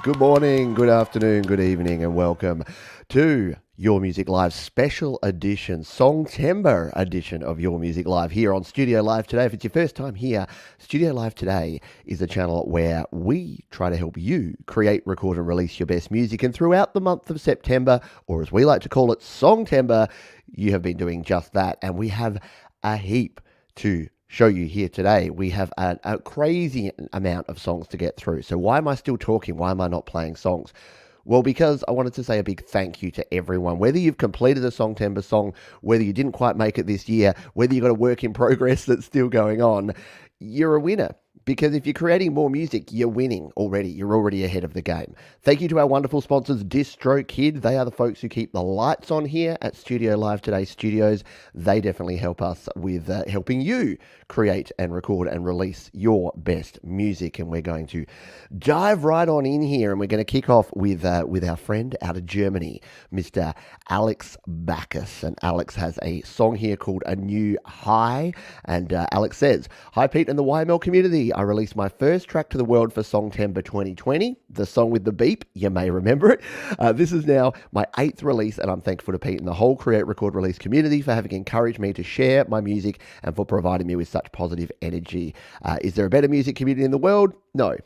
Good morning, good afternoon, good evening, and welcome to Your Music Live special edition, Songtember edition of Your Music Live here on Studio Live Today. If it's your first time here, Studio Live Today is a channel where we try to help you create, record, and release your best music. And throughout the month of September, or as we like to call it, Songtember, you have been doing just that. And we have a heap to show you here today. We have a crazy amount of songs to get through. So why am I still talking? Why am I not playing songs? Well, because I wanted to say a big thank you to everyone. Whether you've completed a Songtember song, whether you didn't quite make it this year, whether you've got a work in progress that's still going on, you're a winner. Because if you're creating more music, you're winning already. You're already ahead of the game. Thank you to our wonderful sponsors, DistroKid. They are the folks who keep the lights on here at Studio Live Today Studios. They definitely help us with helping you create and record and release your best music. And we're going to dive right on in here, and we're going to kick off with our friend out of Germany, Mr. Alex Bacchus. And Alex has a song here called A New High. And Alex says, "Hi Pete and the YML community. I released my first track to the world for Songtember 2020, the song with the beep, you may remember it. This is now my 8th release, and I'm thankful to Pete and the whole Create, Record, Release community for having encouraged me to share my music and for providing me with such positive energy. Is there a better music community in the world? No.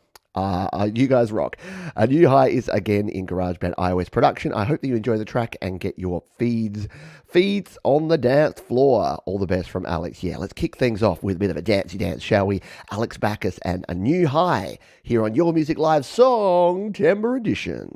You guys rock. A New High is again in GarageBand iOS production. I hope that you enjoy the track and get your feeds on the dance floor. All the best from Alex." Yeah, let's kick things off with a bit of a dancey dance, shall we? Alex Bacchus and A New High here on Your Music Live Songtember edition.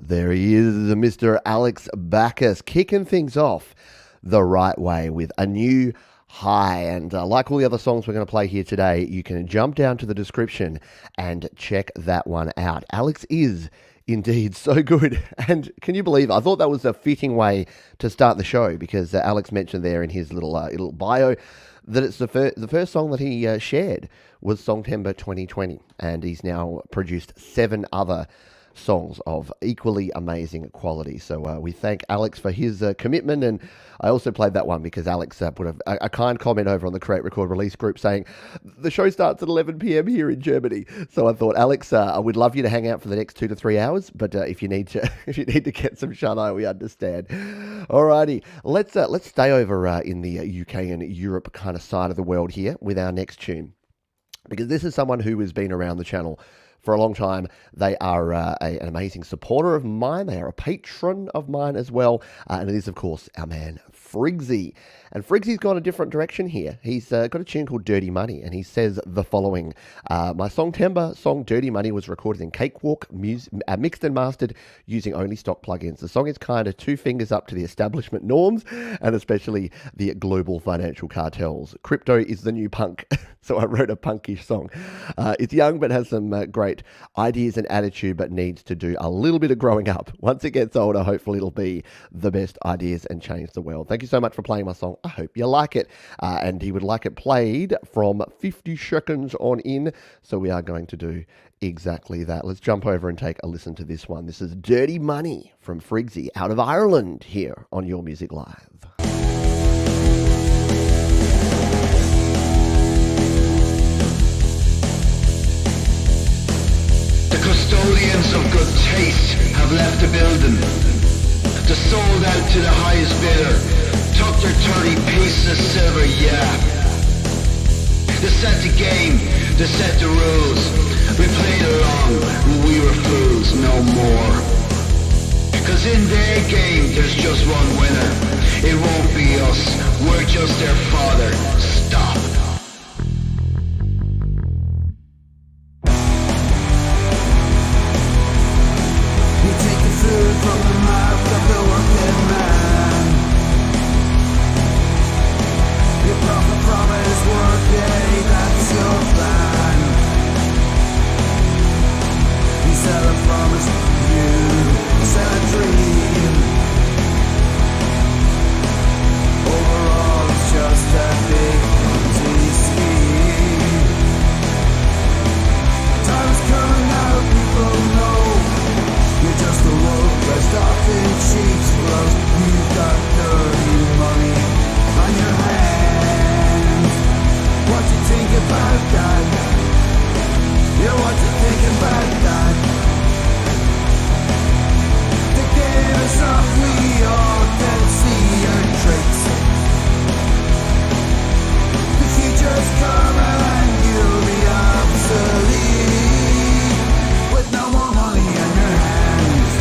There he is, Mr. Alex Bacchus, kicking things off the right way with A New High. And like all the other songs we're going to play here today, you can jump down to the description and check that one out. Alex is indeed so good. And can you believe it? I thought that was a fitting way to start the show, because Alex mentioned there in his little bio that it's the first song that he shared was Songtember 2020, and he's now produced 7 other songs of equally amazing quality. So we thank Alex for his commitment. And I also played that one because Alex put a kind comment over on the Create, Record, Release group saying the show starts at 11 p.m. here in Germany. So I thought, Alex, I would love you to hang out for the next 2 to 3 hours, but if you need to get some shut eye, we understand. Alrighty, let's stay over in the UK and Europe kind of side of the world here with our next tune, because this is someone who has been around the channel for a long time. They are an amazing supporter of mine. They are a patron of mine as well. And it is, of course, our man Frigsy. And Frigsy's gone a different direction here. He's got a tune called Dirty Money, and he says the following. My Songtember song Dirty Money was recorded in Cakewalk, mixed and mastered using only stock plugins. The song is kind of 2 fingers up to the establishment norms, and especially the global financial cartels. Crypto is the new punk, so I wrote a punkish song. It's young but has some great ideas and attitude, but needs to do a little bit of growing up. Once it gets older, hopefully it'll be the best ideas and change the world. Thank you so much for playing my song. I hope you like it. And he would like it played from 50 seconds on in, so we are going to do exactly that. Let's jump over and take a listen to this one. This is Dirty Money from Frigsy out of Ireland here on Your Music Live. The custodians of good taste have left the building. They sold out to the highest bidder, took their 30 pieces of silver, yeah. They set the game, they set the rules. We played along, we were fools, no more. Cause in their game there's just one winner. It won't be us, we're just their fodder. Stop. From the mouth of the working man, you profit from his work, yeah, that's your plan. You sell a promise, you sell a dream. Overall, it's just a big empty scheme. Time's coming out, people know. You're just a wolf dressed up in sheep's clothes. You've got dirty money on your hands. What you think about that? Yeah, what you think about that? The game is up, we all can see your tricks. The future's coming and you'll be obsolete with no more money on your hands.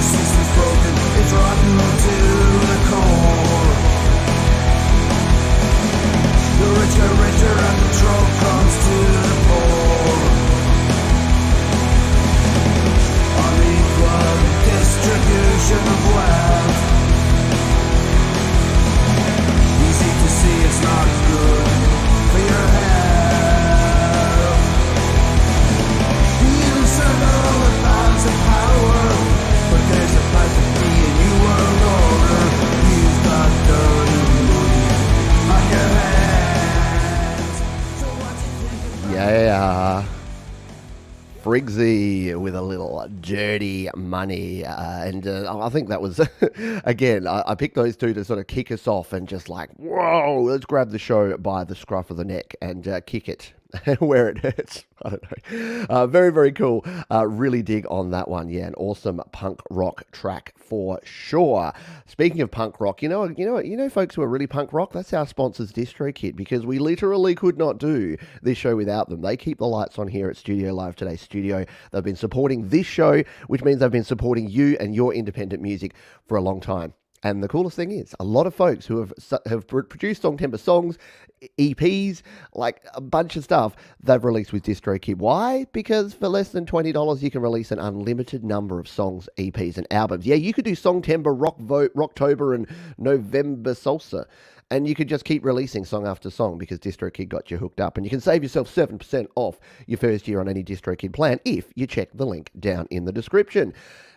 System's broken, it's rotten to the core. The rich get richer and control comes to the poor. Unequal distribution of wealth. Easy to see it's not good for your health. You circle with balance of power. But there's a fight to be a new world order. You've got dirty money on your hands. So what you think about Yeah. Frigsy with a little dirty money. And I think that was, again, I picked those two to sort of kick us off and just like, whoa, let's grab the show by the scruff of the neck and kick it where it hurts. I don't know. Very, very cool. Really dig on that one. Yeah, an awesome punk rock track for sure. Speaking of punk rock, you know, folks who are really punk rock, that's our sponsors, DistroKid, because we literally could not do this show without them. They keep the lights on here at Studio Live Today Studio. They've been supporting this show, which means they've been supporting you and your independent music for a long time. And the coolest thing is, a lot of folks who have produced Songtember songs, EPs, like a bunch of stuff, they've released with DistroKid. Why? Because for less than $20, you can release an unlimited number of songs, EPs, and albums. Yeah, you could do Songtember, Rocktober, and November Salsa. And you could just keep releasing song after song because DistroKid got you hooked up. And you can save yourself 7% off your first year on any DistroKid plan if you check the link down in the description.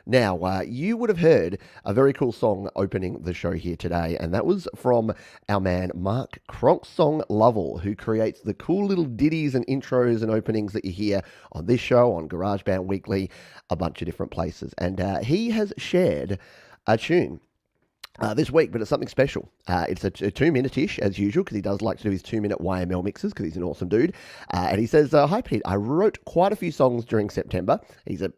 Now, you would have heard a very cool song opening the show here today, and that was from our man Mark Pagansong Lovell, who creates the cool little ditties and intros and openings that you hear on this show, on GarageBand Weekly, a bunch of different places. And he has shared a tune this week, but it's something special. It's a 2-minute-ish, as usual, because he does like to do his 2-minute YML mixes, because he's an awesome dude. And he says, hi, Pete, I wrote quite a few songs during September. He's a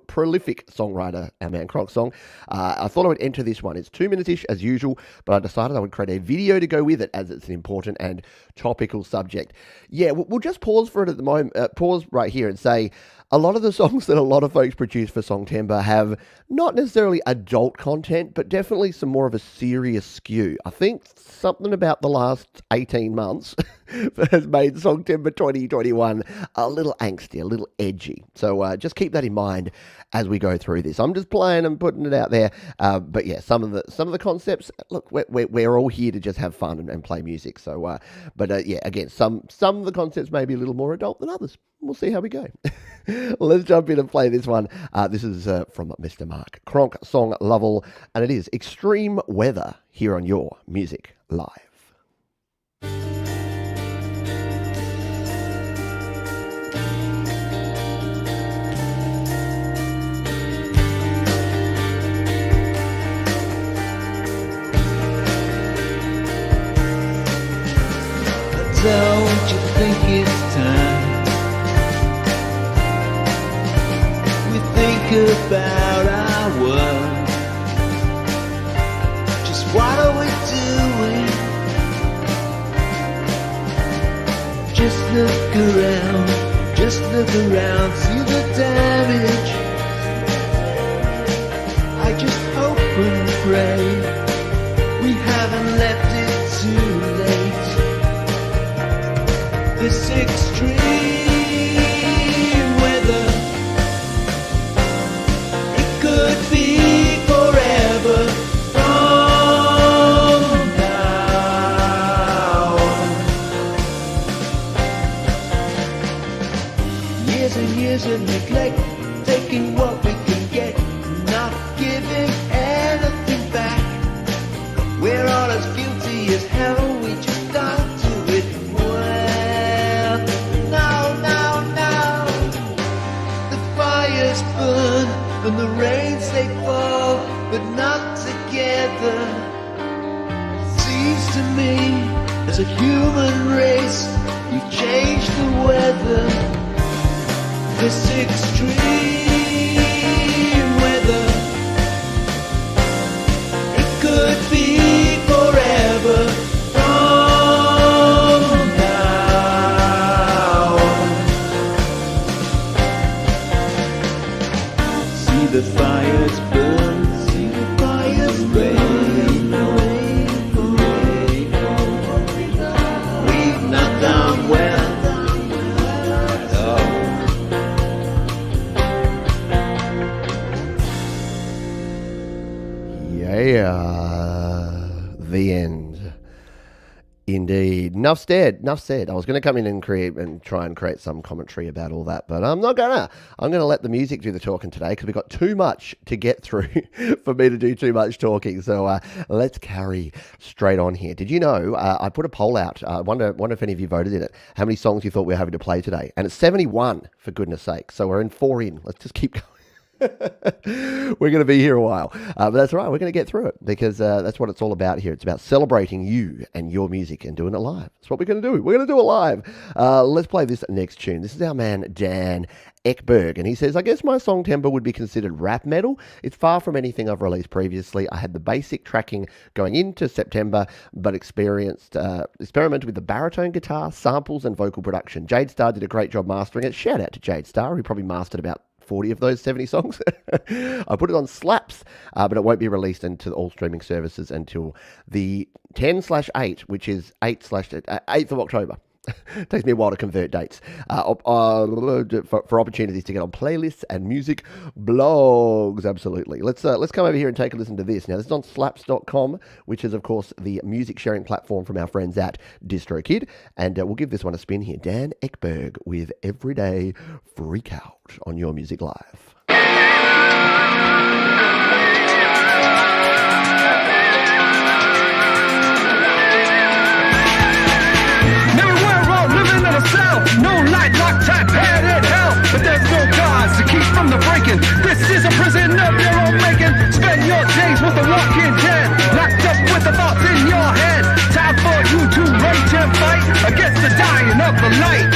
prolific songwriter, our man Cockles. I thought I would enter this one. It's 2 minutes-ish as usual, but I decided I would create a video to go with it as it's an important and topical subject. Yeah, we'll just pause for it at the moment, pause right here and say, a lot of the songs that a lot of folks produce for Songtember have not necessarily adult content, but definitely some more of a serious skew. I think something about the last 18 months has made Songtember 2021 a little angsty, a little edgy. So just keep that in mind as we go through this. I'm just playing and putting it out there. But yeah, some of the concepts, look, we're all here to just have fun and play music. So, yeah, again, some of the concepts may be a little more adult than others. We'll see how we go. Let's jump in and play this one. This is from Mr. Mark Kronk Song Lovell, and it is Extreme Weather here on Your Music Live. Don't you think it's time we think about our world? Just what are we doing? Just look around, see the damage. I just hope and pray we haven't left it too late. This extreme weather, it could be forever from now on. Years and years of neglect, taking what we can get, not giving anything back. We're all as guilty as hell, we just don't do it well. Burn and the rains they fall, but not together. Seems to me, as a human race, we've changed the weather. This extreme weather, it could be forever from now on. See the fires burn, see the fires rain, we've not done well. Yeah, the end. Indeed. Enough said. I was going to come in and try and create some commentary about all that, but I'm not gonna. I'm going to let the music do the talking today because we've got too much to get through for me to do too much talking. So let's carry straight on here. Did you know I put a poll out? I wonder if any of you voted in it. How many songs you thought we were having to play today? And it's 71, for goodness sake. So we're in 4 in. Let's just keep going. We're going to be here a while, but that's all right. We're going to get through it because that's what it's all about here. It's about celebrating you and your music and doing it live. That's what we're going to do. We're going to do it live. Let's play this next tune. This is our man Dan Ekberg, and he says, I guess my Songtember would be considered rap metal. It's far from anything I've released previously. I had the basic tracking going into September, but experimented with the baritone guitar, samples, and vocal production. Jade Star did a great job mastering it. Shout out to Jade Star, who probably mastered about 40 of those 70 songs. I put it on Slaps, but it won't be released into all streaming services until the 10/8, which is 8th of October. Takes me a while to convert dates for opportunities to get on playlists and music blogs. Absolutely. Let's come over here and take a listen to this. Now, this is on slaps.com, which is, of course, the music sharing platform from our friends at DistroKid. And we'll give this one a spin here. Dan Ekberg with Everyday Freak Out on Your Music Live. No light, locked tight, padded hell, but there's no guards to keep from the breaking. This is a prison of your own making. Spend your days with the walking dead, locked up with the thoughts in your head. Time for you to rage and fight against the dying of the light.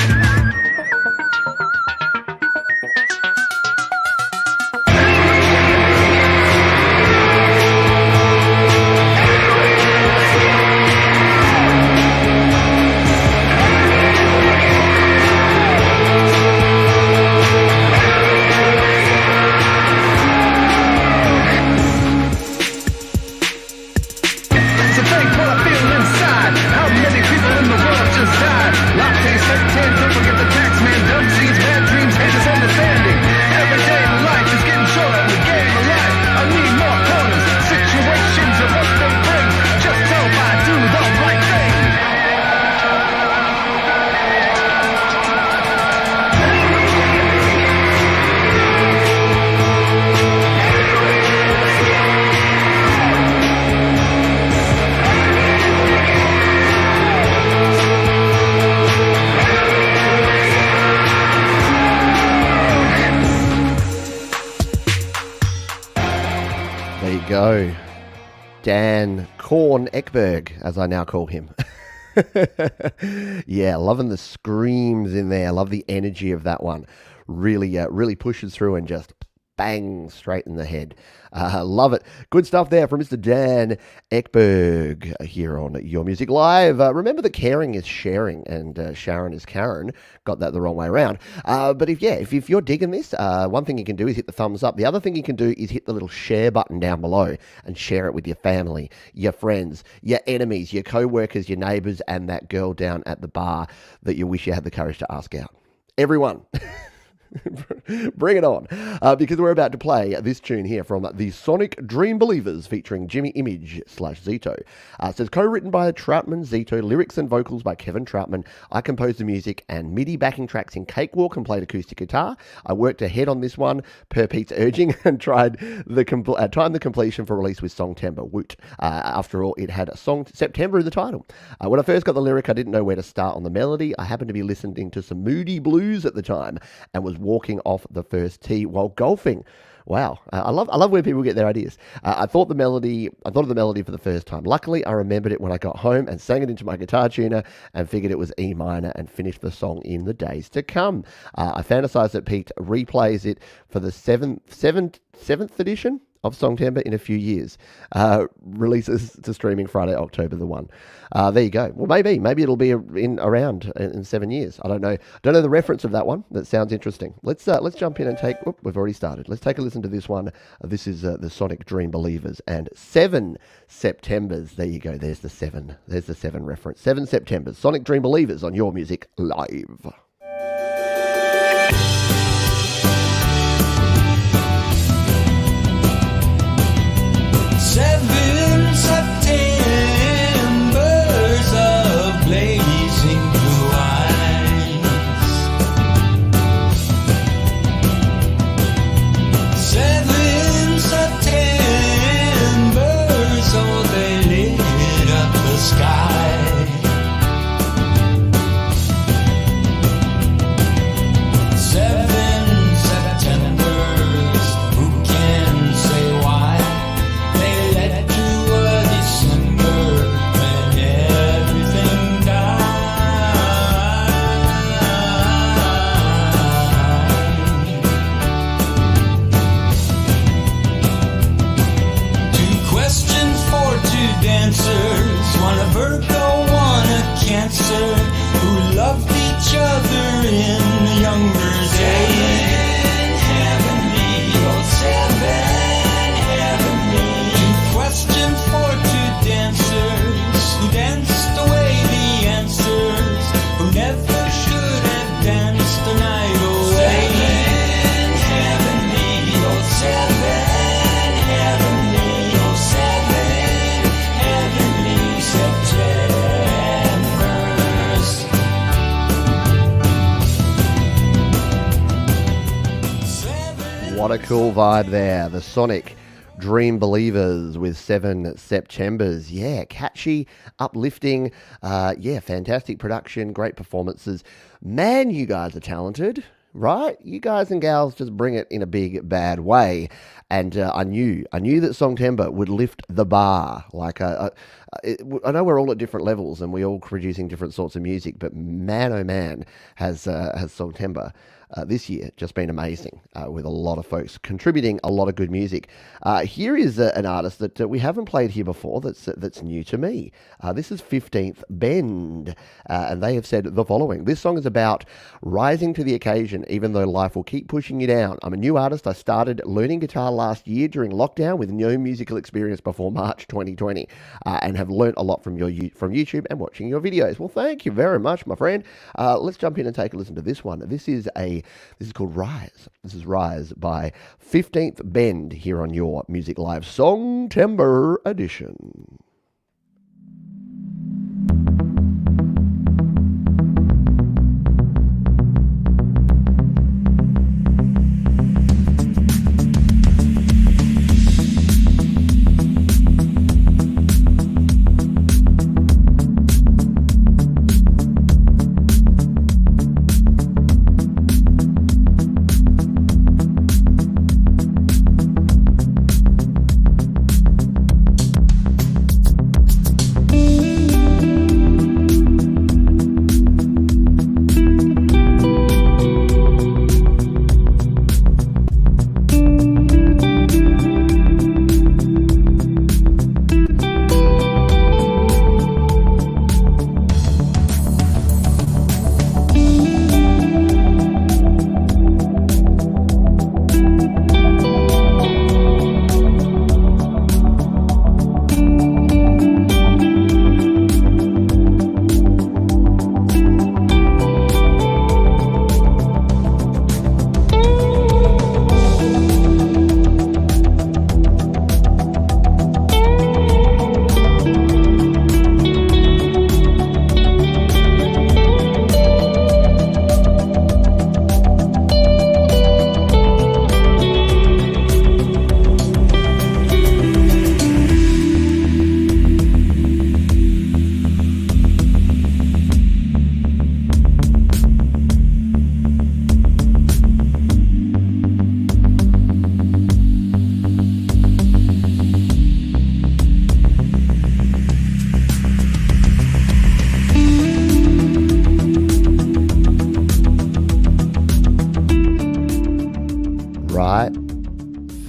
There you go. Dan Korn Ekberg, as I now call him. Yeah, loving the screams in there. Love the energy of that one. Really pushes through and just bang straight in the head. Love it. Good stuff there from Mr. Dan Ekberg here on Your Music Live. Remember that caring is sharing and Sharon is Karen. Got that the wrong way around. But if you're digging this, one thing you can do is hit the thumbs up. The other thing you can do is hit the little share button down below and share it with your family, your friends, your enemies, your co-workers, your neighbours, and that girl down at the bar that you wish you had the courage to ask out. Everyone. Bring it on, because we're about to play this tune here from the Sonic Dream Believers featuring Jimmy Image / Zito. It says co-written by Troutman, Zito, lyrics and vocals by Kevin Troutman. I composed the music and MIDI backing tracks in Cakewalk and played acoustic guitar. I worked ahead on this one per Pete's urging and tried the completion for release with Songtember. Woot! After all, it had a song September in the title. When I first got the lyric, I didn't know where to start on the melody. I happened to be listening to some moody blues at the time and was walking off the first tee while golfing. Wow, I love where people get their ideas. I thought of the melody for the first time. Luckily, I remembered it when I got home and sang it into my guitar tuner and figured it was E minor and finished the song in the days to come. I fantasized that Pete replays it for the seventh edition of Songtember in a few years. Releases to streaming Friday, October the 1. There you go. Well, maybe it'll be around in 7 years. I don't know. Don't know the reference of that one. That sounds interesting. Let's jump in and take. We've already started. Let's take a listen to this one. This is the Sonic Dream Believers and 7 Septembers. There you go. There's the 7. There's the 7 reference. 7 Septembers. Sonic Dream Believers on Your Music Live. 7 Septembers of blazing blue eyes. 7 Septembers, oh, they lit up the sky. 7 Septembers, who can say why? They led to a December when everything died. 2 questions for 2 dancers, one a Virgo, one a Cancer, who loved each other in younger days. Heavenly, oh, 7 heavenly. 2 questions for 2 dancers, who danced away the answers, who never should have danced the night away. 7 heavenly, oh, 7 heavenly, oh, 7 heavenly Septembers. What a cool vibe there. The Sonic Dream Believers with 7 Septembers. Yeah, catchy, uplifting. Fantastic production, great performances. Man, you guys are talented, right? You guys and gals just bring it in a big, bad way. And I knew that Songtember would lift the bar. Like, I know we're all at different levels and we're all producing different sorts of music, but man, oh man, has Songtember this year just been amazing, with a lot of folks contributing a lot of good music. Here is an artist that we haven't played here before that's new to me. This is 15th Bend, and they have said the following. This song is about rising to the occasion even though life will keep pushing you down. I'm a new artist. I started learning guitar last year during lockdown with no musical experience before March 2020, and have learnt a lot from YouTube and watching your videos. Well, thank you very much, my friend. Let's jump in and take a listen to this one. This is called Rise. This is Rise by 15th Bend here on Your Music Live Songtember edition.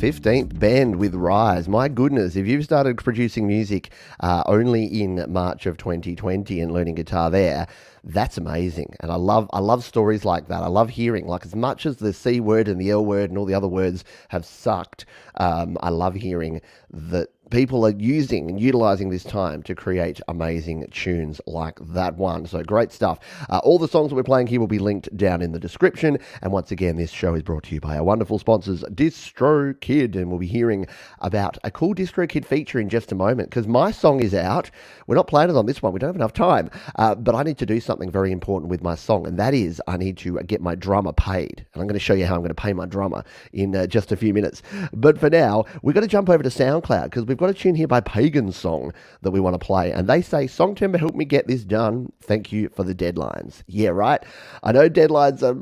15th Bend with Rise. My goodness, if you've started producing music only in March of 2020 and learning guitar there, that's amazing. And I love stories like that. I love hearing, like, as much as the C word and the L word and all the other words have sucked, I love hearing that people are using and utilizing this time to create amazing tunes like that one. So great stuff. All the songs that we're playing here will be linked down in the description. And once again, this show is brought to you by our wonderful sponsors, DistroKid. And we'll be hearing about a cool DistroKid feature in just a moment, because my song is out. We're not playing it on this one. We don't have enough time. But I need to do something very important with my song. And that is, I need to get my drummer paid. And I'm going to show you how I'm going to pay my drummer in just a few minutes. But for now, we've got to jump over to SoundCloud, because we've got a tune here by Pagan Song that we want to play. And they say, Songtember, help me get this done. Thank you for the deadlines. Yeah, right. I know deadlines are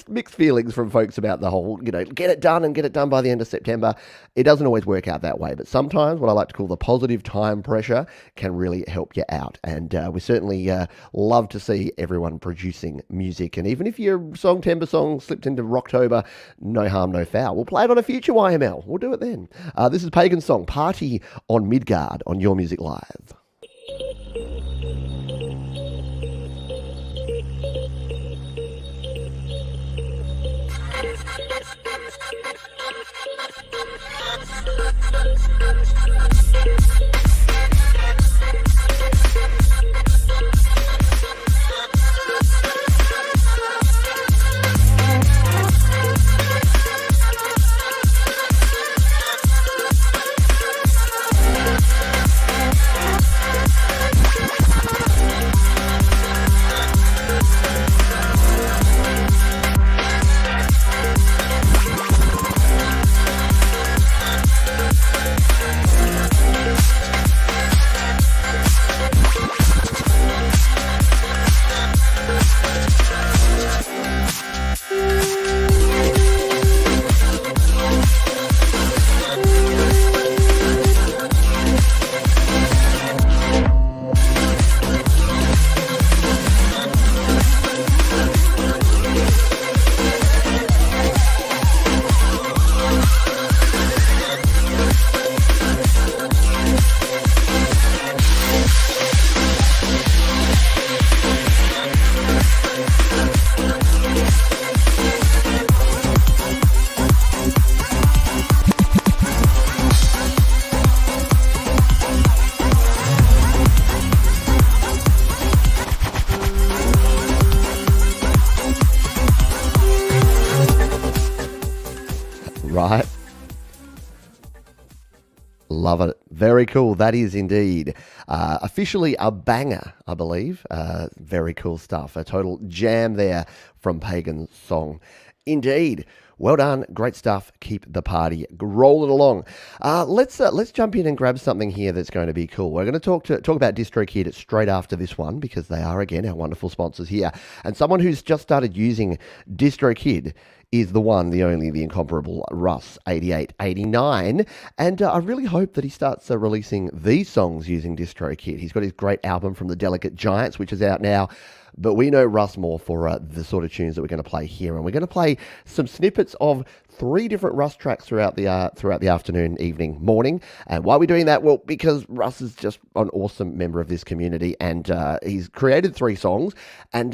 mixed feelings from folks about the whole, get it done and get it done by the end of September. It doesn't always work out that way. But sometimes what I like to call the positive time pressure can really help you out. And we certainly love to see everyone producing music. And even if your Songtember song slipped into Rocktober, no harm, no foul. We'll play it on a future YML. We'll do it then. This is Pagan Song, Party on Midgard on Your Music Live. Right. Love it. Very cool. That is indeed officially a banger, I believe. Very cool stuff. A total jam there from Pagan Song. Indeed. Well done. Great stuff. Keep the party rolling along. Let's jump in and grab something here that's going to be cool. We're going to talk about DistroKid straight after this one, because they are, again, our wonderful sponsors here. And someone who's just started using DistroKid is the one, the only, the incomparable Russ8889. And I really hope that he starts releasing these songs using DistroKid. He's got his great album From the Delicate Giants, which is out now. But we know Russ more for the sort of tunes that we're going to play here. And we're going to play some snippets of 3 different Russ tracks throughout the afternoon, evening, morning. And why are we doing that? Well, because Russ is just an awesome member of this community, and he's created 3 songs, and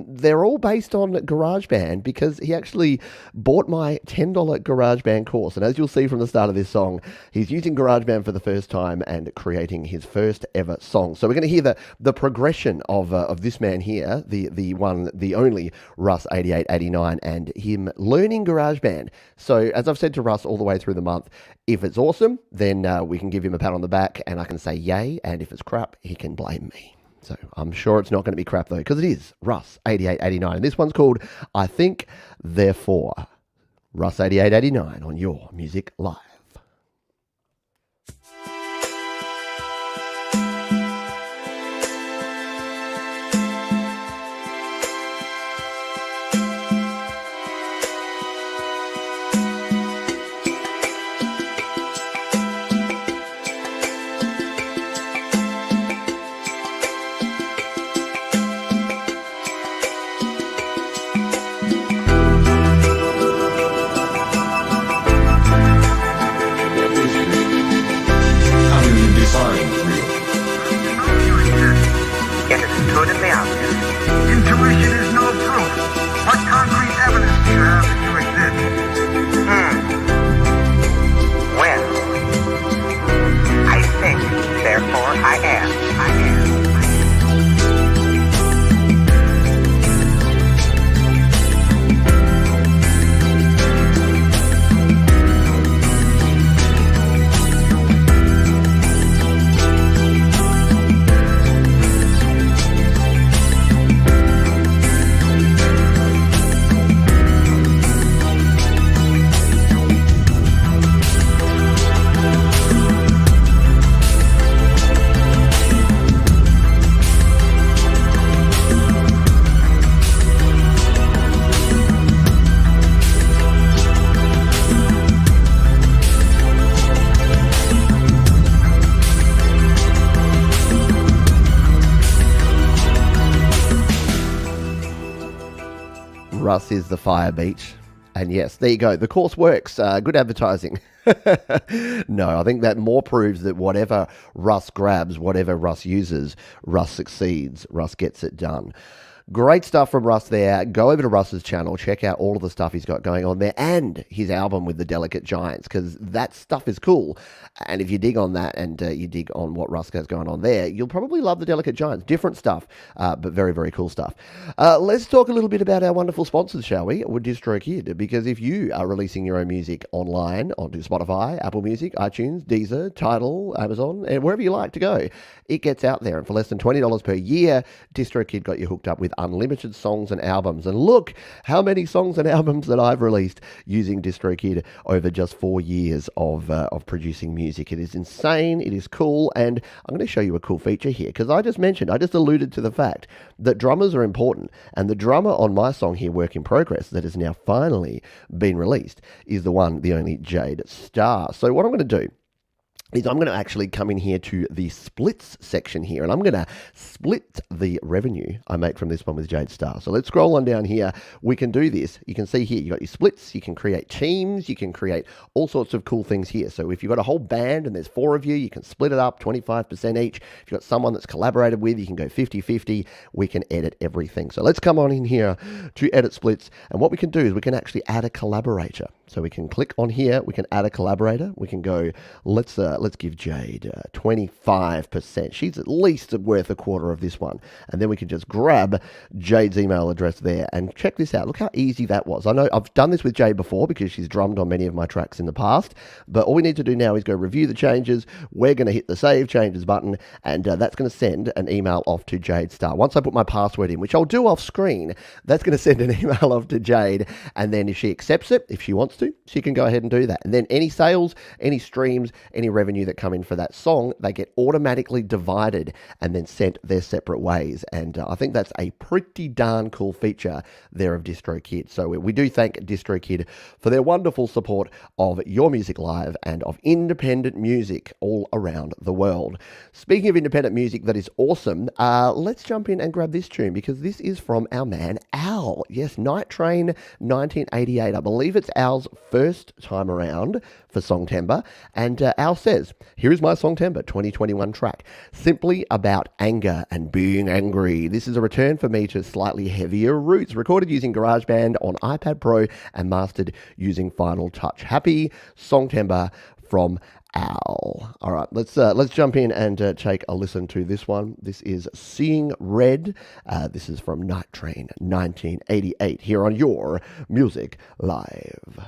they're all based on GarageBand, because he actually bought my $10 GarageBand course. And as you'll see from the start of this song, he's using GarageBand for the first time and creating his first ever song. So we're going to hear the progression of this man here, the one, the only Russ8889, and him learning GarageBand. So, as I've said to Russ all the way through the month, if it's awesome, then we can give him a pat on the back and I can say yay, and if it's crap, he can blame me. So, I'm sure it's not going to be crap though, because it is Russ8889. And this one's called I Think, Therefore. Russ8889 on Your Music Live. Russ is the fire beach. And yes, there you go. The course works. Good advertising. No, I think that more proves that whatever Russ grabs, whatever Russ uses, Russ succeeds. Russ gets it done. Great stuff from Russ there. Go over to Russ's channel, check out all of the stuff he's got going on there and his album with the Delicate Giants, because that stuff is cool. And if you dig on that and you dig on what Russ has going on there, you'll probably love the Delicate Giants. Different stuff, but very, very cool stuff. Let's talk a little bit about our wonderful sponsors, shall we, with DistroKid, because if you are releasing your own music online onto Spotify, Apple Music, iTunes, Deezer, Tidal, Amazon, and wherever you like to go, it gets out there. And for less than $20 per year, DistroKid got you hooked up with unlimited songs and albums. And look how many songs and albums that I've released using DistroKid over just 4 years of producing music. It is insane. It is cool. And I'm going to show you a cool feature here, because I just alluded to the fact that drummers are important. And the drummer on my song here, Work in Progress, that has now finally been released, is the one, the only Jade Star. So what I'm going to do is I'm going to actually come in here to the splits section here, and I'm going to split the revenue I make from this one with Jade Star. So let's scroll on down here. We can do this. You can see here, you got your splits, you can create teams, you can create all sorts of cool things here. So if you've got a whole band and there's 4 of you, you can split it up 25% each. If you've got someone that's collaborated with, you can go 50-50. We can edit everything. So let's come on in here to edit splits. And what we can do is we can actually add a collaborator. So we can click on here, we can add a collaborator. We can go, let's give Jade 25%. She's at least worth a quarter of this one. And then we can just grab Jade's email address there and check this out. Look how easy that was. I know I've done this with Jade before because she's drummed on many of my tracks in the past, but all we need to do now is go review the changes. We're going to hit the Save Changes button, and that's going to send an email off to Jade Star. Once I put my password in, which I'll do off screen, that's going to send an email off to Jade, and then if she accepts it, if she wants to, she can go ahead and do that. And then any sales, any streams, any revenue that come in for that song, they get automatically divided and then sent their separate ways. And I think that's a pretty darn cool feature there of DistroKid. So we do thank DistroKid for their wonderful support of Your Music Live and of independent music all around the world. Speaking of independent music that is awesome, let's jump in and grab this tune, because this is from our man Al. Yes, Night Train 1988. I believe it's Al's first time around for Songtember. And Al says, here is my Songtember 2021 track, simply about anger and being angry. This is a return for me to slightly heavier roots, recorded using GarageBand on iPad Pro and mastered using Final Touch. Happy Songtember from Al. All right, let's jump in and take a listen to this one. This is Seeing Red. This is from Night Train 1988 here on Your Music Live.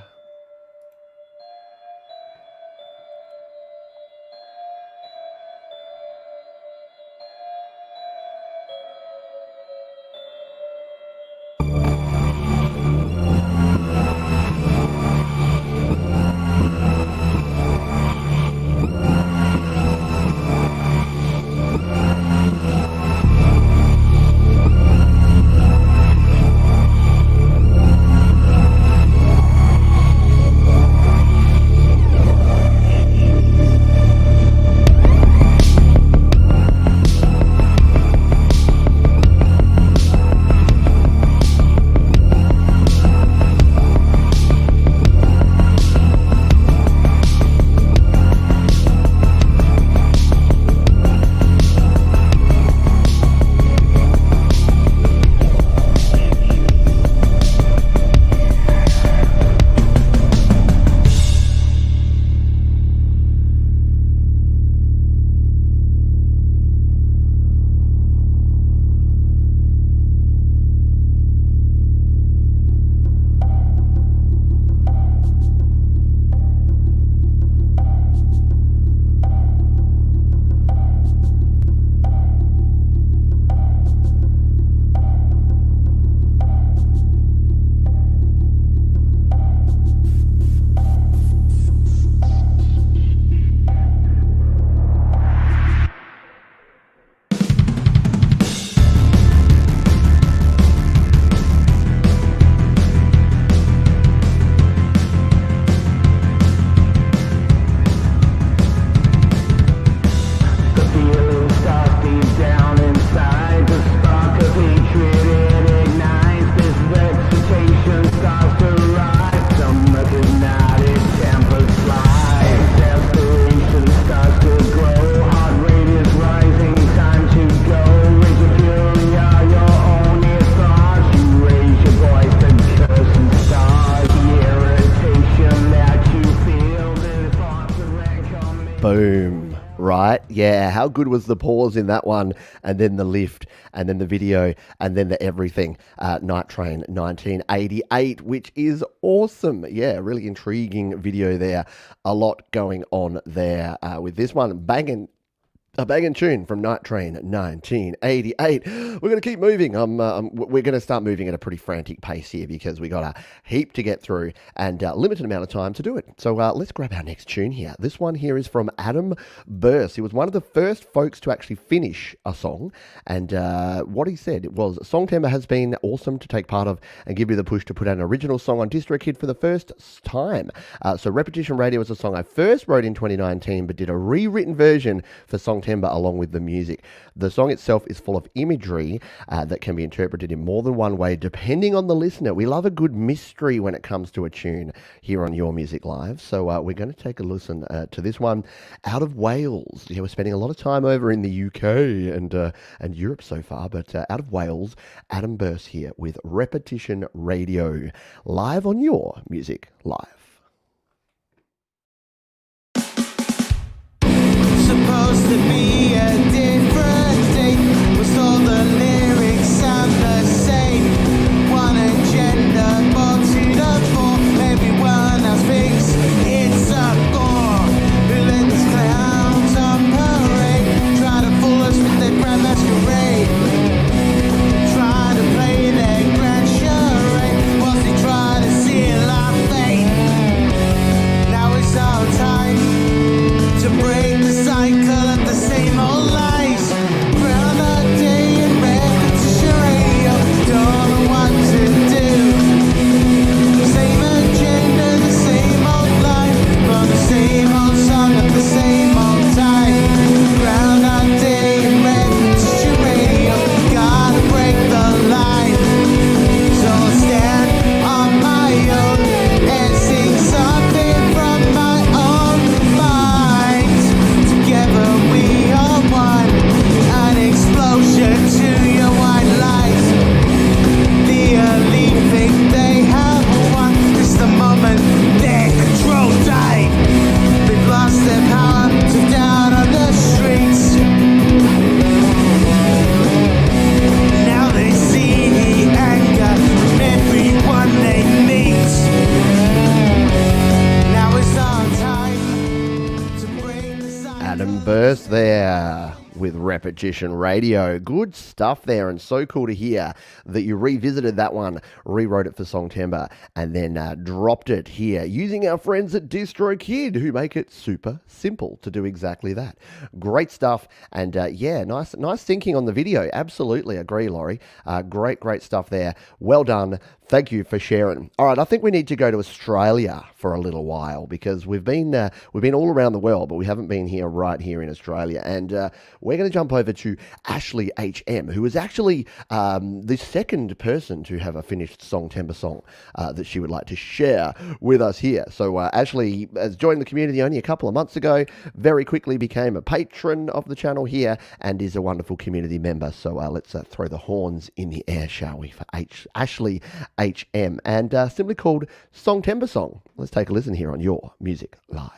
Boom. Right? Yeah. How good was the pause in that one? And then the lift, and then the video, and then the everything. Night Train 1988, which is awesome. Yeah, really intriguing video there. A lot going on there with this one. A banging tune from Night Train 1988. We're going to keep moving. We're going to start moving at a pretty frantic pace here because we got a heap to get through and a limited amount of time to do it. So let's grab our next tune here. This one here is from Adam Burse. He was one of the first folks to actually finish a song. And what he said was, Songtember has been awesome to take part of and give me the push to put out an original song on DistroKid for the first time. So Repetition Radio was a song I first wrote in 2019, but did a rewritten version for Songtember along with the music. The song itself is full of imagery that can be interpreted in more than one way depending on the listener. We love a good mystery when it comes to a tune here on Your Music Live. So we're going to take a listen to this one out of Wales. Yeah, we're spending a lot of time over in the UK and Europe so far, but out of Wales, Adam Burse here with Repetition Radio, live on Your Music Live. Supposed to be a different day, was all the lyrics sound the same. One agenda, ball to the fore, everyone else thinks it's a bore. Who let these clowns on parade, try to fool us with their grand masquerade, try to play their grand charade, whilst they try to seal our fate. Now it's our time to break the cycle of the same old lies. Crown a day in repetition radio, don't know what to do. Same agenda, the same old line, for the same old song at the same old time. Crown a day in repetition radio, gotta break the line. So I'll stand on my own and sing something from my own mind. Together we are one, an explosion to your white lies. The elite think they have won. It's the moment their control died. They've lost their power to down on the streets. Now they see the anger from everyone they meet. Now it's our time to break the cycle. Adam Burse there with Repetition Radio. Good stuff there, and so cool to hear that you revisited that one, rewrote it for Songtember, and then dropped it here using our friends at DistroKid, who make it super simple to do exactly that. Great stuff, and yeah, nice thinking on the video. Absolutely agree, Laurie. Great stuff there. Well done. Thank you for sharing. All right, I think we need to go to Australia for a little while because we've been all around the world, but we haven't been here right here in Australia. And we're going to jump over to Ashley HM, who is actually the second person to have a finished Songtember song that she would like to share with us here. So Ashley has joined the community only a couple of months ago, very quickly became a patron of the channel here, and is a wonderful community member. So let's throw the horns in the air, shall we, for Ashley HM, and simply called Songtember Song. Let's take a listen here on Your Music Live.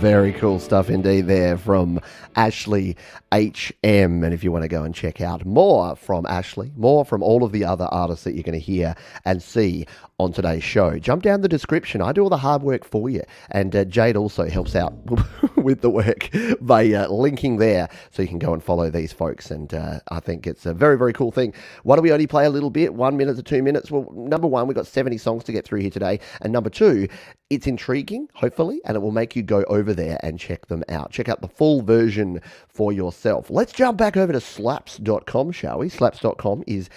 Very cool stuff indeed there from Ashley HM. And if you want to go and check out more from Ashley, more from all of the other artists that you're going to hear and see on today's show, jump down the description. I do all the hard work for you. And Jade also helps out with the work by linking there so you can go and follow these folks. And I think it's a very, very cool thing. Why don't we only play a little bit, 1 minute to 2 minutes? Well, number one, we've got 70 songs to get through here today. And number two, it's intriguing, hopefully, and it will make you go over there and check them out. Check out the full version for yourself. Let's jump back over to slaps.com, shall we? Slaps.com is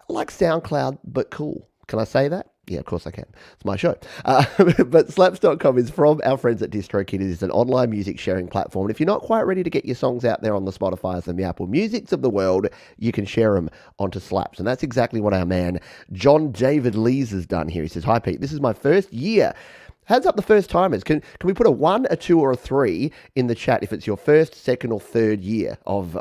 like SoundCloud, but cool. Can I say that? Yeah, of course I can. It's my show. But slaps.com is from our friends at DistroKid. It is an online music sharing platform. And if you're not quite ready to get your songs out there on the Spotifys and the Apple Musics of the world, you can share them onto Slaps. And that's exactly what our man John David Lees has done here. He says, "Hi Pete, this is my first year." Hands up the first timers. Can we put a 1, a 2, or a 3 in the chat if it's your first, second, or third year of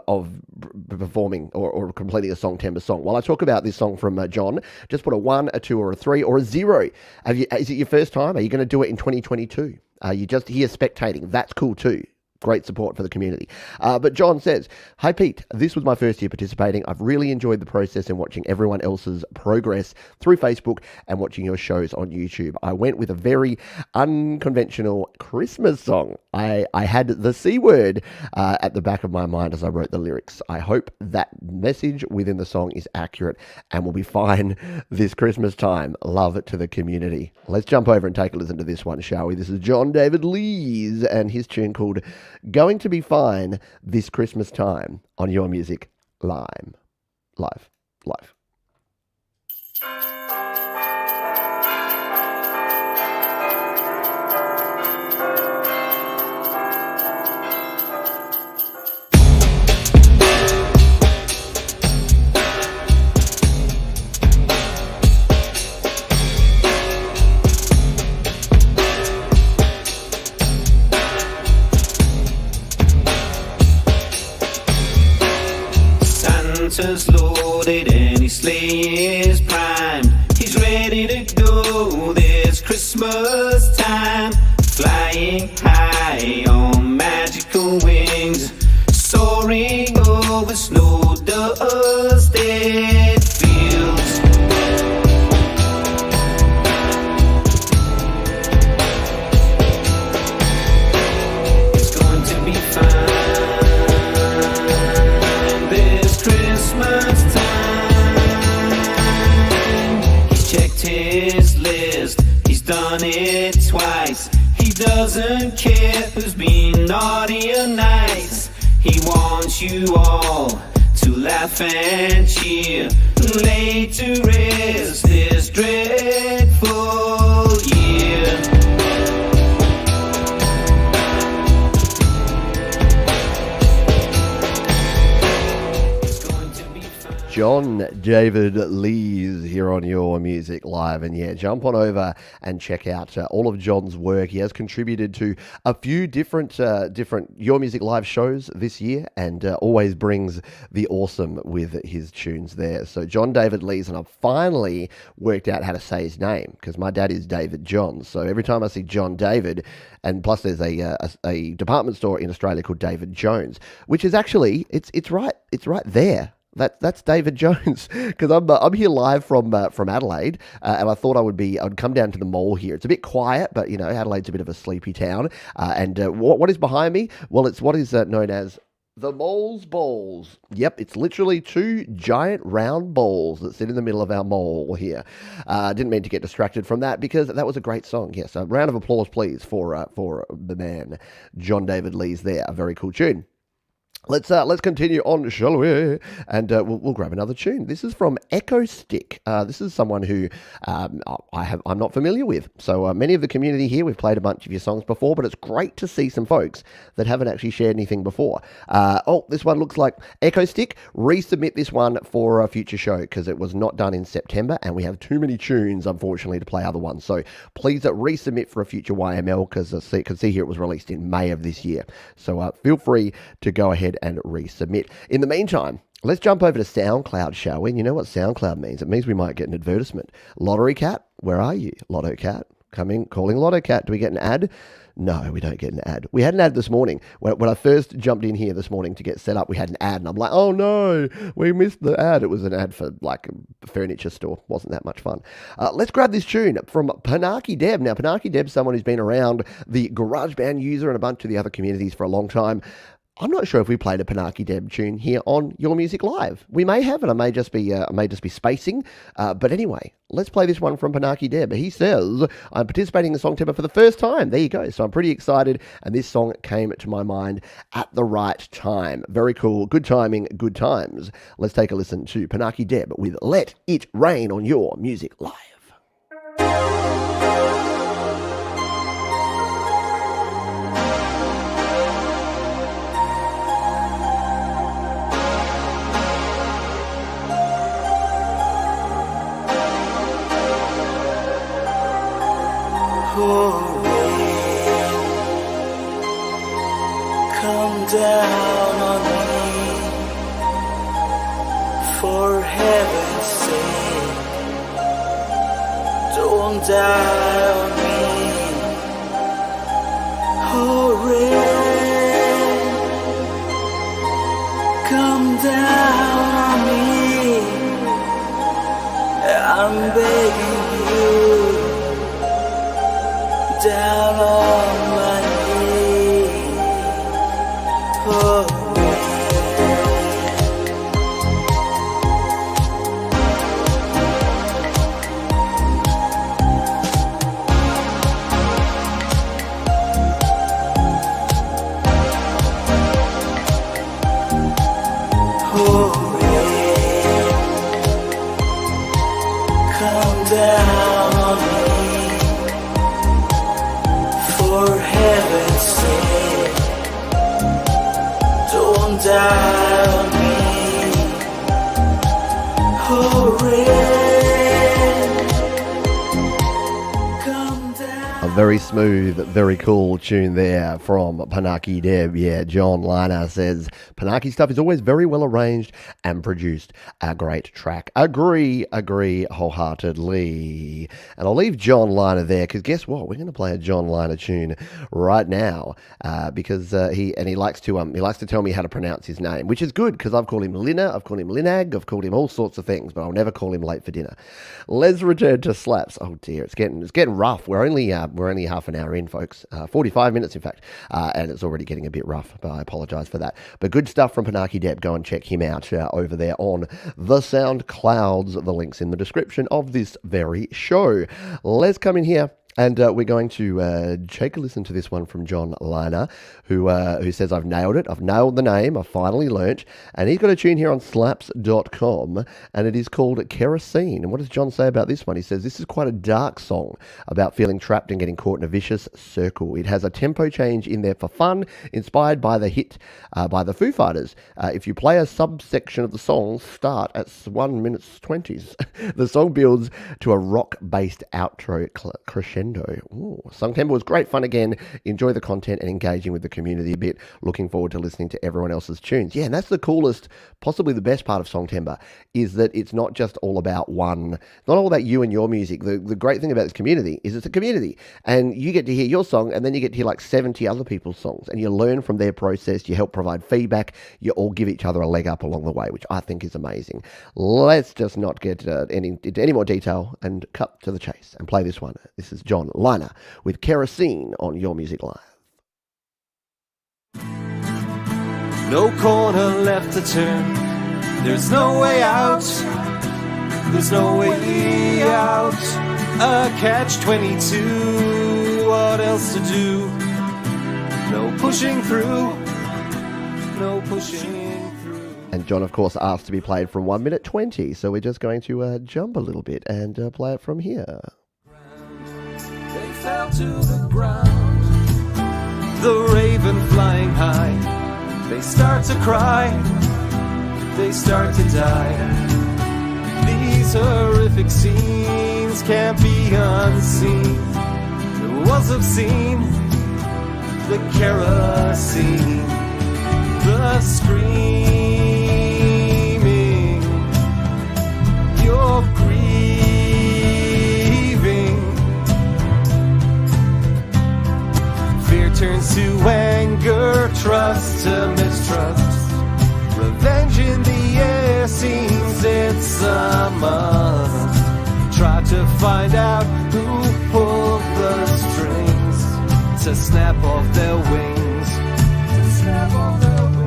performing or completing a Songtember song? While I talk about this song from John, just put a 1, a 2, or a 3, or a 0. Is it your first time? Are you going to do it in 2022? Are you just here spectating? That's cool too. Great support for the community. But John says, "Hi Pete, this was my first year participating. I've really enjoyed the process and watching everyone else's progress through Facebook and watching your shows on YouTube. I went with a very unconventional Christmas song. I had the C word at the back of my mind as I wrote the lyrics. I hope that message within the song is accurate and will be fine this Christmas time. Love it to the community." Let's jump over and take a listen to this one, shall we? This is John David Lees and his tune called "Going to Be Fine This Christmas Time" on Your Music Live. Santa's loaded and his sleigh is primed. He's ready to go this Christmas time. Flying high on magical wings, soaring over snow-dusted fields. It's going to be fine Christmas time. He's checked his list, he's done it twice. He doesn't care who's been naughty or nice. He wants you all to laugh and cheer, lay to rest this dreadful year. John David Lees here on Your Music Live. And yeah, jump on over and check out all of John's work. He has contributed to a few different Your Music Live shows this year and always brings the awesome with his tunes there. So John David Lees, and I've finally worked out how to say his name because my dad is David John. So every time I see John David, and plus there's a department store in Australia called David Jones, which is actually, it's right there. That's David Jones, because I'm here live from Adelaide, and I thought I'd come down to the mall here. It's a bit quiet, but you know Adelaide's a bit of a sleepy town. And what is behind me? Well, it's what is known as the Mall's Balls. Yep, it's literally 2 giant round balls that sit in the middle of our mall here. Didn't mean to get distracted from that because that was a great song. Yes, a round of applause, please, for the man John David Lees there. A very cool tune. Let's continue on, shall we? And we'll grab another tune. This is from Echo Stick. This is someone who I'm not familiar with. So many of the community here, we've played a bunch of your songs before, but it's great to see some folks that haven't actually shared anything before. This one looks like Echo Stick. Resubmit this one for a future show because it was not done in September, and we have too many tunes, unfortunately, to play other ones. So please resubmit for a future YML because I can see here it was released in May of this year. So feel free to go ahead and resubmit. In the meantime, let's jump over to SoundCloud, shall we? And you know what SoundCloud means? It means we might get an advertisement. Lottery Cat, where are you? Lotto Cat, calling Lotto Cat. Do we get an ad? No, we don't get an ad. We had an ad this morning. When I first jumped in here this morning to get set up, we had an ad, and I'm like, oh no, we missed the ad. It was an ad for like a furniture store. Wasn't that much fun. Let's grab this tune from Panaki Dev. Now, Panaki Dev is someone who's been around the GarageBand user and a bunch of the other communities for a long time. I'm not sure if we played a Panaki Dev tune here on Your Music Live. We may have it. I may just be spacing. But anyway, let's play this one from Panaki Dev. He says, I'm participating in Songtember for the first time. There you go. So I'm pretty excited. And this song came to my mind at the right time. Very cool. Good timing. Good times. Let's take a listen to Panaki Dev with Let It Rain on Your Music Live. Come down on me, for heaven's sake. Don't die on me. Oh, rain, come down on me. I'm begging you, down on my knees. Oh, come down on me, for heaven's sake. Don't die on me. Oh, rain, come down. A very smooth, very cool tune there from Panaki Dev. Yeah, John Liner says, Panaki stuff is always very well arranged and produced. A great track. Agree wholeheartedly. And I'll leave John Liner there because guess what? We're going to play a John Liner tune right now because he likes to tell me how to pronounce his name, which is good because I've called him Lina, I've called him Linag, I've called him all sorts of things, but I'll never call him late for dinner. Let's return to slaps. Oh dear, it's getting rough. We're only half an hour in, folks. 45 minutes, in fact, and it's already getting a bit rough. But I apologise for that. But good stuff from Panaki Dev. Go and check him out over there on the SoundClouds. The link's in the description of this very show. Let's come in here. And we're going to take a listen to this one from John Liner, who says, I've nailed it. I've nailed the name. I've finally learnt. And he's got a tune here on slaps.com, and it is called Kerosene. And what does John say about this one? He says, this is quite a dark song about feeling trapped and getting caught in a vicious circle. It has a tempo change in there for fun, inspired by the hit by the Foo Fighters. If you play a subsection of the song, start at 1 minute 20s. The song builds to a rock-based outro crescendo. Ooh, Songtember was great fun again. Enjoy the content and engaging with the community a bit. Looking forward to listening to everyone else's tunes. Yeah, and that's the coolest, possibly the best part of Songtember, is that it's not just all about not all about you and your music. The great thing about this community is it's a community, and you get to hear your song, and then you get to hear like 70 other people's songs, and you learn from their process. You help provide feedback. You all give each other a leg up along the way, which I think is amazing. Let's just not get into any more detail and cut to the chase and play this one. This is John Liner with Kerosene on Your Music Live. No corner left to turn. There's no way out. There's no way out. A catch-22. What else to do? No pushing through. No pushing through. And John, of course, asked to be played from 1 minute 20. So we're just going to jump a little bit and play it from here. They fell to the ground. The raven flying high. They start to cry. They start to die. These horrific scenes can't be unseen. The walls have seen the kerosene, the screaming. You're grieving. turns to anger, trust to mistrust. Revenge in the air seems it's a must. Try to find out who pulled the strings to snap off their wings. To snap off their wings.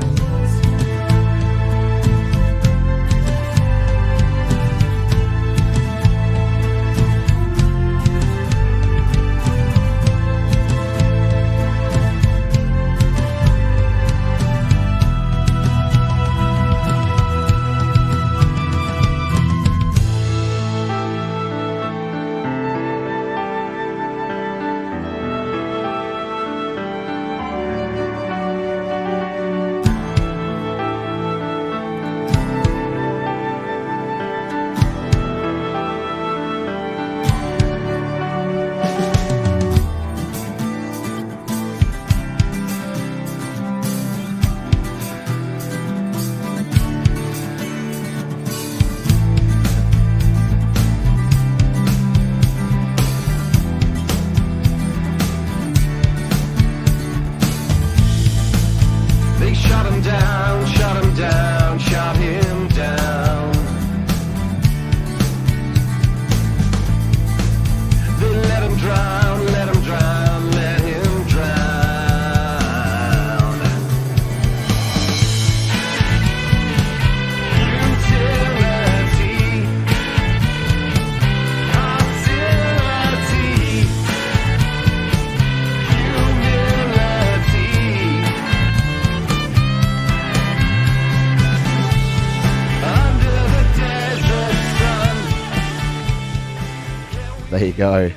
There you go.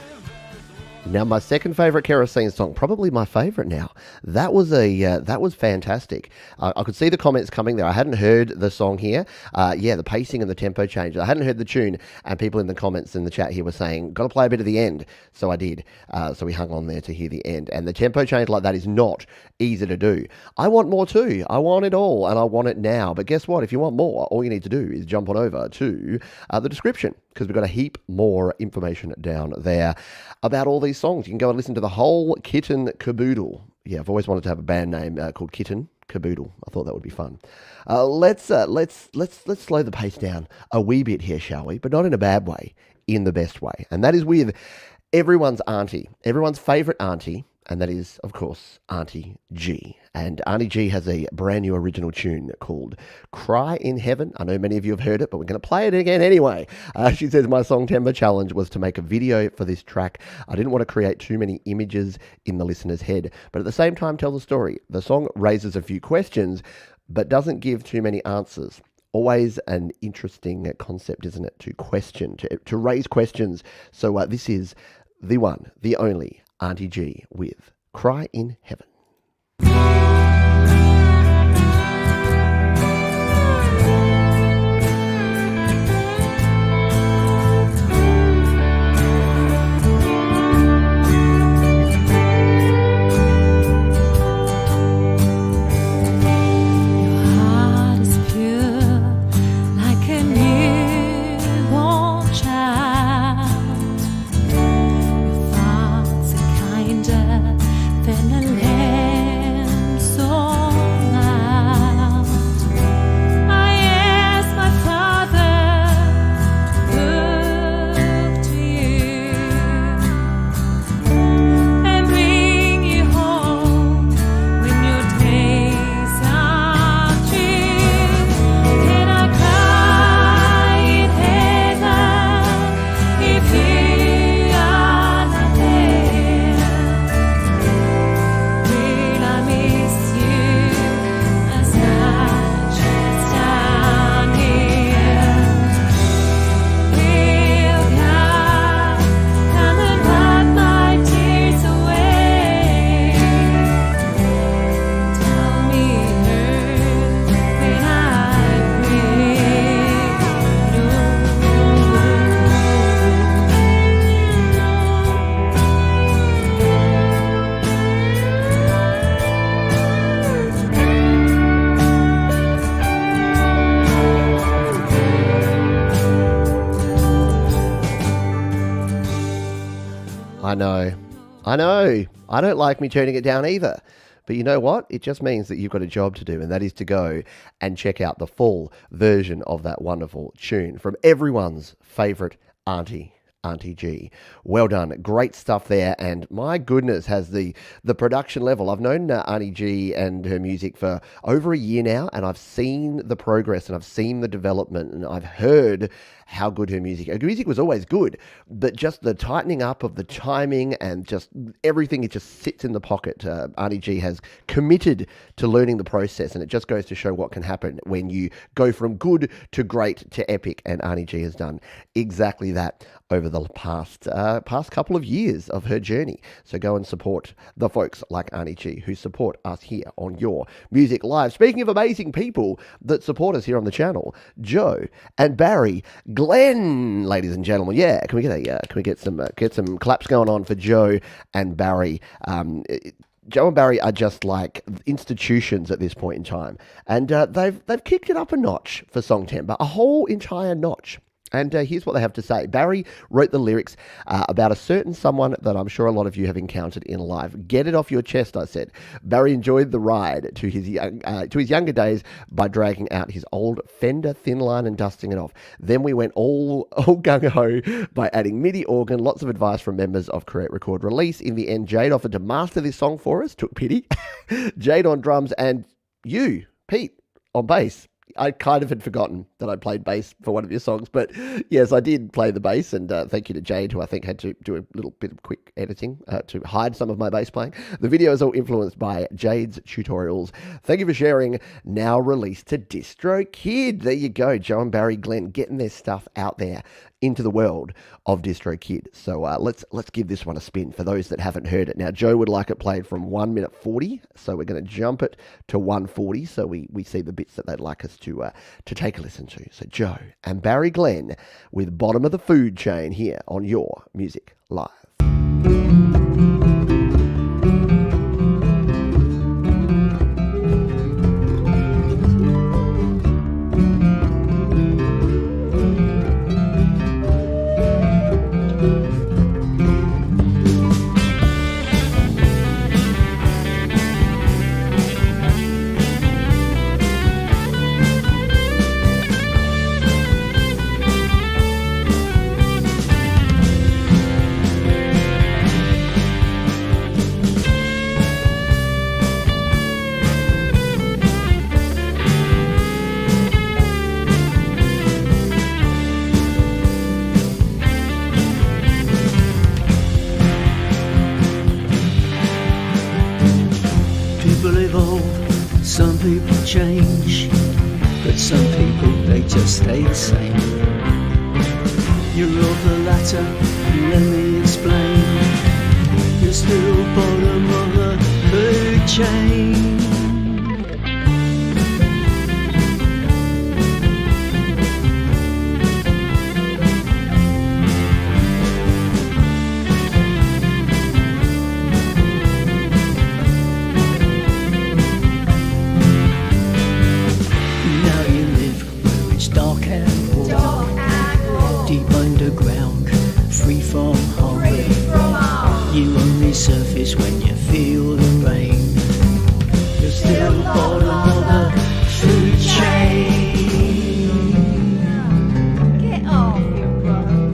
Now, my second favourite Kerosene song, probably my favourite now. That was fantastic. I could see the comments coming there. I hadn't heard the song here. The pacing and the tempo change. I hadn't heard the tune, and people in the comments in the chat here were saying, got to play a bit of the end. So I did. So we hung on there to hear the end. And the tempo change like that is not easy to do. I want more too. I want it all, and I want it now. But guess what? If you want more, all you need to do is jump on over to the description, because we've got a heap more information down there about all these songs. You can go and listen to the whole Kitten Caboodle. Yeah, I've always wanted to have a band name called Kitten Caboodle. I thought that would be fun. Let's slow the pace down a wee bit here, shall we? But not in a bad way, in the best way. And that is with everyone's auntie, everyone's favourite auntie, and that is, of course, Auntie G. And Auntie G has a brand new original tune called Cry in Heaven. I know many of you have heard it, but we're going to play it again anyway. She says, my Songtember challenge was to make a video for this track. I didn't want to create too many images in the listener's head, but at the same time tell the story. The song raises a few questions, but doesn't give too many answers. Always an interesting concept, isn't it? To question, to raise questions. So this is the one, the only Auntie G with Cry in Heaven. I know. I don't like me turning it down either. But you know what? It just means that you've got a job to do, and that is to go and check out the full version of that wonderful tune from everyone's favourite Auntie G. Well done. Great stuff there. And my goodness, has the production level. I've known Auntie G and her music for over a year now, and I've seen the progress and I've seen the development, and I've heard how good her music was always good, but just the tightening up of the timing and just everything, it just sits in the pocket. Auntie G has committed to learning the process, and it just goes to show what can happen when you go from good to great to epic, and Auntie G has done exactly that over the past couple of years of her journey. So go and support the folks like Auntie G who support us here on Your Music Live. Speaking of amazing people that support us here on the channel, Joe and Barry Glenn, ladies and gentlemen. Yeah, can we get some claps going on for Joe and Barry? Joe and Barry are just like institutions at this point in time, and they've kicked it up a notch for Songtember, a whole entire notch. And here's what they have to say. Barry wrote the lyrics about a certain someone that I'm sure a lot of you have encountered in life. Get it off your chest, I said. Barry enjoyed the ride to his younger days by dragging out his old Fender thin line and dusting it off. Then we went all gung-ho by adding MIDI organ, lots of advice from members of Create, Record, Release. In the end, Jade offered to master this song for us, took pity. Jade on drums and you, Pete, on bass. I kind of had forgotten that I played bass for one of your songs, but yes, I did play the bass, and thank you to Jade, who I think had to do a little bit of quick editing to hide some of my bass playing. The video is all influenced by Jade's tutorials. Thank you for sharing. Now released to DistroKid. There you go, Joe and Barry Glenn getting their stuff out there into the world of DistroKid. So let's give this one a spin for those that haven't heard it. Now, Joe would like it played from 1 minute 40, so we're going to jump it to 1:40, so we see the bits that they'd like us to take a listen to. So Joe and Barry Glenn with Bottom of the Food Chain here on Your Music Live. Some people change, but some people, they just stay the same. You're of the latter, let me explain. You're still bottom of the food chain. Surface when you feel the rain. You're still bottom of the food chain. Get off, you brother.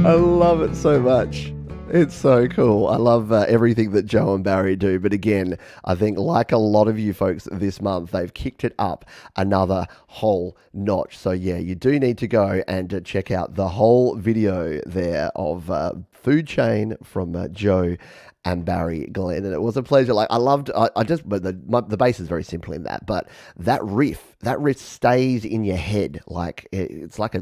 I love it so much. It's so cool. I love everything that Joe and Barry do. But again, I think like a lot of you folks this month, they've kicked it up another whole notch. So yeah, you do need to go and check out the whole video there of Food Chain from Joe and Barry Glenn, and it was a pleasure. Like but the bass is very simple in that, but that riff stays in your head. Like it's like I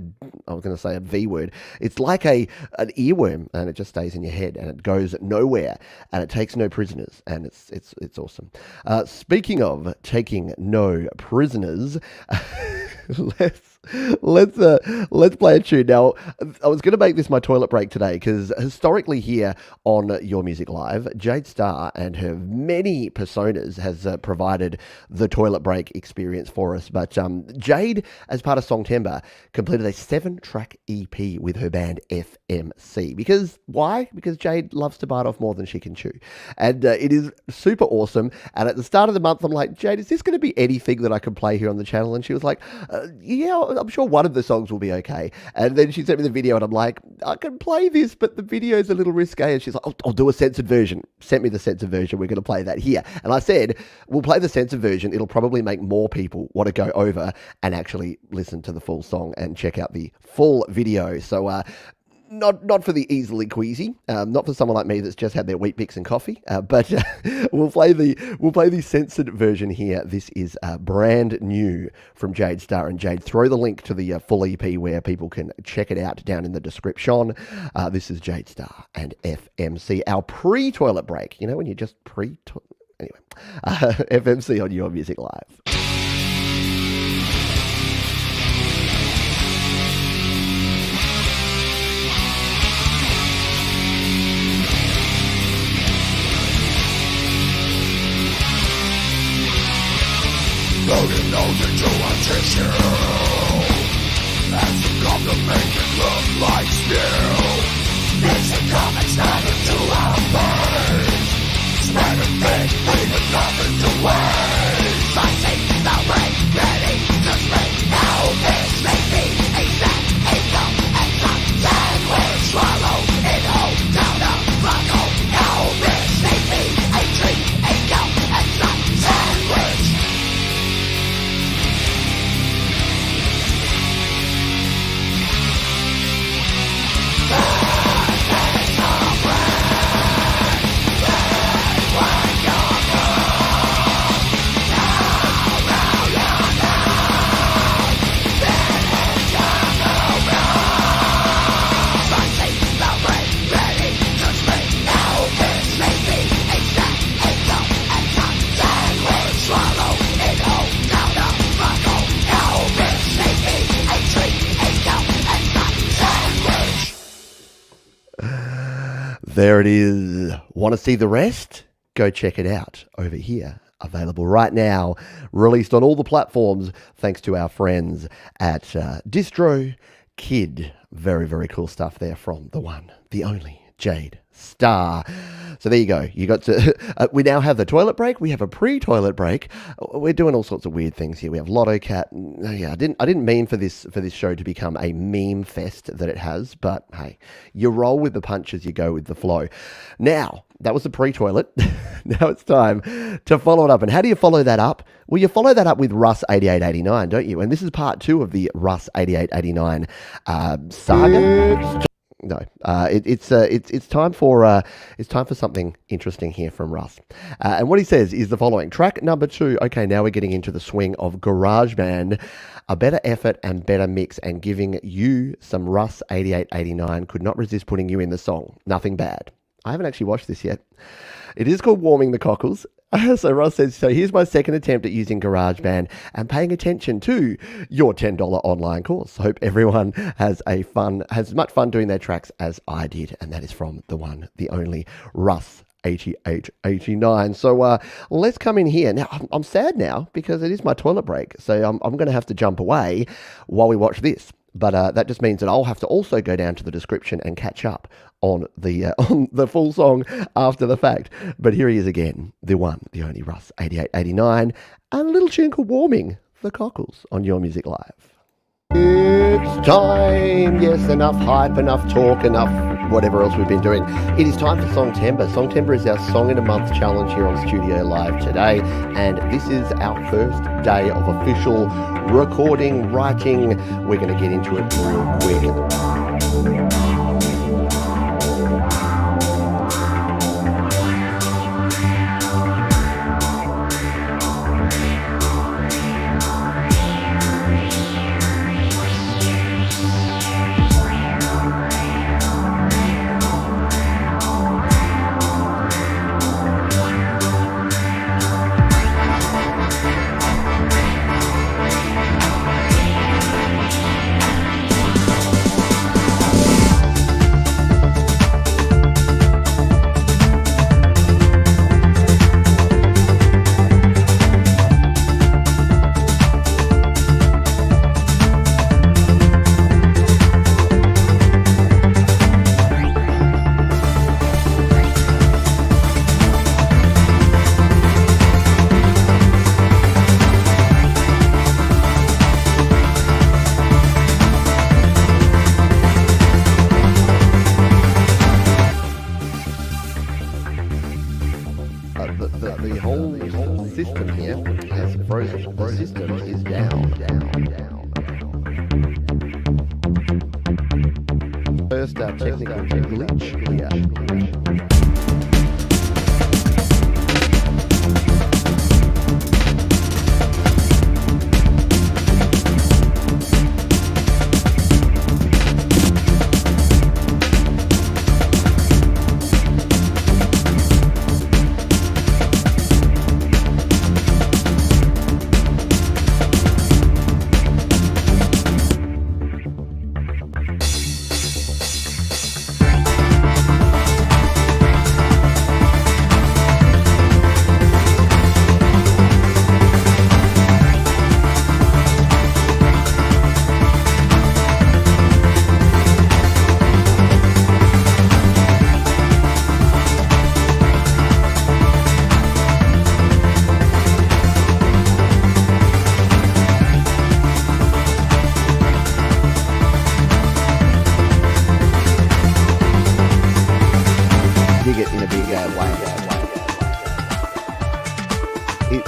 was going to say a V word. It's like an earworm, and it just stays in your head, and it goes nowhere, and it takes no prisoners, and it's awesome. Speaking of taking no prisoners, let's Let's play a tune. Now, I was going to make this my toilet break today because historically here on Your Music Live, Jade Starr and her many personas has provided the toilet break experience for us. But Jade, as part of Songtember, completed a 7-track EP with her band FMC. Because why? Because Jade loves to bite off more than she can chew, and it is super awesome. And at the start of the month, I'm like, Jade, is this going to be anything that I can play here on the channel? And she was like, yeah, I'm sure one of the songs will be okay. And then she sent me the video and I'm like, I can play this, but the video is a little risque. And she's like, I'll do a censored version. Sent me the censored version. We're going to play that here. And I said, we'll play the censored version. It'll probably make more people want to go over and actually listen to the full song and check out the full video. So, not for the easily queasy, not for someone like me that's just had their Wheat Bix and coffee, but we'll play the censored version here. This is brand new from Jade Starr and Jade. Throw the link to the full EP where people can check it out down in the description. This is Jade Starr and FMC, our pre-toilet break. You know when you just anyway, FMC on Your Music Live. Loading nose into a tissue as the goblin make it look like steel. Mixing comics not into our face, spreading fake, leaving nothing to waste. I see the rain ready to spring. Now this may be a snack, a gum and some sandwich. Swallow it all down a buckle. Now this may be a treat, a gum and some sandwich. There it is. Want to see the rest? Go check it out over here. Available right now. Released on all the platforms thanks to our friends at DistroKid. Very, very cool stuff there from the one, the only Jade Starr. So there you go. You got to. We now have the toilet break. We have a pre-toilet break. We're doing all sorts of weird things here. We have Lotto Cat. Yeah, I didn't mean for this show to become a meme fest that it has. But hey, you roll with the punches, you go with the flow. Now that was the pre-toilet. Now it's time to follow it up. And how do you follow that up? Well, you follow that up with Russ 8889, don't you? And this is part 2 of the Russ 8889 saga. No, it's time for something interesting here from Russ, and what he says is the following: track number 2. Okay, now we're getting into the swing of GarageBand. A better effort and better mix, and giving you some Russ 8889 could not resist putting you in the song. Nothing bad. I haven't actually watched this yet. It is called Warming the Cockles. So Ross says, so here's my second attempt at using GarageBand and paying attention to your $10 online course. Hope everyone has as much fun doing their tracks as I did. And that is from the one, the only Russ 8889. So let's come in here. Now, I'm sad now because it is my toilet break. So I'm going to have to jump away while we watch this. But that just means that I'll have to also go down to the description and catch up on the full song after the fact. But here he is again, the one, the only Russ 8889, and a little tune called Warming the Cockles on Your Music Live. It's time. Yes, enough hype, enough talk, enough whatever else we've been doing. It is time for Songtember. Songtember is our Song in a Month challenge here on Studio Live today. And this is our first day of official recording, writing. We're going to get into it real quick. Just a technical glitch here.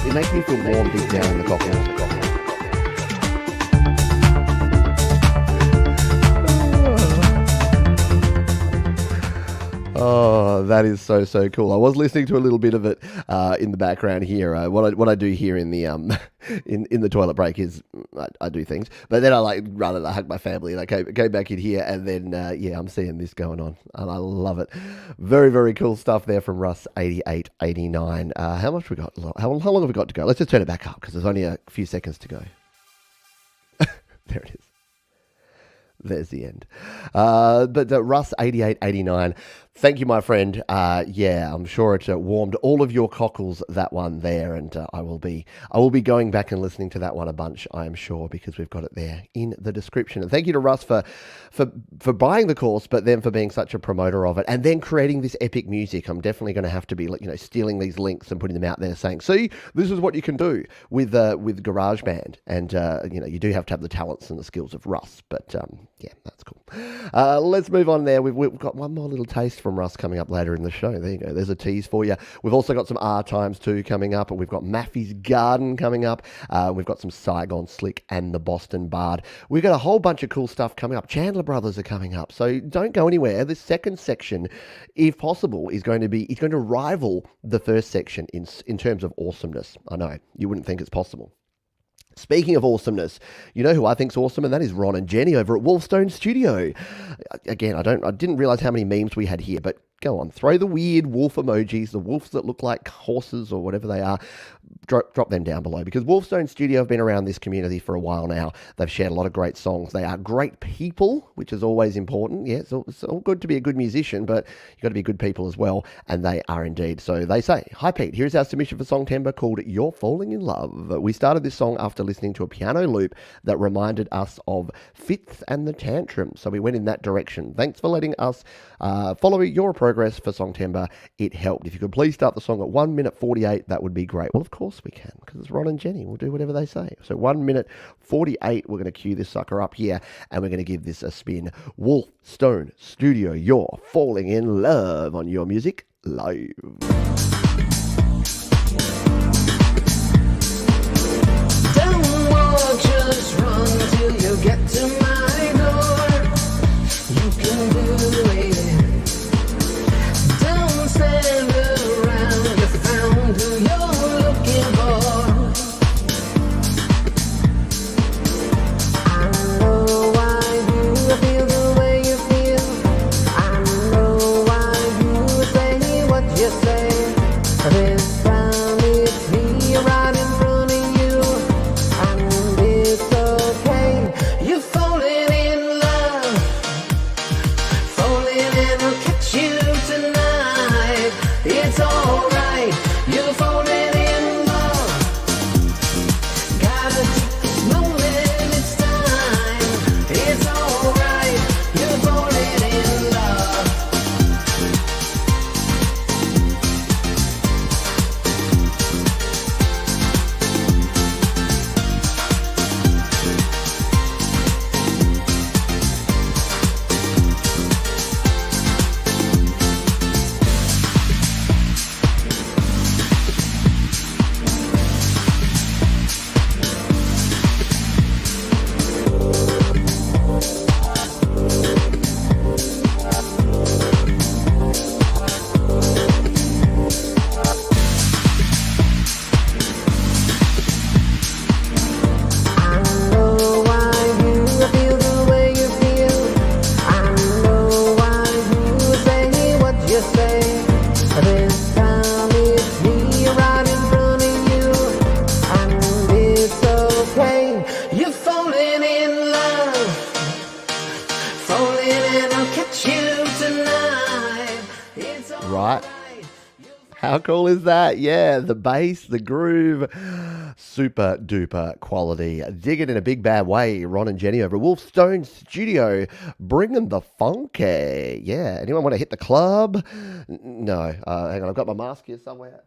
It makes me feel warm deep down in the Cockles. Oh, that is so cool. I was listening to a little bit of it in the background here. What I do here in the in the toilet break is I do things, but then I rather than hug my family, and I go back in here, and then I'm seeing this going on, and I love it. Very cool stuff there from Russ 8889. How much we got? How long have we got to go? Let's just turn it back up because there's only a few seconds to go. There it is. There's the end. But Russ 8889, thank you, my friend. I'm sure it warmed all of your cockles, that one there, and I will be going back and listening to that one a bunch, I am sure, because we've got it there in the description. And thank you to Russ for buying the course, but then for being such a promoter of it, and then creating this epic music. I'm definitely going to have to be stealing these links and putting them out there, saying, "See, this is what you can do with GarageBand." And you do have to have the talents and the skills of Russ, but yeah, that's cool. Let's move on there. We've got one more little taste from Russ coming up later in the show. There you go. There's a tease for you. We've also got some R Times 2 coming up, and we've got Maffy's Garden coming up. We've got some Saigon Slick and the Boston Bard. We've got a whole bunch of cool stuff coming up. Chandler Brothers are coming up, so don't go anywhere. The second section, if possible, is going to rival the first section in terms of awesomeness. I know you wouldn't think it's possible. Speaking of awesomeness, you know who I think's awesome, and that is Ron and Jenny over at Wolfstone Studio. Again, I didn't realize how many memes we had here, but go on, throw the weird wolf emojis, the wolves that look like horses or whatever they are. Drop them down below, because Wolfstone Studio have been around this community for a while now. They've shared a lot of great songs. They are great people, which is always important. Yeah, it's all good to be a good musician, but you've got to be good people as well, and they are indeed. So they say, "Hi Pete, here's our submission for Songtember called You're Falling in Love." We started this song after listening to a piano loop that reminded us of Fitz and the Tantrum, so we went in that direction. Thanks for letting us follow your progress for Songtember. It helped. If you could please start the song at 1 minute 48, that would be great. Well, of course we can, because it's Ron and Jenny. We'll do whatever they say. So 1 minute 48, we're going to cue this sucker up here, and we're going to give this a spin. Wolfstone Studio, You're Falling in Love on Your Music Live. Don't walk, just run till you get to my door. You can do it. Don't stand around, you found who you're looking for. I know why you feel the way you feel. I know why you say what you say. This time it's me right in front of you, and it's okay. You fall and I'll catch you tonight. It's all Right. How cool is that? Yeah, the bass, the groove, super duper quality. Dig it in a big bad way. Ron and Jenny over at Wolfstone Studio, bringing the funky. Yeah, anyone want to hit the club? No, hang on, I've got my mask here somewhere.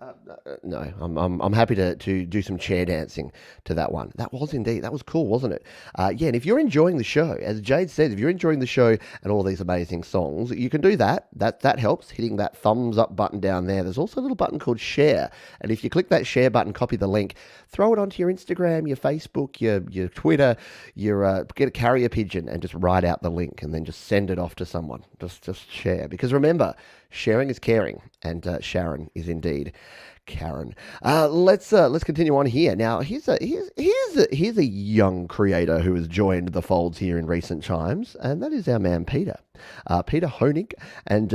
No, I'm happy to do some chair dancing to that one. That was cool, wasn't it? Yeah, and if you're enjoying the show, as Jade said, if you're enjoying the show and all these amazing songs, you can do that. That helps, hitting that thumbs up button down there. There's also a little button called share, and if you click that share button, copy the link, throw it onto your Instagram, your Facebook, your Twitter, get a carrier pigeon and just write out the link and then just send it off to someone. Just share, because remember, sharing is caring, and Sharon is indeed Karen. Let's continue on here. Now, here's a young creator who has joined the folds here in recent times, and that is our man Peter. Peter Honig, and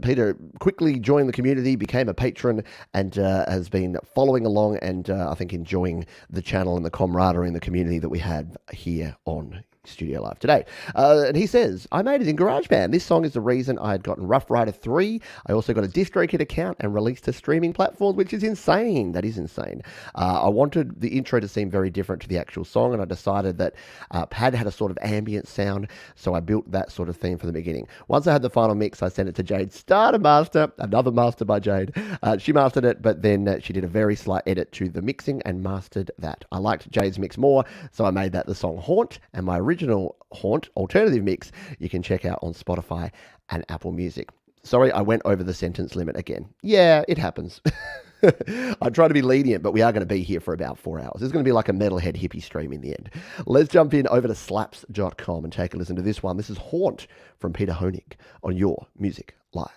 Peter quickly joined the community, became a patron, and has been following along and I think enjoying the channel and the camaraderie in the community that we had here on Studio Live today. And he says, I made it in GarageBand. This song is the reason I had gotten Rough Rider 3. I also got a DistroKid account and released to streaming platforms, which is insane. That is insane. I wanted the intro to seem very different to the actual song, and I decided that Pad had a sort of ambient sound, so I built that sort of theme from the beginning. Once I had the final mix, I sent it to Jade Starter Master, another master by Jade. She mastered it, but then she did a very slight edit to the mixing and mastered that. I liked Jade's mix more, so I made that the song Haunt, and my original Haunt alternative mix you can check out on Spotify and Apple Music. Sorry, I went over the sentence limit again. Yeah, it happens. I try to be lenient, but we are going to be here for about 4 hours. It's going to be like a metalhead hippie stream in the end. Let's jump in over to slaps.com and take a listen to this one. This is Haunt from Peter Honig on Your Music Live.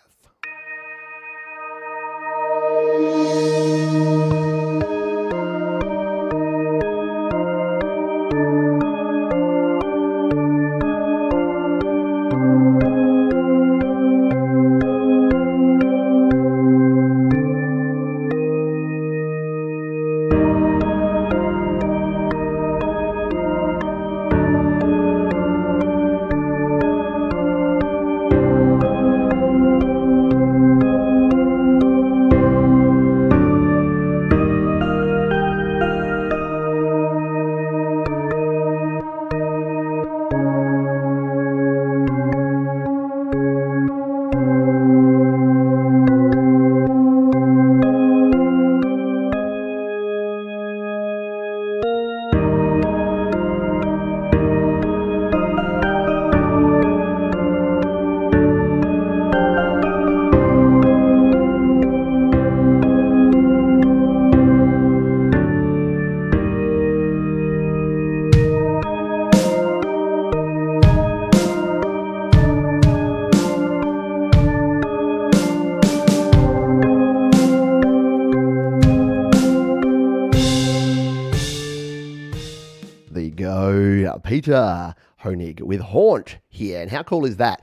Peter Honig with Haunt here. And how cool is that?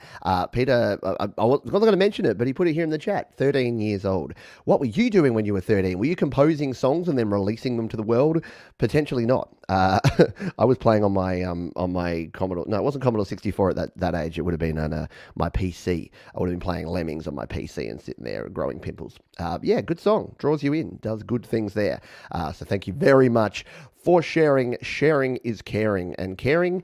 Peter, I was not going to mention it, but he put it here in the chat. 13 years old. What were you doing when you were 13? Were you composing songs and then releasing them to the world? Potentially not. I was playing on my Commodore. No, it wasn't Commodore 64 at that age. It would have been on my PC. I would have been playing Lemmings on my PC and sitting there growing pimples. Yeah, good song. Draws you in. Does good things there. So thank you very much for sharing. Sharing is caring, and caring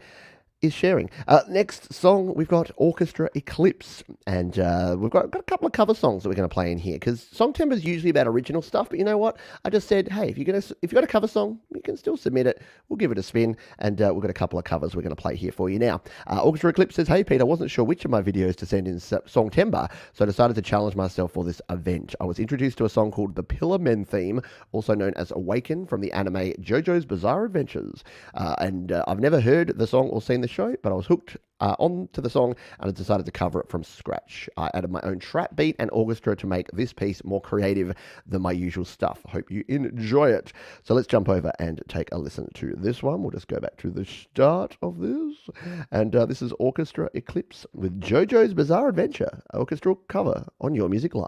is sharing. Next song, we've got Orchestra Eclipse, and we've got a couple of cover songs that we're going to play in here, because Songtember is usually about original stuff, but you know what? I just said, hey, if you've got a cover song, you can still submit it. We'll give it a spin, and we've got a couple of covers we're going to play here for you now. Orchestra Eclipse says, hey, Pete, I wasn't sure which of my videos to send in Songtember, so I decided to challenge myself for this event. I was introduced to a song called The Pillar Men Theme, also known as Awaken, from the anime JoJo's Bizarre Adventures, and I've never heard the song or seen the show, but I was hooked onto the song and I decided to cover it from scratch. I added my own trap beat and orchestra to make this piece more creative than my usual stuff. I hope you enjoy it. So let's jump over and take a listen to this one. We'll just go back to the start of this, and this is Orchestra Eclipse with JoJo's Bizarre Adventure, orchestral cover on Your Music Live.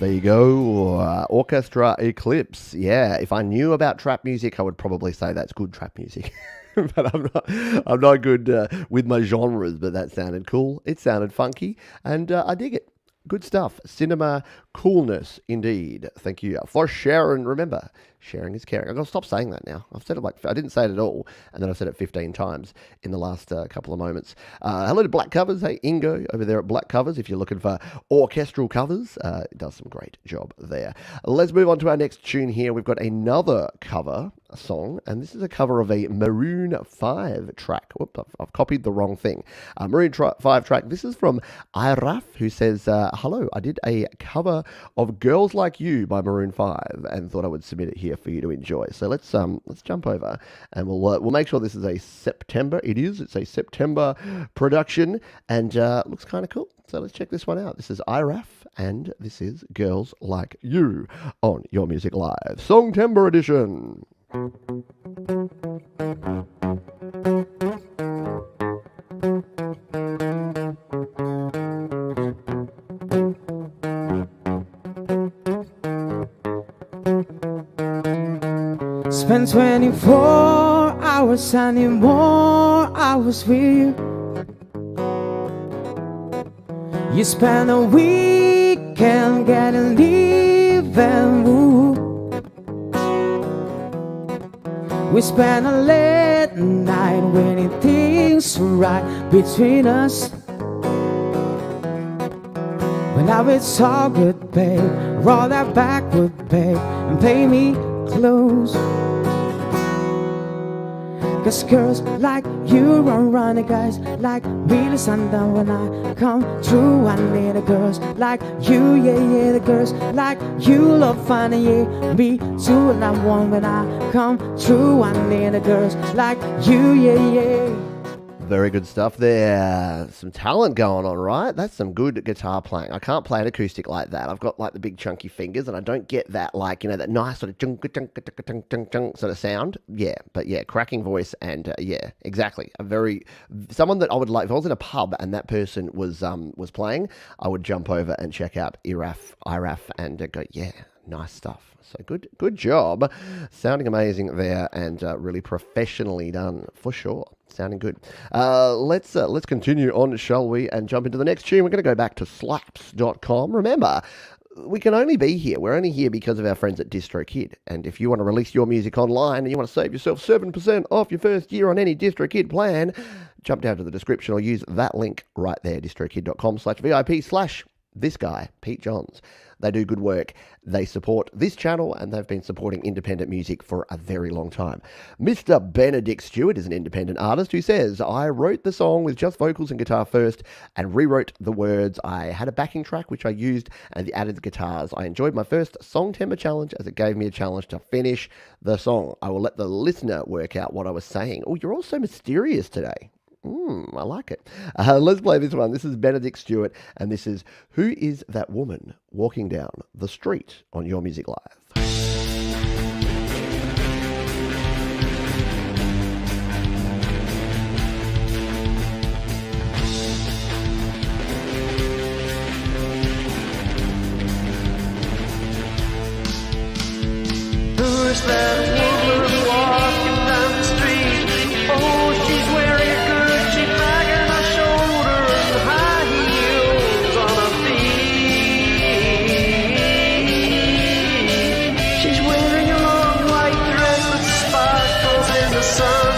There you go. Orchestra Eclipse. Yeah, if I knew about trap music, I would probably say that's good trap music. But I'm not good with my genres, but that sounded cool. It sounded funky, and I dig it. Good stuff. Cinema coolness, indeed. Thank you for sharing. Remember, sharing is caring. I've got to stop saying that now. I've said it I didn't say it at all, and then I've said it 15 times in the last couple of moments. Hello to Black Covers. Hey, Ingo over there at Black Covers. If you're looking for orchestral covers, it does some great job there. Let's move on to our next tune here. We've got another cover song, and this is a cover of a Maroon 5 track. Whoops, I've copied the wrong thing. Maroon 5 track. This is from Iraf, who says, hello, I did a cover of Girls Like You by Maroon 5 and thought I would submit it here for you to enjoy. So let's jump over and we'll make sure this is a September. It's a September production and looks kind of cool. So let's check this one out. This is Iraf and this is Girls Like You on Your Music Live Songtember edition. Spend 24 hours and more hours with you. You spend a weekend getting even woo. We spend a late night winning things right between us. But now it's all good, babe. Roll that backward, babe, and pay me close. Cause girls like you run the guys like me to sundown. When I come through, I need the girls like you, yeah, the girls like you love finding, yeah, me too. And I'm one when I come through, I need the girls like you, yeah. Very good stuff there. Some talent going on, right? That's some good guitar playing. I can't play an acoustic like that. I've got like the big chunky fingers and I don't get that like, you know, that nice sort of junk sort of sound. Yeah, but yeah, cracking voice and yeah, exactly. Someone that I would like, if I was in a pub and that person was playing, I would jump over and check out Iraf and go, yeah, nice stuff. So good job. Sounding amazing there and really professionally done for sure. Sounding good. Let's continue on, shall we, and jump into the next tune. We're going to go back to slaps.com. Remember, we can only be here. We're only here because of our friends at DistroKid. And if you want to release your music online and you want to save yourself 7% off your first year on any DistroKid plan, jump down to the description or use that link right there, distrokid.com/VIP/this guy, Pete Johns. They do good work. They support this channel and they've been supporting independent music for a very long time. Mr. Benedict Stewart is an independent artist who says, I wrote the song with just vocals and guitar first and rewrote the words. I had a backing track which I used and added the guitars. I enjoyed my first Songtember challenge as it gave me a challenge to finish the song. I will let the listener work out what I was saying. Oh, you're all so mysterious today. I like it. Let's play this one. This is Benedict Stewart, and this is Who Is That Woman Walking Down the Street on Your Music Live. Who is that woman walking down the street? Oh, she's wearing a Gucci bag on her shoulder and high heels on her feet. She's wearing a long white dress that sparkles in the sun.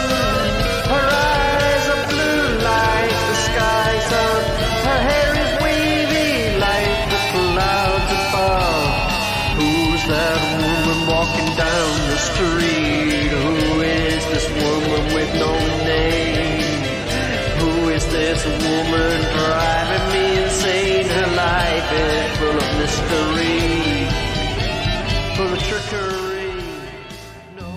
Her eyes are blue like the sky sun. Her hair is wavy like the clouds above. Who's that woman walking down the street? Who is this woman with no name? Who is this woman driving me insane? Her life is full of mystery, full of trickery.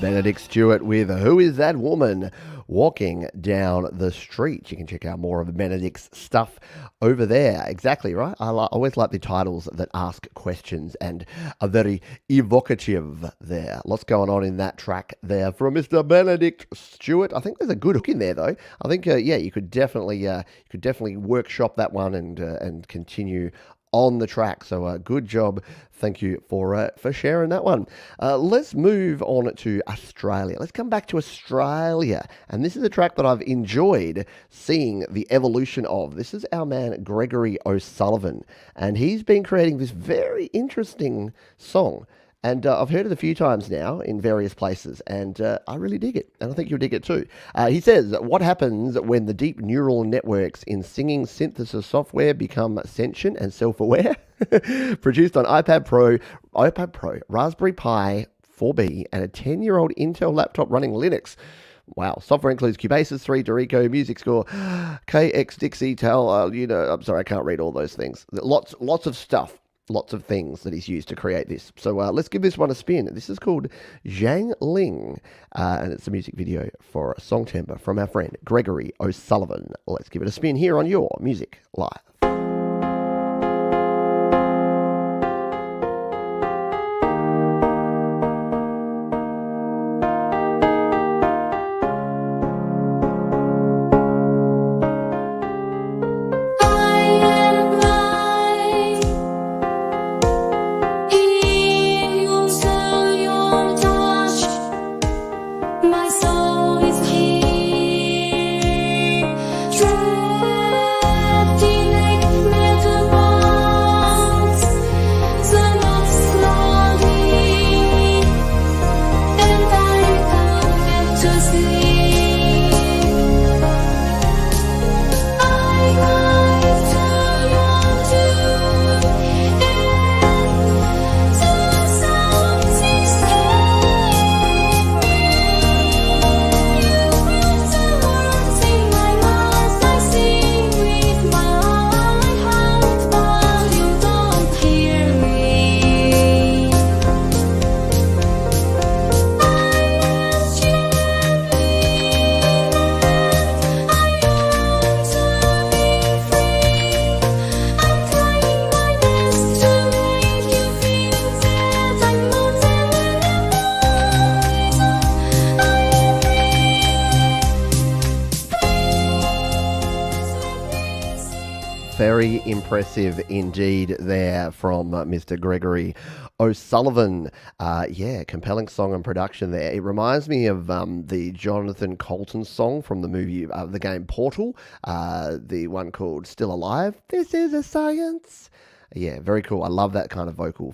Benedict Stewart with Who Is That Woman Walking Down the Street. You can check out more of Benedict's stuff over there. Exactly, right? I always like the titles that ask questions and are very evocative there. Lots going on in that track there from Mr. Benedict Stewart. I think there's a good hook in there, though. I think, you could definitely workshop that one and continue on the track. So good job. Thank you for sharing that one. Let's move on to Australia. Let's come back to Australia. And this is a track that I've enjoyed seeing the evolution of. This is our man Gregory O'Sullivan. And he's been creating this very interesting song. And I've heard it a few times now in various places, and I really dig it, and I think you'll dig it too. He says, what happens when the deep neural networks in singing synthesis software become sentient and self-aware? Produced on iPad Pro, Raspberry Pi 4B, and a 10-year-old Intel laptop running Linux. Wow. Software includes Cubasis 3, Dorico, Music Score, KX, Dixie, Tal, I'm sorry, I can't read all those things. Lots of stuff. Lots of things that he's used to create this. So let's give this one a spin. This is called Zhang Ling, and it's a music video for Songtember from our friend Gregory O'Sullivan. Let's give it a spin here on Your Music Live. Very impressive indeed there from Mr. Gregory O'Sullivan. Compelling song and production there. It reminds me of the Jonathan Colton song from the movie, the game Portal, the one called Still Alive. This is a science. Yeah, very cool. I love that kind of vocal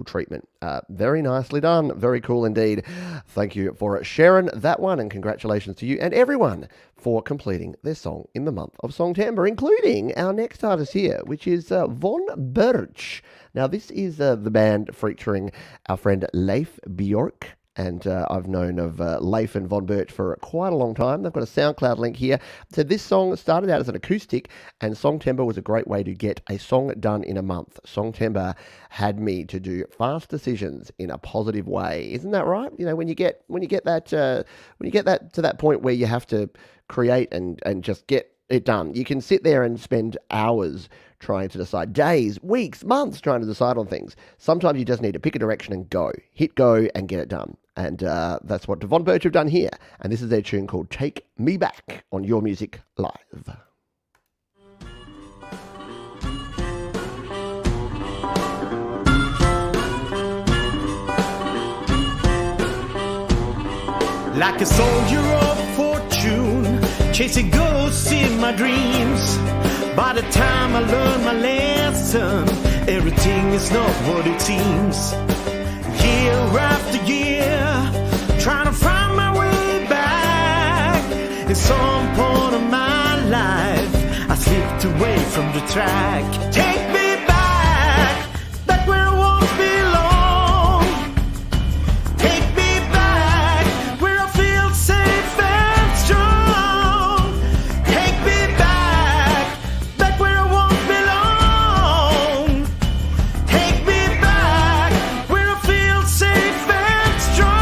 treatment. Very nicely done. Very cool indeed. Thank you for sharing that one, and congratulations to you and everyone for completing their song in the month of Songtember, including our next artist here, which is Von Birch. Now, this is the band featuring our friend Leif Bjork. And I've known of Leif and Von Birch for quite a long time. They've got a SoundCloud link here. So this song started out as an acoustic, and Songtember was a great way to get a song done in a month. Songtember had me to do fast decisions in a positive way. Isn't that right? You know, when you get that to that point where you have to create and just get it done, you can sit there and spend hours trying to decide, days, weeks, months trying to decide on things. Sometimes you just need to pick a direction and go. Hit go and get it done. And that's what Von Birch have done here. And this is their tune called Take Me Back on Your Music Live. Like a soldier of fortune, chasing ghosts in my dreams. By the time I learn my lesson, everything is not what it seems. Year after year, trying to find my way back. At some point of my life, I slipped away from the track. Take me back, back where I once belonged. Take me back, where I feel safe and strong. Take me back, back where I once belonged. Take me back, where I feel safe and strong.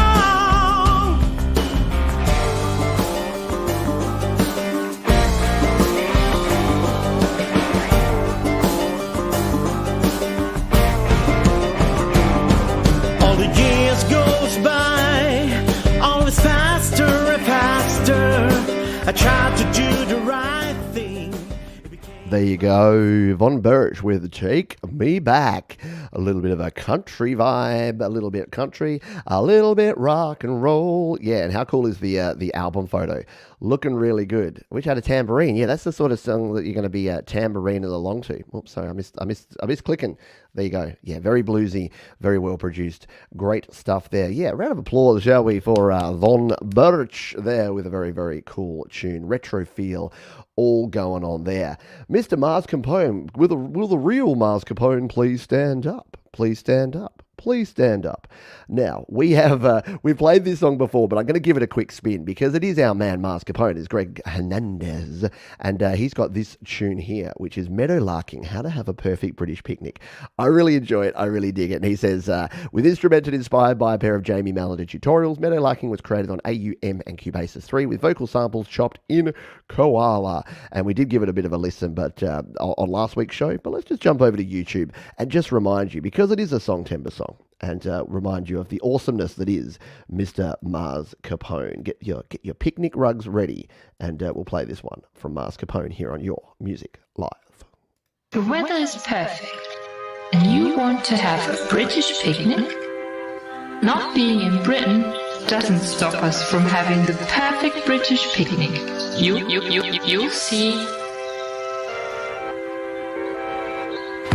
There you go, Von Birch with Take Me Back. A little bit of a country vibe, a little bit country, a little bit rock and roll. Yeah, and how cool is the album photo? Looking really good. Wish I had a tambourine. Yeah, that's the sort of song that you're going to be tambourining along to. Oops, sorry, I missed clicking. There you go. Yeah, very bluesy, very well produced. Great stuff there. Yeah, round of applause, shall we, for Von Birch there with a very, very cool tune. Retro feel all going on there. Mr. Mars Capone, will the real Mars Capone please stand up? Please stand up. Please stand up. Now, we've played this song before, but I'm going to give it a quick spin because it is our man, Mars Capone, is Greg Hernandez, and he's got this tune here, which is Meadowlarking, How to Have a Perfect British Picnic. I really enjoy it. I really dig it. And he says, with instrumented inspired by a pair of Jamie Malander tutorials, Meadowlarking was created on AUM and Cubasis 3 with vocal samples chopped in Koala. And we did give it a bit of a listen but on last week's show, but let's just jump over to YouTube and just remind you, because it is a Songtember song, and remind you of the awesomeness that is Mr. Mars Capone. Get your picnic rugs ready, and we'll play this one from Mars Capone here on Your Music Live. The weather is perfect, and you want to have a British picnic? Not being in Britain doesn't stop us from having the perfect British picnic. You'll see.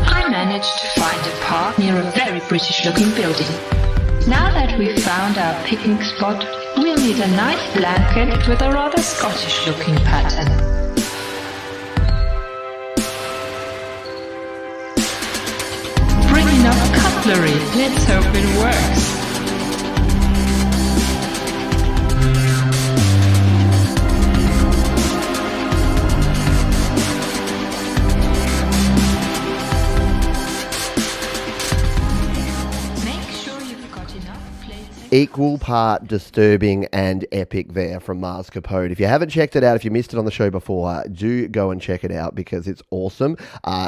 I managed to find a park near a very British-looking building. Now that we've found our picnic spot, we'll need a nice blanket with a rather Scottish-looking pattern. Bring enough cutlery. Let's hope it works. Equal part disturbing and epic there from Mars Capone. If you haven't checked it out, if you missed it on the show before, do go and check it out because it's awesome.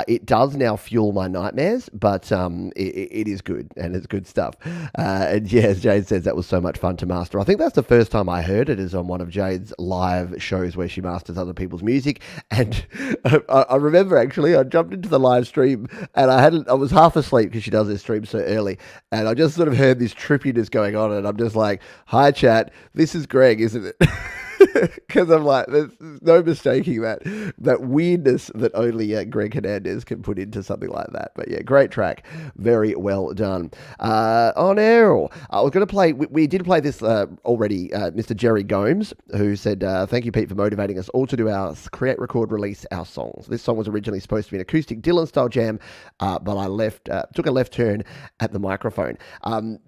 It does now fuel my nightmares, but it is good and it's good stuff. And yeah, as Jade says, that was so much fun to master. I think that's the first time I heard it is on one of Jade's live shows where she masters other people's music. And I remember actually, I jumped into the live stream and I was half asleep because she does this stream so early, and I just sort of heard this trippiness going on. And I'm just like, hi chat, this is Greg, isn't it? Because I'm like, there's no mistaking that weirdness that only Greg Hernandez can put into something like that. But yeah, great track. Very well done. On air, I was going to play, we did play this already, Mr. Jerry Gomes, who said, thank you, Pete, for motivating us all to do our create, record, release our songs. This song was originally supposed to be an acoustic Dylan-style jam, but I took a left turn at the microphone.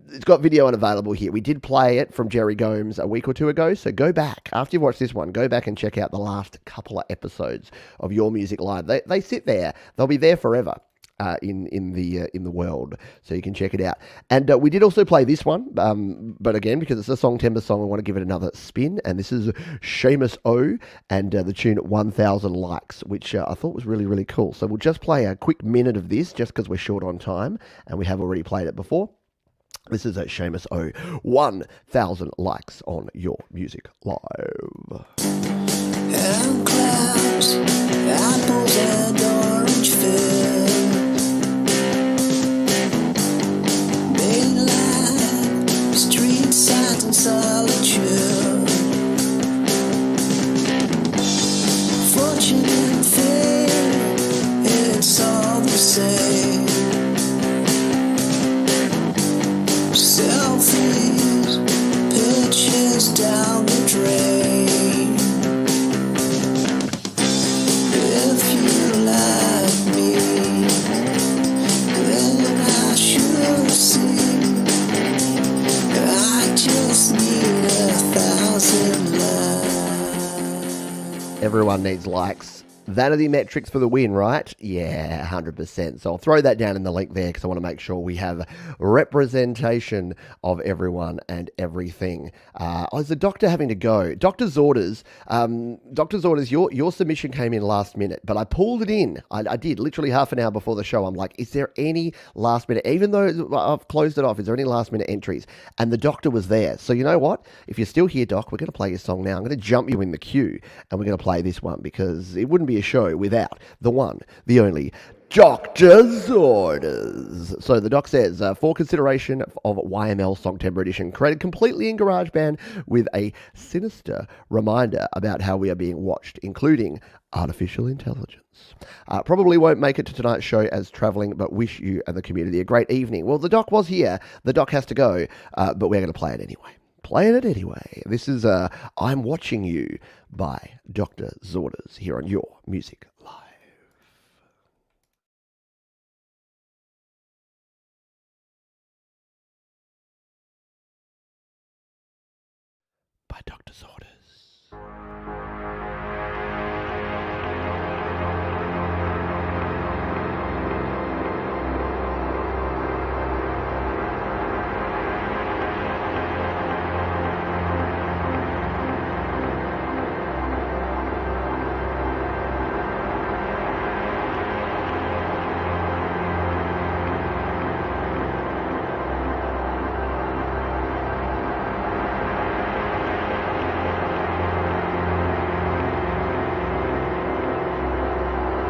It's got video unavailable here. We did play it from Jerry Gomes a week or two ago, so go back. After you watch this one, go back and check out the last couple of episodes of Your Music Live. They sit there. They'll be there forever in the world, so you can check it out. And we did also play this one, but again, because it's a Songtember song, I want to give it another spin. And this is Seamus O and the tune 1000 Likes, which I thought was really, really cool. So we'll just play a quick minute of this just because we're short on time and we have already played it before. This is a Seamus O, 1000 Likes on Your Music Live. And clouds, apples and orange fill, mainland, street signs and solitude, fortune and fame, it's all the same. Selfies, pictures down the drain. If you like me, then I should sing. I just need 1,000 likes. Everyone needs likes. Vanity metrics for the win, right? Yeah, 100%. So I'll throw that down in the link there because I want to make sure we have representation of everyone and everything. Is the doctor having to go? Doctor's orders. Your submission came in last minute, but I pulled it in. I did, literally half an hour before the show. I'm like, is there any last minute, even though I've closed it off, is there any last minute entries? And the doctor was there. So you know what? If you're still here, Doc, we're going to play your song now. I'm going to jump you in the queue and we're going to play this one because it wouldn't be be a show without the one, the only, Dr. Zorders. So the doc says, for consideration of YML Songtember edition, created completely in GarageBand with a sinister reminder about how we are being watched, including artificial intelligence. Probably won't make it to tonight's show as travelling, but wish you and the community a great evening. Well, the doc was here. The doc has to go, but we're going to play it anyway. Playing it anyway. This is I'm Watching You by Dr. Zorders here on Your Music Live. By Dr. Zorders.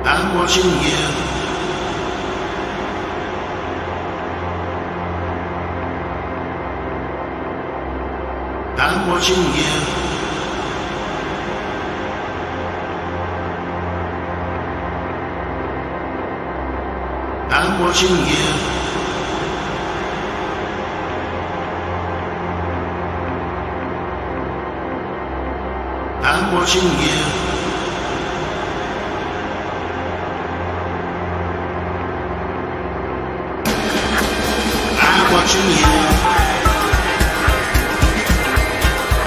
I'm watching you. I'm watching you. I'm watching you. I'm watching you. Watching you.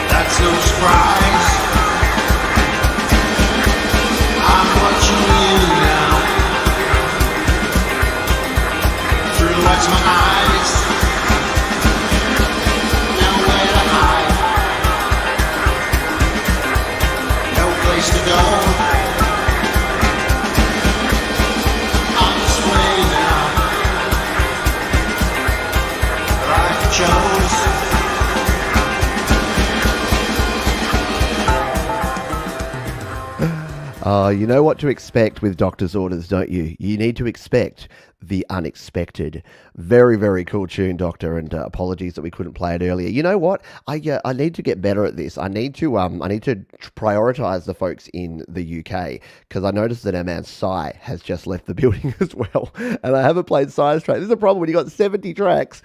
That's no surprise. I'm watching you now. Through what's my eyes. Nowhere to hide. No place to go. I'm this way now. You know what to expect with Doctor's Orders, don't you? You need to expect the unexpected. Very, very cool tune, Doctor, and apologies that we couldn't play it earlier. You know what? I need to get better at this. I need to prioritize the folks in the UK, because I noticed that our man Sai has just left the building as well, and I haven't played Sai's track. This is a problem when you got 70 tracks,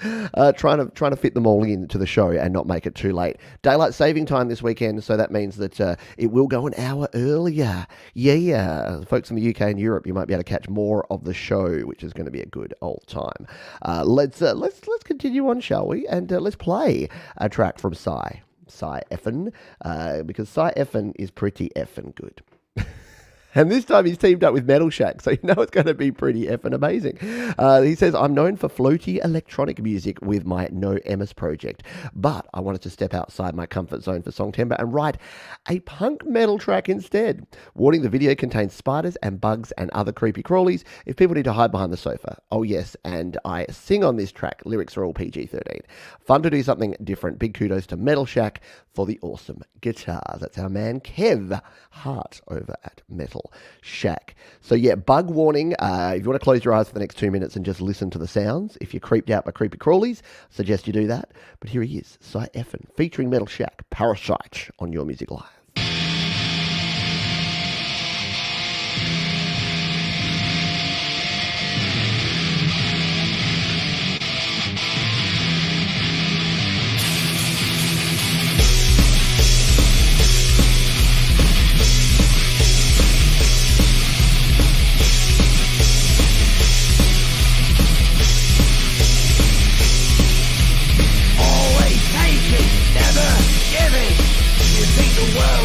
trying to fit them all into the show and not make it too late. Daylight saving time this weekend, so that means that it will go an hour earlier. Yeah, folks in the UK and Europe, you might be able to catch more of the show, which is going to be a good old time. Let's continue on, shall we? And let's play a track from Sai Effin, because Sai Effin is pretty effin good. And this time he's teamed up with Metal Shack, so you know it's going to be pretty effing amazing. He says, I'm known for floaty electronic music with my No Emis project, but I wanted to step outside my comfort zone for Songtember and write a punk metal track instead. Warning, the video contains spiders and bugs and other creepy crawlies if people need to hide behind the sofa. Oh yes, and I sing on this track. Lyrics are all PG-13. Fun to do something different. Big kudos to Metal Shack for the awesome guitars. That's our man Kev Hart over at Metal Shack. So yeah, bug warning. If you want to close your eyes for the next 2 minutes and just listen to the sounds, if you're creeped out by creepy crawlies, suggest you do that. But here he is, Sai Effin, featuring Metal Shack, Parasite on Your Music Live. Never giving. You think the world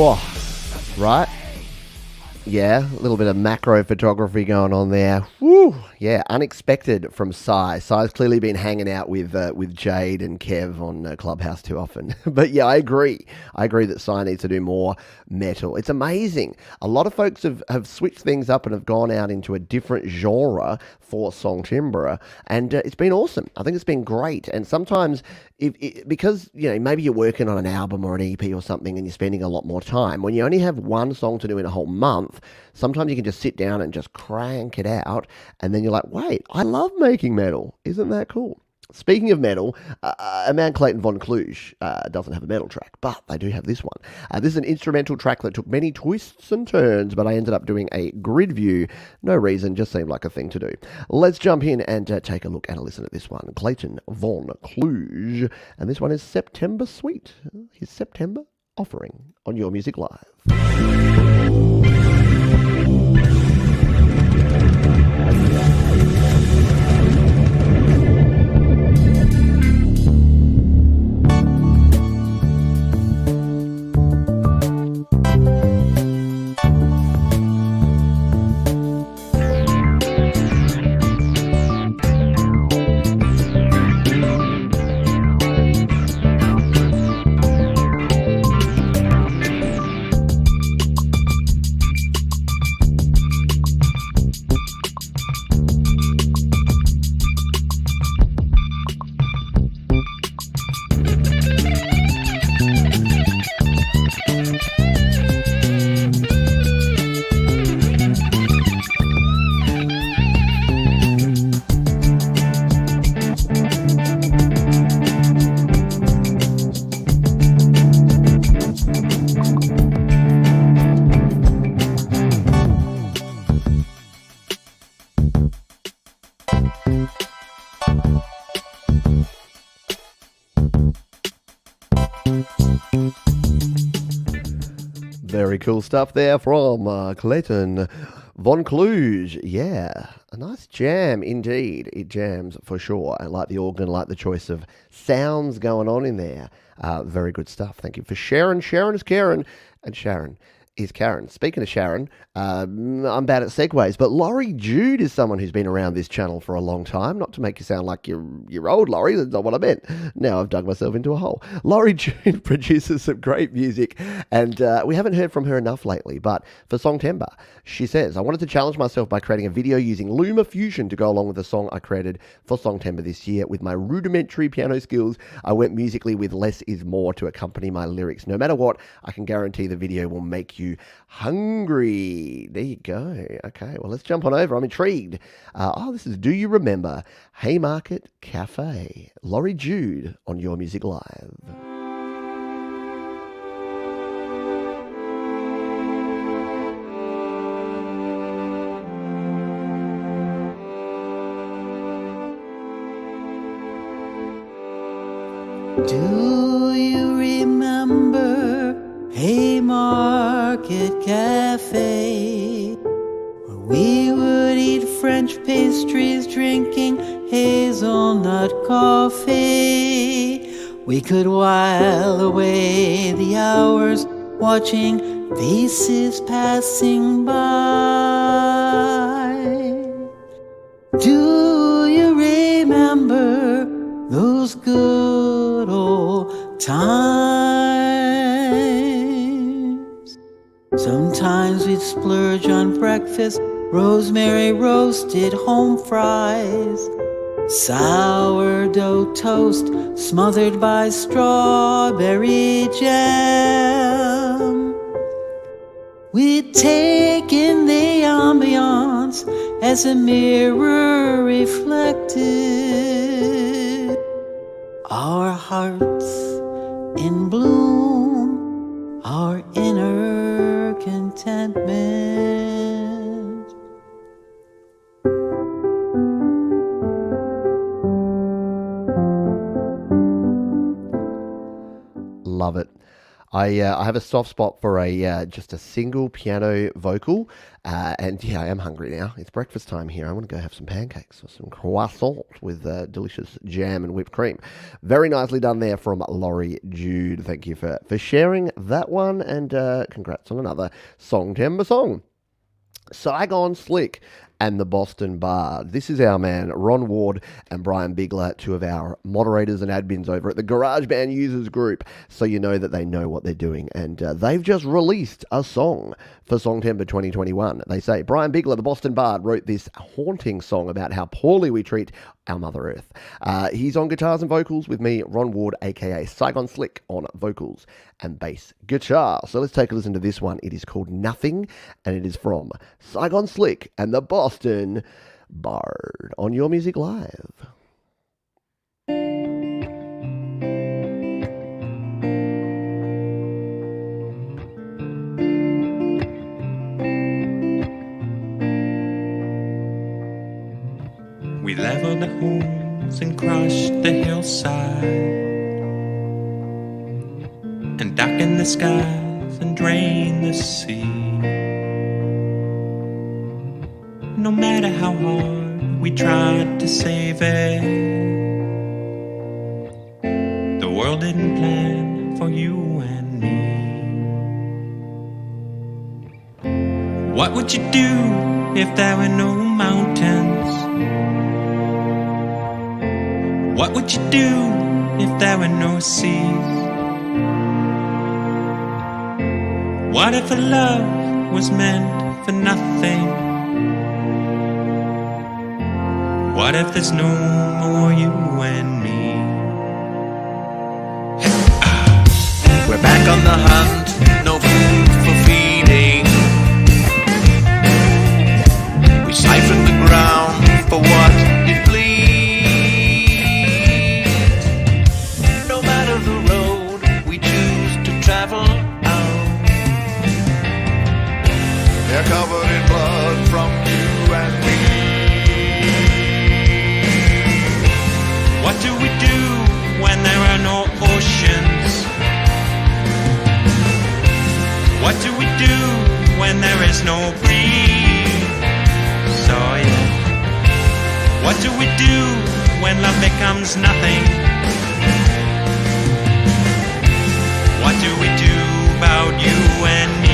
Oh, right. Yeah, a little bit of macro photography going on there. Woo! Yeah, unexpected from Sai. Sai's clearly been hanging out with Jade and Kev on Clubhouse too often. But yeah, I agree. I agree that Sai needs to do more metal. It's amazing. A lot of folks have switched things up and have gone out into a different genre for Songtember, and it's been awesome. I think it's been great. And sometimes, because maybe you're working on an album or an EP or something, and you're spending a lot more time. When you only have one song to do in a whole month, sometimes you can just sit down and just crank it out, and then you're like, wait, I love making metal. Isn't that cool? Speaking of metal, a man Clayton Von Kluge doesn't have a metal track, but they do have this one. This is an instrumental track that took many twists and turns, but I ended up doing a grid view. No reason, just seemed like a thing to do. Let's jump in and take a look and a listen at this one. Clayton Von Kluge, and this one is September Sweet. His September offering on Your Music Live. Very cool stuff there from Clayton Von Kluge. Yeah, a nice jam indeed. It jams for sure. I like the organ, I like the choice of sounds going on in there. Very good stuff. Thank you for Sharon. Sharon is Karen, and Sharon is Karen. Speaking of Sharon, I'm bad at segues, but Laurie Jude is someone who's been around this channel for a long time. Not to make you sound like you're old, Laurie. That's not what I meant. Now I've dug myself into a hole. Laurie Jude produces some great music, and we haven't heard from her enough lately. But for Songtember, she says, I wanted to challenge myself by creating a video using LumaFusion to go along with the song I created for Songtember this year. With my rudimentary piano skills, I went musically with less is more to accompany my lyrics. No matter what, I can guarantee the video will make you hungry. There you go. Okay, well, let's jump on over. I'm intrigued. This is Do You Remember Haymarket Cafe? Laurie Jude on Your Music Live. Do you remember Haymarket Cafe, where we would eat French pastries, drinking hazelnut coffee? We could while away the hours watching faces passing by. Do you remember those good old times? Sometimes we'd splurge on breakfast, rosemary roasted home fries, sourdough toast smothered by strawberry jam. We'd take in the ambiance as a mirror reflected our hearts in bloom, our inner contentment. Love it. I have a soft spot for a just a single piano vocal, and yeah, I am hungry now. It's breakfast time here. I want to go have some pancakes or some croissant with delicious jam and whipped cream. Very nicely done there from Laurie Jude. Thank you for sharing that one, and congrats on another Songtember song. Saigon Slick and the Boston Bard. This is our man, Ron Ward and Brian Bigler, two of our moderators and admins over at the GarageBand Users Group, so you know that they know what they're doing. And they've just released a song for Songtember 2021. They say, Brian Bigler, the Boston Bard, wrote this haunting song about how poorly we treat our Mother Earth. He's on guitars and vocals with me, Ron Ward, aka Saigon Slick, on vocals and bass guitar. So let's take a listen to this one. It is called Nothing, and it is from Saigon Slick and the Boston Bard on Your Music Live. We leveled the homes and crushed the hillside, and darkened the skies and drained the sea. No matter how hard we tried to save it, the world didn't plan for you and me. What would you do if there were no mountains? What would you do if there were no seas? What if a love was meant for nothing? What if there's no more you and me? We're back on the hunt, no food for feeding. We siphon the ground for what it bleeds. No matter the road we choose to travel out, they're covered in blood from you and me. What do we do when there are no oceans? What do we do when there is no breeze? So yeah. What do we do when love becomes nothing? What do we do about you and me?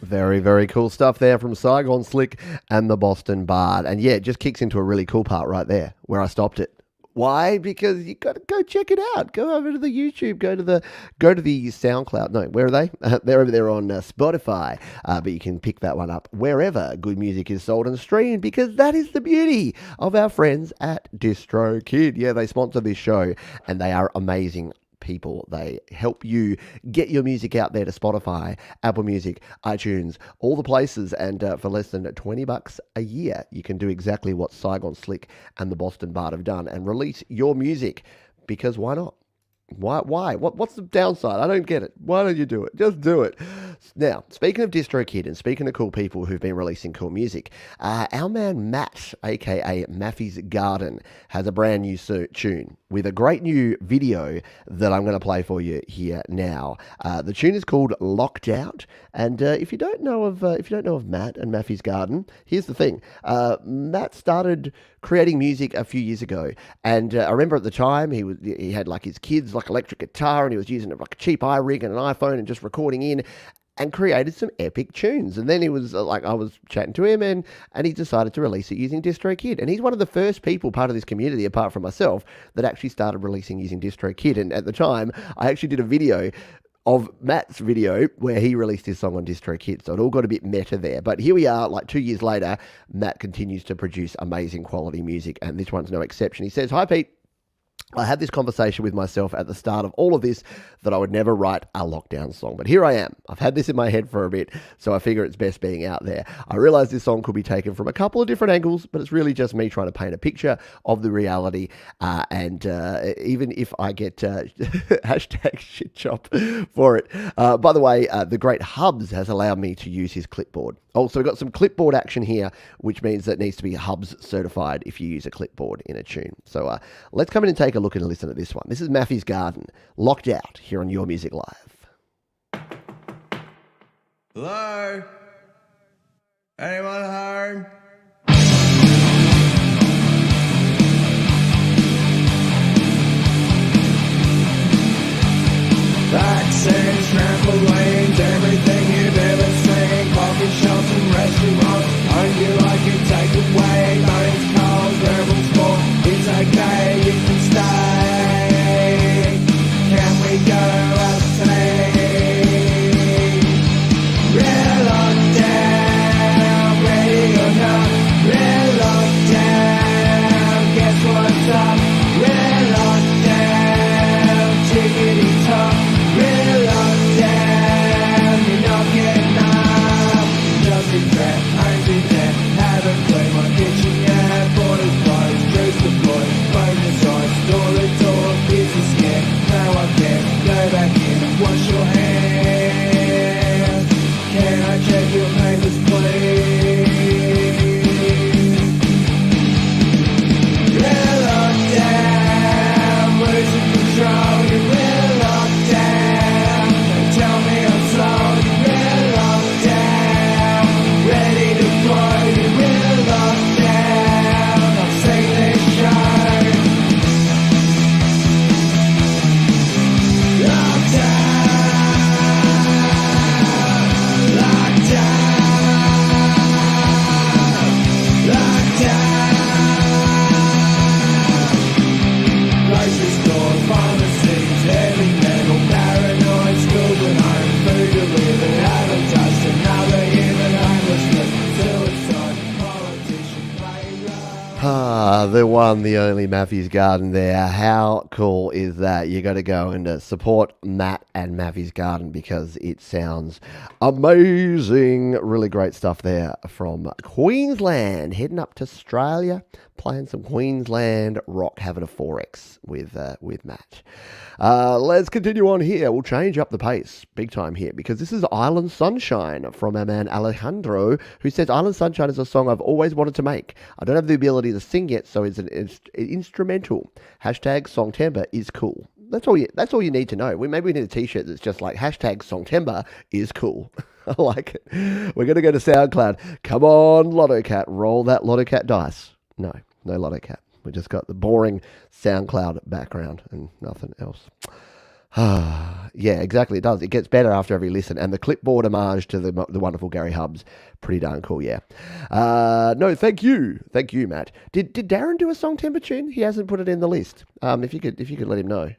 Very, very cool stuff there from Saigon Slick and the Boston Bard. And yeah, it just kicks into a really cool part right there where I stopped it. Why? Because you got to go check it out. Go over to the YouTube. Go to the SoundCloud. No, where are they? They're over there on Spotify. But you can pick that one up wherever good music is sold and streamed, because that is the beauty of our friends at DistroKid. Yeah, they sponsor this show, and they are amazing people. They help you get your music out there to Spotify, Apple Music, iTunes, all the places, and for less than $20 a year, you can do exactly what Saigon Slick and the Boston Bard have done and release your music, because why not? Why? What's the downside? I don't get it. Why don't you do it? Just do it. Now, speaking of DistroKid and speaking of cool people who've been releasing cool music, our man Matt, aka Maffy's Garden, has a brand new tune with a great new video that I'm going to play for you here now. The tune is called Locked Out, and if you don't know of Matt and Maffy's Garden, here's the thing: Matt started creating music a few years ago, and I remember at the time he had like his kids like electric guitar, and he was using like a cheap iRig and an iPhone and just recording in, and created some epic tunes. And then he was like, I was chatting to him, and he decided to release it using DistroKid. And he's one of the first people, part of this community, apart from myself, that actually started releasing using DistroKid. And at the time, I actually did a video of Matt's video where he released his song on DistroKid. So it all got a bit meta there. But here we are, like 2 years later, Matt continues to produce amazing quality music, and this one's no exception. He says, "Hi, Pete. I had this conversation with myself at the start of all of this that I would never write a lockdown song. But here I am. I've had this in my head for a bit, so I figure it's best being out there. I realize this song could be taken from a couple of different angles, but it's really just me trying to paint a picture of the reality. And even if I get hashtag shit chop for it. By the way, the great Hubs has allowed me to use his clipboard. Also, we've got some clipboard action here, which means that it needs to be Hubs certified if you use a clipboard in a tune. So let's come in and take a look and listen to this one. This is Maffy's Garden, Locked Out, here on Your Music Live. Hello? Anyone home? Vaccines, trampolines, everything you've ever seen. Coffee shops and restaurants, own you like you take away. Bones, cars, rebels, sport, it's okay, you can stay. Can we go outside? We're locked down, ready or not, we're locked down. Guess what's up? We're locked down, tickety top. We're locked down, you're not getting up. Just regret, I'm in debt, haven't cleaned my kitchen yet. Borders closed, juice deployed, phone aside, store the door, kids are scared. Now I can't go back in and wash your hands. Can I check your papers, please? We're locked down, losing control, we're locked down. Tell me I'm slow, we're locked down. Ready to blow, we're locked down. I've seen this show. Locked down, locked down, locked down. Grocery store, pharmacies, heavy metal, paranoid, schools and home, food delivered, haven't touched another human homelessness, suicide, politician, playground. The one, the only Maffy's Garden there. How cool is that? You got to go and support Matt and Maffy's Garden because it sounds amazing. Really great stuff there from Queensland. Heading up to Australia, playing some Queensland rock, having a 4X with Matt. Let's continue on here. We'll change up the pace big time here because this is Island Sunshine from our man Alejandro, who says, Island Sunshine is a song I've always wanted to make. I don't have the ability to sing yet, so it's an instrumental. Hashtag Songtember is cool. That's all you need to know. Maybe we need a t-shirt that's just like hashtag Songtember is cool. I like it. We're going to go to SoundCloud. Come on, Lotto Cat. Roll that Lotto Cat dice. No Lotto Cat. We just got the boring SoundCloud background and nothing else. Yeah, exactly. It does. It gets better after every listen. And the clipboard homage to the wonderful Gary Hubs, pretty darn cool, yeah. No, thank you. Thank you, Matt. Did Darren do a Songtember tune? He hasn't put it in the list. If you could let him know.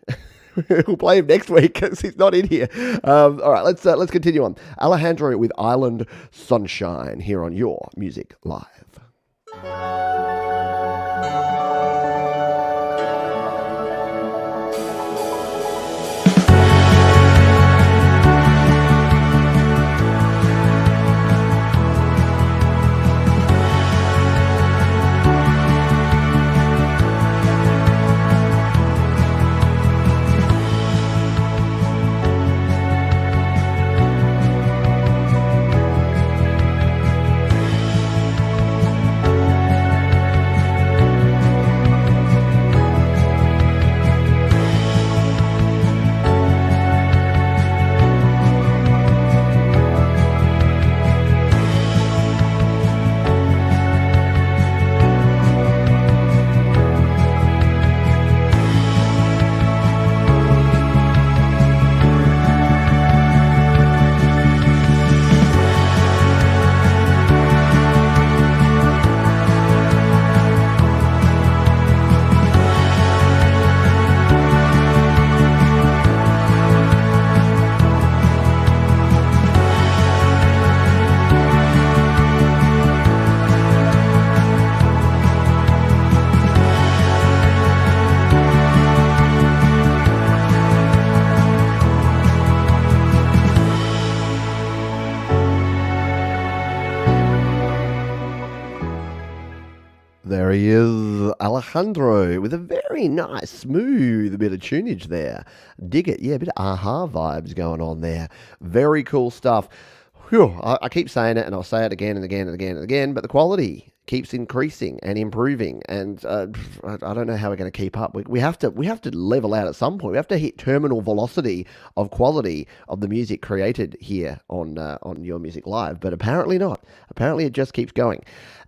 We'll play him next week because he's not in here. All right, let's continue on. Alejandro with Island Sunshine here on Your Music Live. There he is, Alejandro, with a very nice, smooth bit of tunage there. Dig it. Yeah, a bit of aha vibes going on there. Very cool stuff. Whew, I keep saying it, and I'll say it again and again and again and again, but the quality keeps increasing and improving, and I don't know how we're going to keep up. We have to level out at some point. We have to hit terminal velocity of quality of the music created here on Your Music Live, but apparently not. Apparently it just keeps going.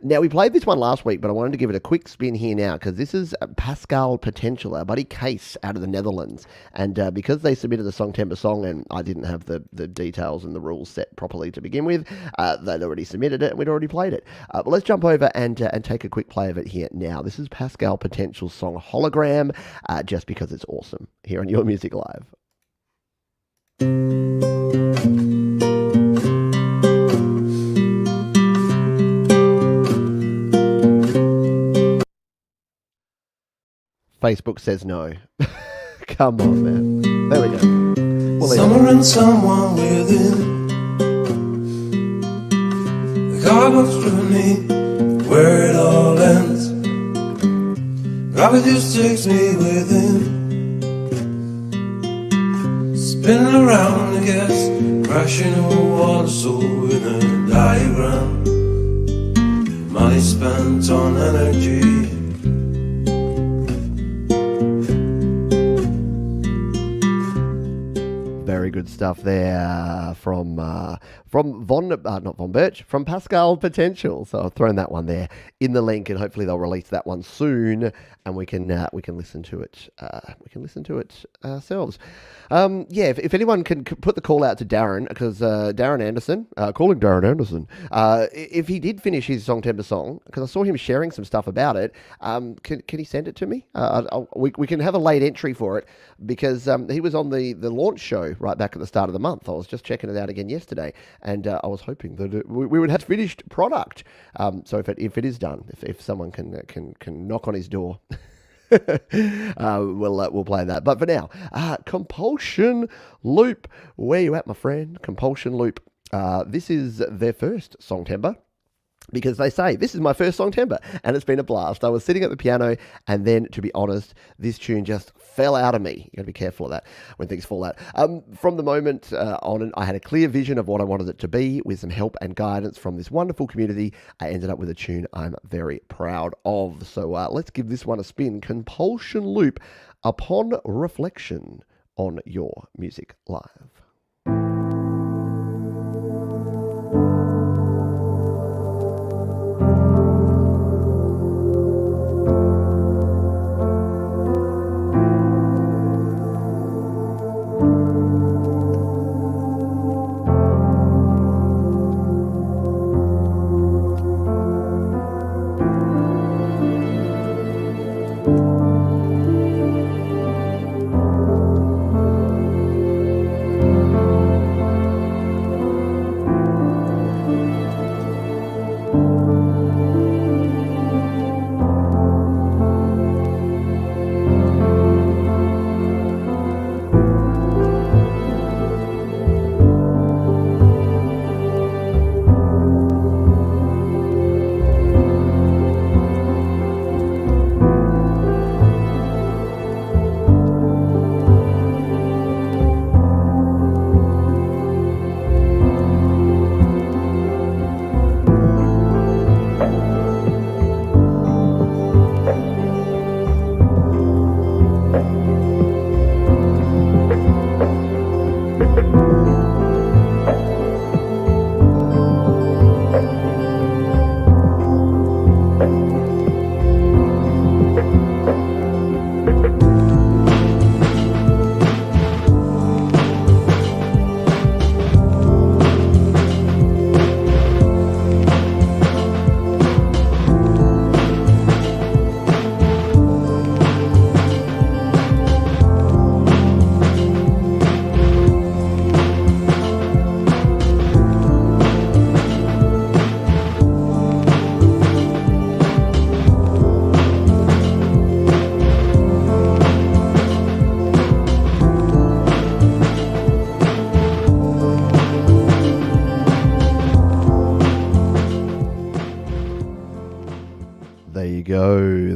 Now, we played this one last week, but I wanted to give it a quick spin here now, because this is Pascal Potential, our buddy Case out of the Netherlands, and because they submitted the Songtember song, and I didn't have the details and the rules set properly to begin with, they'd already submitted it, and we'd already played it. But let's jump over and take a quick play of it here now. This is Pascal Potential's song Hologram, just because it's awesome, here on Your Music Live. Facebook says no. Come on, man. There we go. Somewhere in someone within, the car goes through me, where it all ends. Gravity just takes me with him, spinning around, I guess, crashing over a wall, so in a diagram. Money spent on energy. Very good stuff there from from Pascal Potential. So I've thrown that one there in the link, and hopefully they'll release that one soon, and we can listen to it. We can listen to it ourselves. If anyone can put the call out to Darren, because Darren Anderson, calling Darren Anderson, if he did finish his Songtember song, because I saw him sharing some stuff about it, can he send it to me? We can have a late entry for it, because he was on the launch show right back at the start of the month. I was just checking it out again yesterday, and I was hoping that we would have finished product. So if it is done, if someone can knock on his door, we'll play that. But for now, Compulsion Loop. Where you at, my friend? Compulsion Loop. This is their first Songtember, because they say, this is my first Songtember, and it's been a blast. I was sitting at the piano, and then, to be honest, this tune just fell out of me. You got to be careful of that when things fall out. From the moment on, I had a clear vision of what I wanted it to be. With some help and guidance from this wonderful community, I ended up with a tune I'm very proud of. So let's give this one a spin. Compulsion Loop, Upon Reflection, on Your Music Live.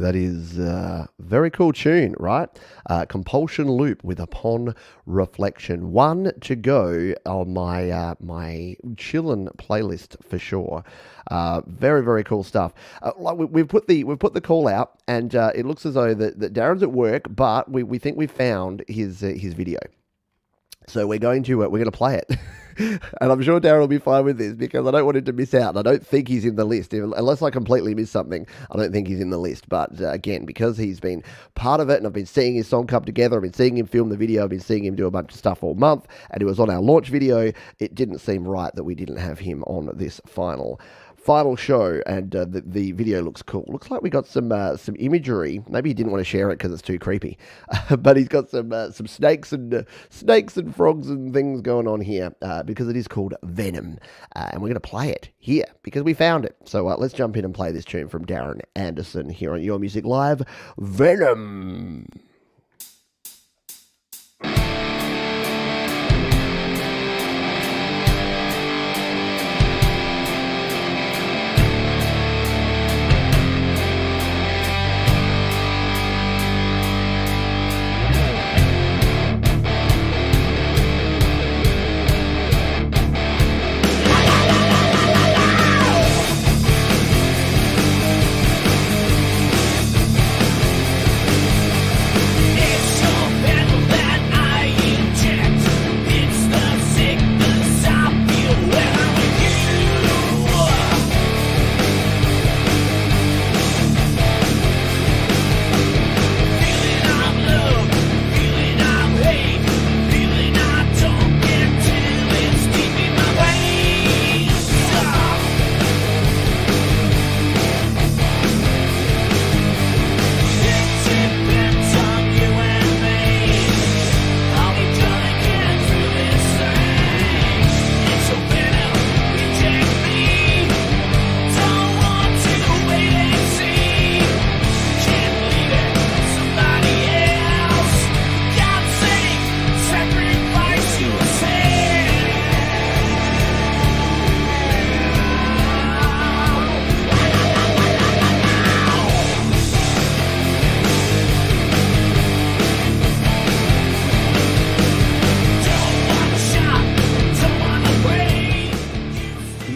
That is a very cool tune, right? Compulsion Loop with Upon Reflection. One to go on my my chillin' playlist for sure. Very, very cool stuff. We've put the call out, and it looks as though that Darren's at work, but we think we've found his video. So we're going to play it. And I'm sure Darren will be fine with this because I don't want him to miss out. I don't think he's in the list. Unless I completely miss something, I don't think he's in the list. But again, because he's been part of it and I've been seeing his song come together, I've been seeing him film the video, I've been seeing him do a bunch of stuff all month, and it was on our launch video, it didn't seem right that we didn't have him on this final show, and the video looks cool. Looks like we got some imagery. Maybe he didn't want to share it because it's too creepy, but he's got some snakes and frogs and things going on here because it is called Venom, and we're going to play it here because we found it. So let's jump in and play this tune from Darren Anderson here on Your Music Live, Venom.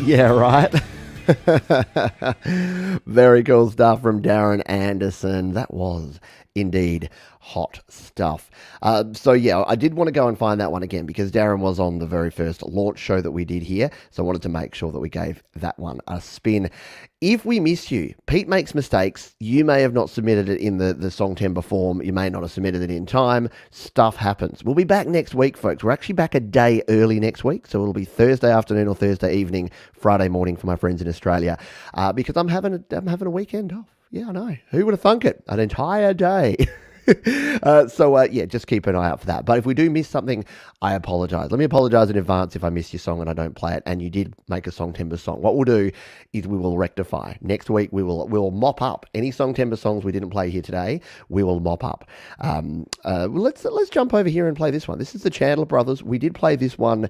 Yeah, right. Very cool stuff from Darren Anderson. That was indeed hot stuff. So yeah, I did want to go and find that one again because Darren was on the very first launch show that we did here. So I wanted to make sure that we gave that one a spin. If we miss you, Pete makes mistakes. You may have not submitted it in the Songtember form. You may not have submitted it in time. Stuff happens. We'll be back next week, folks. We're actually back a day early next week. So it'll be Thursday afternoon or Thursday evening, Friday morning for my friends in Australia because I'm having a weekend off. Yeah, I know. Who would have thunk it? An entire day. Yeah, just keep an eye out for that. But if we do miss something, I apologize. Let me apologize in advance if I miss your song and I don't play it and you did make a Songtember song. What we'll do is we will rectify. Next week we'll mop up any Songtember songs we didn't play here today. We will mop up. Let's jump over here and play this one. This is the Chandler Brothers. We did play this one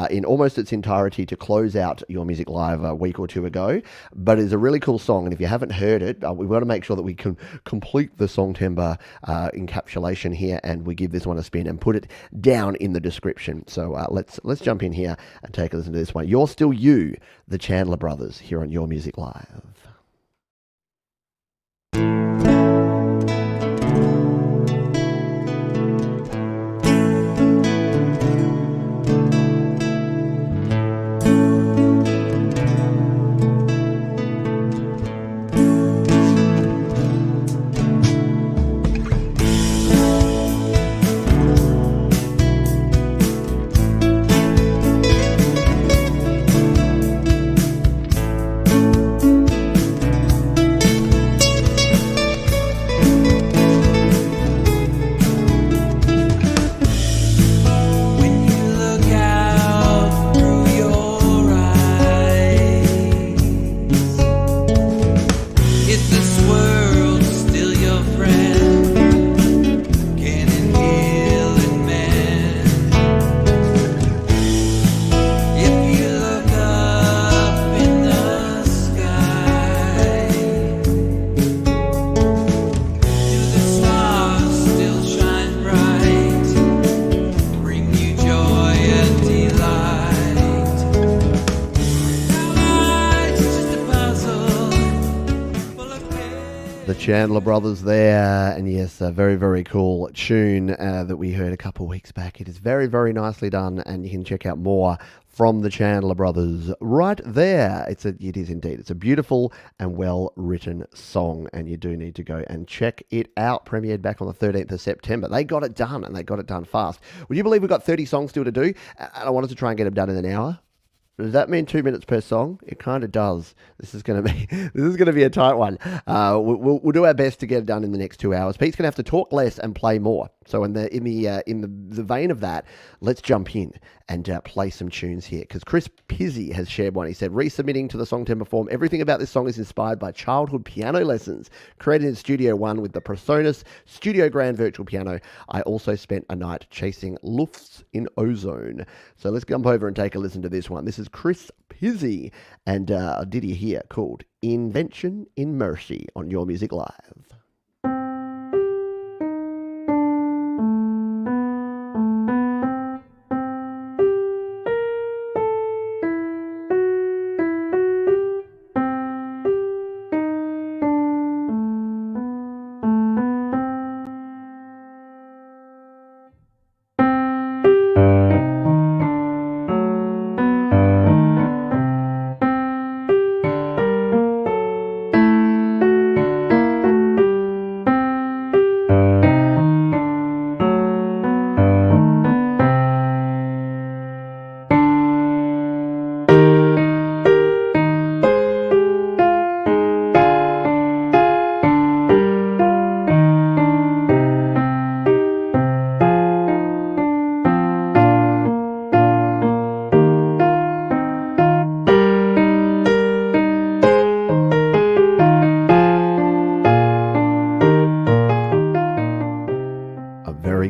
in almost its entirety to close out Your Music Live a week or two ago, but it's a really cool song, and if you haven't heard it, we want to make sure that we can complete the Songtember encapsulation here, and we give this one a spin and put it down in the description. So let's jump in here and take a listen to this one. You're Still You, the Chandler Brothers, here on Your Music Live. Chandler Brothers there, and yes, a very, very cool tune that we heard a couple of weeks back. It is very, very nicely done, and you can check out more from the Chandler Brothers right there. It is indeed. It's a beautiful and well-written song, and you do need to go and check it out. Premiered back on the 13th of September. They got it done, and they got it done fast. Would you believe we've got 30 songs still to do? And I wanted to try and get them done in an hour. Does that mean 2 minutes per song? It kind of does. This is going to be a tight one. We'll do our best to get it done in the next 2 hours. Pete's going to have to talk less and play more. So in the vein of that, let's jump in and play some tunes here, because Chris Pizzi has shared one. He said, resubmitting to the Songtember form, everything about this song is inspired by childhood piano lessons created in Studio One with the Presonus Studio Grand Virtual Piano. I also spent a night chasing lufts in ozone. So let's jump over and take a listen to this one. This is Chris Pizzi and a ditty here called Invention in Mercy on Your Music Live.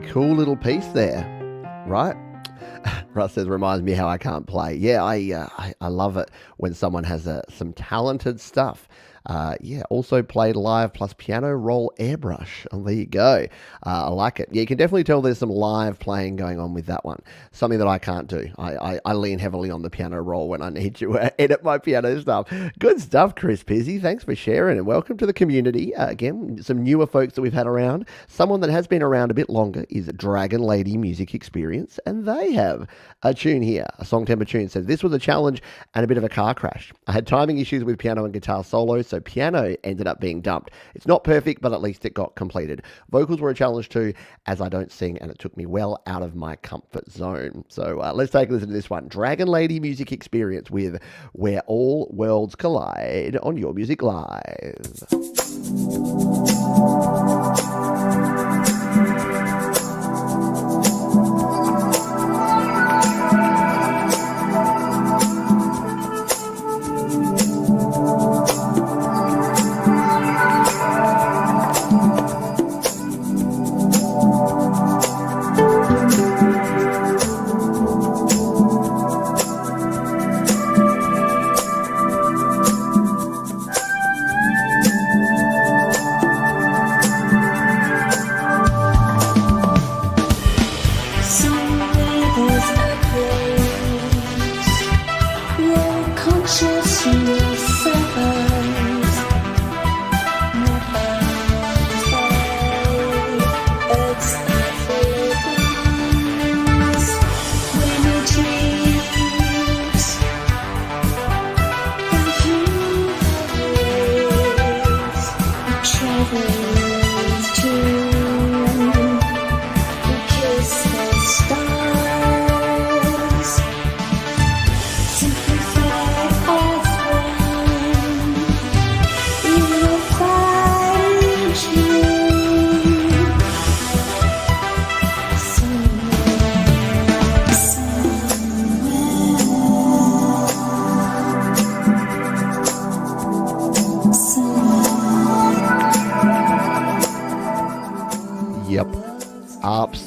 Cool little piece there, right? Russ says, reminds me how I can't play. Yeah, I love it when someone has some talented stuff. Also played live plus piano roll airbrush. Oh, there you go. I like it. Yeah, you can definitely tell there's some live playing going on with that one. Something that I can't do. I lean heavily on the piano roll when I need to edit my piano stuff. Good stuff, Chris Pizzi. Thanks for sharing and welcome to the community. Again, some newer folks that we've had around. Someone that has been around a bit longer is Dragon Lady Music Experience, and they have a tune here, a Songtember tune. Says, this was a challenge and a bit of a car crash. I had timing issues with piano and guitar solos, so piano ended up being dumped. It's not perfect, but at least it got completed. Vocals were a challenge too, as I don't sing, and it took me well out of my comfort zone. So let's take a listen to this one. Dragon Lady Music Experience with Where All Worlds Collide on Your Music Live.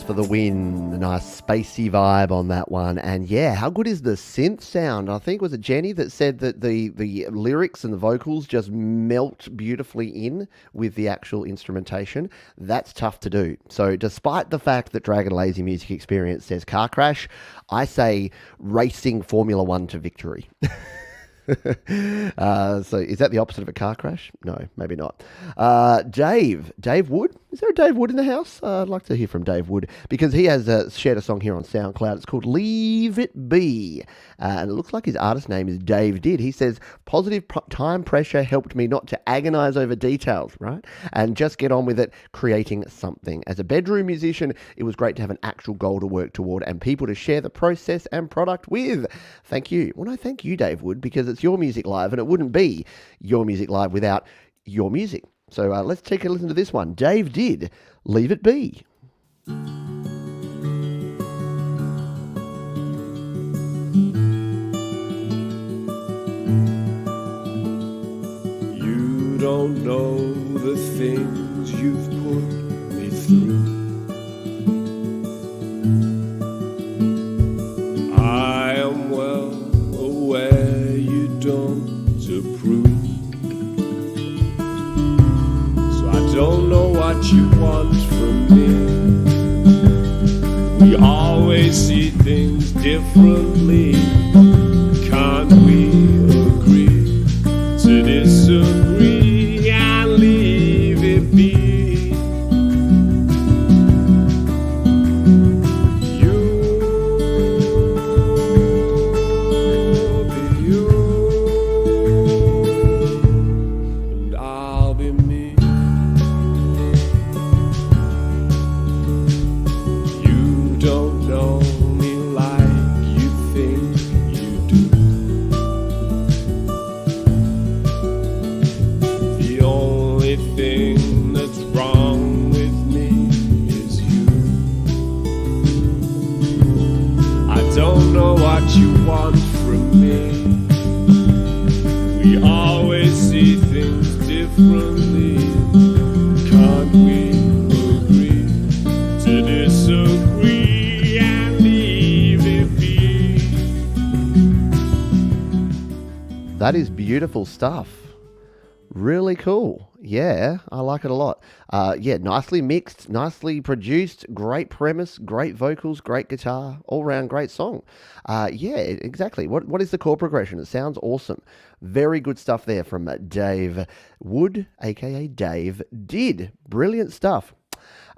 For the win. A nice spacey vibe on that one. And yeah, how good is the synth sound? I think, was it Jenny that said that the lyrics and the vocals just melt beautifully in with the actual instrumentation? That's tough to do. So despite the fact that Dragon Lazy Music Experience says car crash, I say racing Formula One to victory. So is that the opposite of a car crash? No, maybe not. Dave Wood. Is there a Dave Wood in the house? I'd like to hear from Dave Wood because he has shared a song here on SoundCloud. It's called Leave It Be. And it looks like his artist name is Dave Did. He says, positive time pressure helped me not to agonize over details, right? And just get on with it, creating something. As a bedroom musician, it was great to have an actual goal to work toward and people to share the process and product with. Thank you. Well, no, thank you, Dave Wood, because it's Your Music Live and it wouldn't be Your Music Live without your music. So let's take a listen to this one. Dave Did, Leave It Be. You don't know the things you've put me through. I am well aware you don't approve. So I don't know what you want from me. We always see things differently. Can't we agree to disagree and leave it be? That is beautiful stuff. Really cool. Yeah, I like it a lot. Nicely mixed, nicely produced, great premise, great vocals, great guitar, all round great song. Exactly. What is the chord progression? It sounds awesome. Very good stuff there from Dave Wood, aka Dave Did. Brilliant stuff.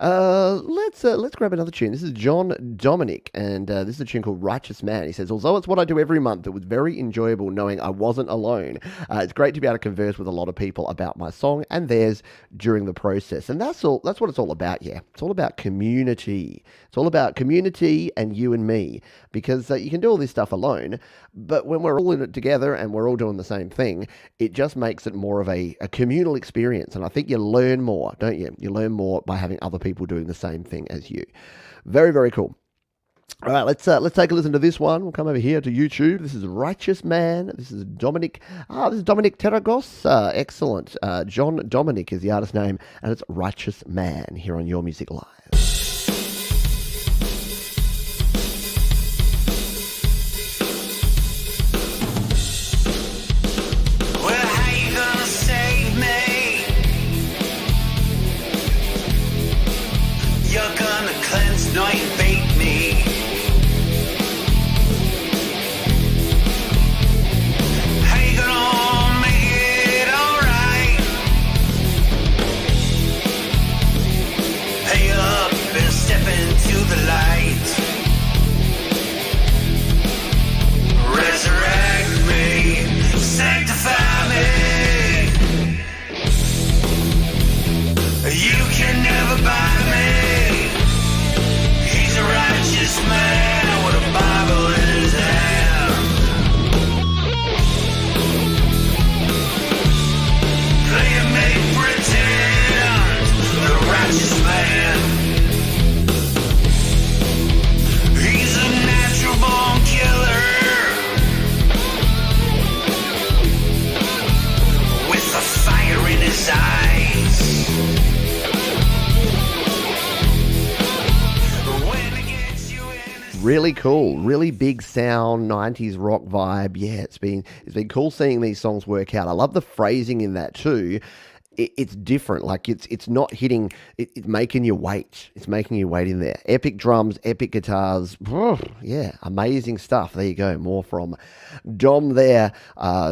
Let's grab another tune. This is John Dominic, and this is a tune called Righteous Man. He says, although it's what I do every month, it was very enjoyable knowing I wasn't alone. It's great to be able to converse with a lot of people about my song and theirs during the process. And that's what it's all about, yeah. It's all about community. It's all about community and you and me, because you can do all this stuff alone, but when we're all in it together and we're all doing the same thing, it just makes it more of a communal experience. And I think you learn more, don't you? You learn more by having other people doing the same thing as you. Very, very cool. All right, let's take a listen to this one. We'll come over here to YouTube. This is Righteous Man. This is Dominic. This is Dominic Terragos. Excellent. John Dominic is the artist name, and it's Righteous Man here on Your Music Live. No, you bait me. How you gonna make it alright? Pay up and step into the light. Resurrect me, sanctify me. You can never buy me. A righteous man with a Bible in his hand. Play and make pretend. The righteous man. He's a natural born killer with a fire in his eyes. Really cool, really big sound, 90s rock vibe. Yeah, it's been cool seeing these songs work out. I love the phrasing in that too. it's different. Like it's not hitting, it's making you wait. It's making you wait in there. Epic drums, epic guitars. Yeah, amazing stuff. There you go. More from Dom there.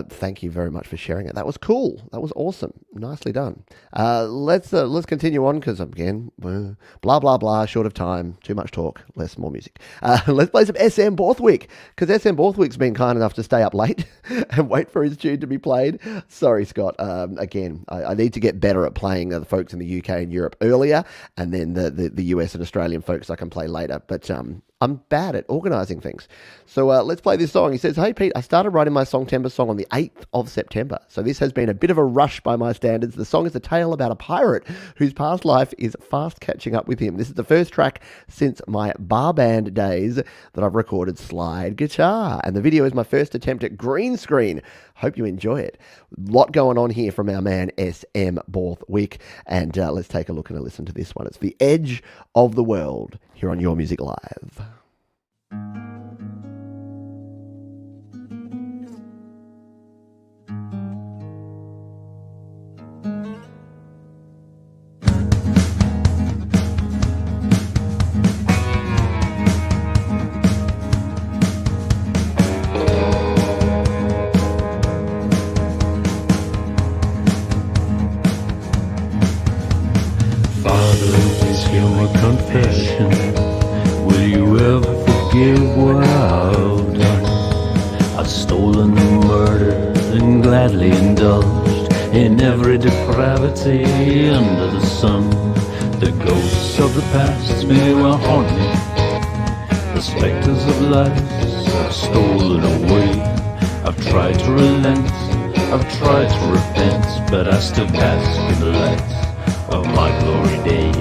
Thank you very much for sharing it. That was cool. That was awesome. Nicely done. Let's continue on because again, blah blah blah. Short of time. Too much talk. More music. Let's play some SM Borthwick because SM Borthwick's been kind enough to stay up late and wait for his tune to be played. Sorry, Scott. Again, I need to get better at playing the folks in the UK and Europe earlier, and then the US and Australian folks I can play later. But I'm bad at organising things. So let's play this song. He says, "Hey Pete, I started writing my Songtember song on the 8th of September. So this has been a bit of a rush by my standards. The song is a tale about a pirate whose past life is fast catching up with him. This is the first track since my bar band days that I've recorded slide guitar. And the video is my first attempt at green screen. Hope you enjoy it." Lot going on here from our man SM Borthwick. And let's take a look and a listen to this one. It's The Edge of the World here on Your Music Live. Confession, will you ever forgive what I've done? I've stolen and murdered and gladly indulged in every depravity under the sun. The ghosts of the past may well haunt me. The spectres of life have stolen away. I've tried to relent, I've tried to repent, but I still bask in the light of my glory days.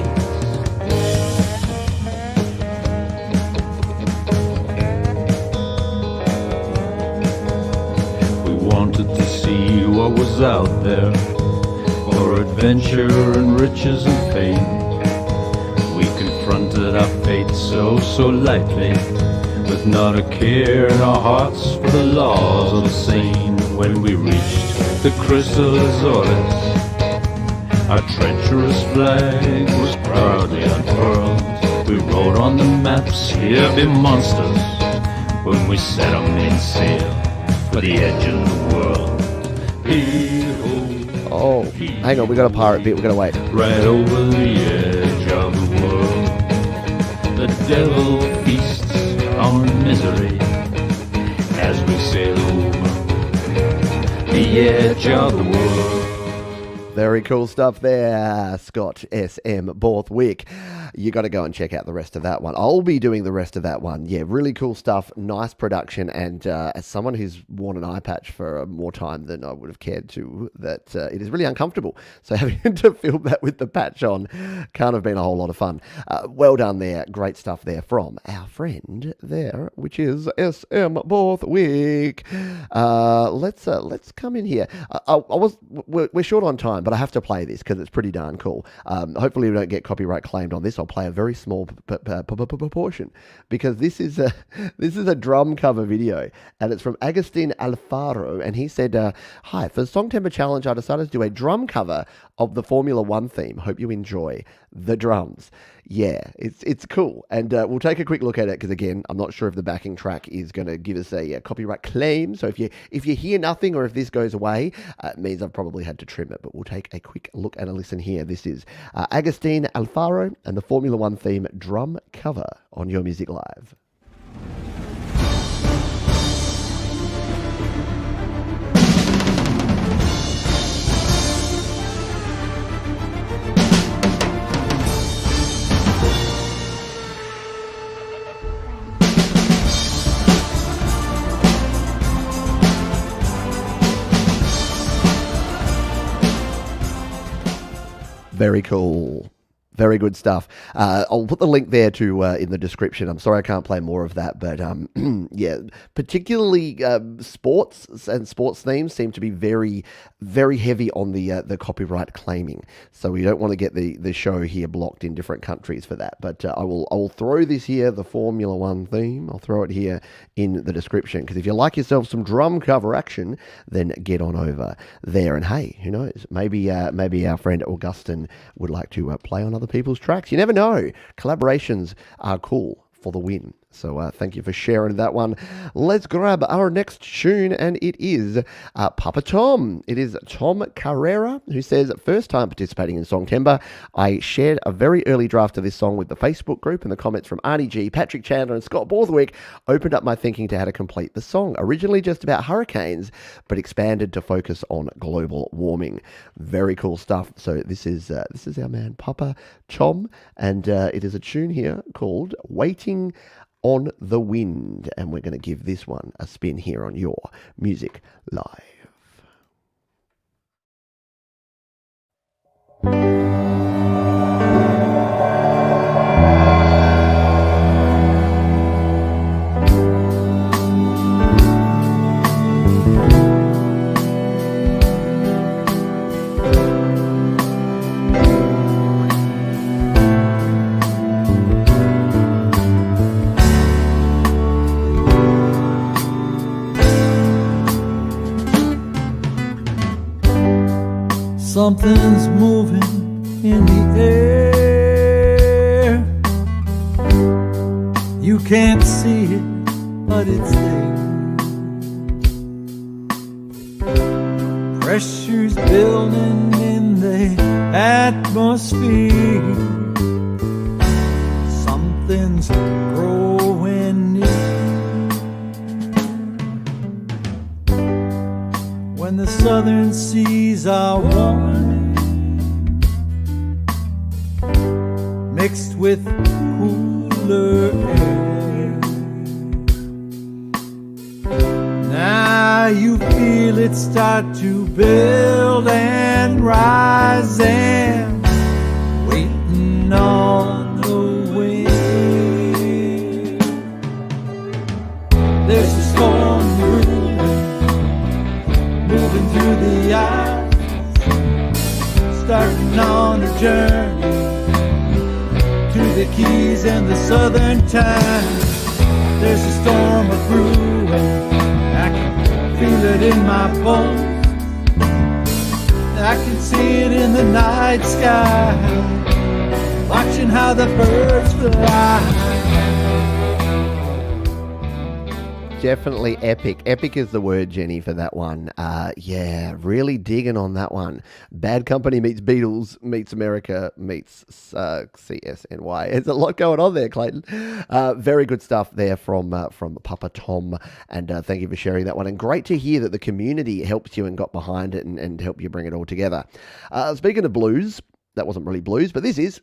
What was out there for adventure and riches and fame. We confronted our fate so lightly, with not a care in our hearts for the laws of the sane. When we reached the crystal Azores, our treacherous flag was proudly unfurled. We wrote on the maps, "Here be monsters," when we set our main sail for the edge of the world. Oh, hang on, we got a pirate bit, we gotta wait. Right over the edge of the world, the devil feasts on misery as we sail over the edge of the world. Very cool stuff there, Scott SM Borthwick. You got to go and check out the rest of that one. I'll be doing the rest of that one. Yeah, really cool stuff, nice production, and as someone who's worn an eye patch for more time than I would have cared to, that it is really uncomfortable. So having to film that with the patch on can't have been a whole lot of fun. Well done there, great stuff there from our friend there, which is SM Borthwick. Let's come in here. We're short on time, but I have to play this because it's pretty darn cool. Hopefully we don't get copyright claimed on this. I'll play a very small proportion because this is a drum cover video, and it's from Agustin Alfaro, and he said, "Hi, for the Songtember Challenge, I decided to do a drum cover of the Formula One theme. Hope you enjoy the drums." Yeah, it's cool, and we'll take a quick look at it because again, I'm not sure if the backing track is going to give us a copyright claim. So if you hear nothing or if this goes away, it means I've probably had to trim it. But we'll take a quick look and a listen here. This is Agustin Alfaro and the Formula One theme drum cover on Your Music Live. Very cool. Very good stuff. I'll put the link there to in the description. I'm sorry I can't play more of that, but yeah, particularly sports and sports themes seem to be very, very heavy on the copyright claiming. So we don't want to get the show here blocked in different countries for that. But I will throw this here, the Formula One theme. I'll throw it here in the description, because if you like yourself some drum cover action, then get on over there. And hey, who knows? Maybe our friend Augustin would like to play on other people's tracks. You never know. Collaborations are cool for the win. So thank you for sharing that one. Let's grab our next tune, and it is Papa Tom. It is Tom Carrera, who says, first time participating in Songtember. I shared a very early draft of this song with the Facebook group, and the comments from Auntie G, Patrick Chandler, and Scott Borthwick opened up my thinking to how to complete the song. Originally just about hurricanes, but expanded to focus on global warming. Very cool stuff. So this is our man Papa Tom, and it is a tune here called Waiting on the Wind, and we're going to give this one a spin here on Your Music Live. Something's moving in the air. You can't see it, but it's there. Pressure's building in the atmosphere. Something's growing near. When the southern seas are warm, mixed with cooler air, now you feel it start to build and rise, and waiting on the wind. There's a storm brewing, moving through the ice, starting on a journey to the Keys and the southern times. There's a storm a brewing, I can feel it in my bones. I can see it in the night sky, watching how the birds fly. Definitely epic. Epic is the word, Jenny, for that one. Yeah, really digging on that one. Bad Company meets Beatles meets America meets CSNY. There's a lot going on there, Clayton. Very good stuff there from Papa Tom, and thank you for sharing that one. And great to hear that the community helps you and got behind it and helped you bring it all together. Speaking of blues, that wasn't really blues, but this is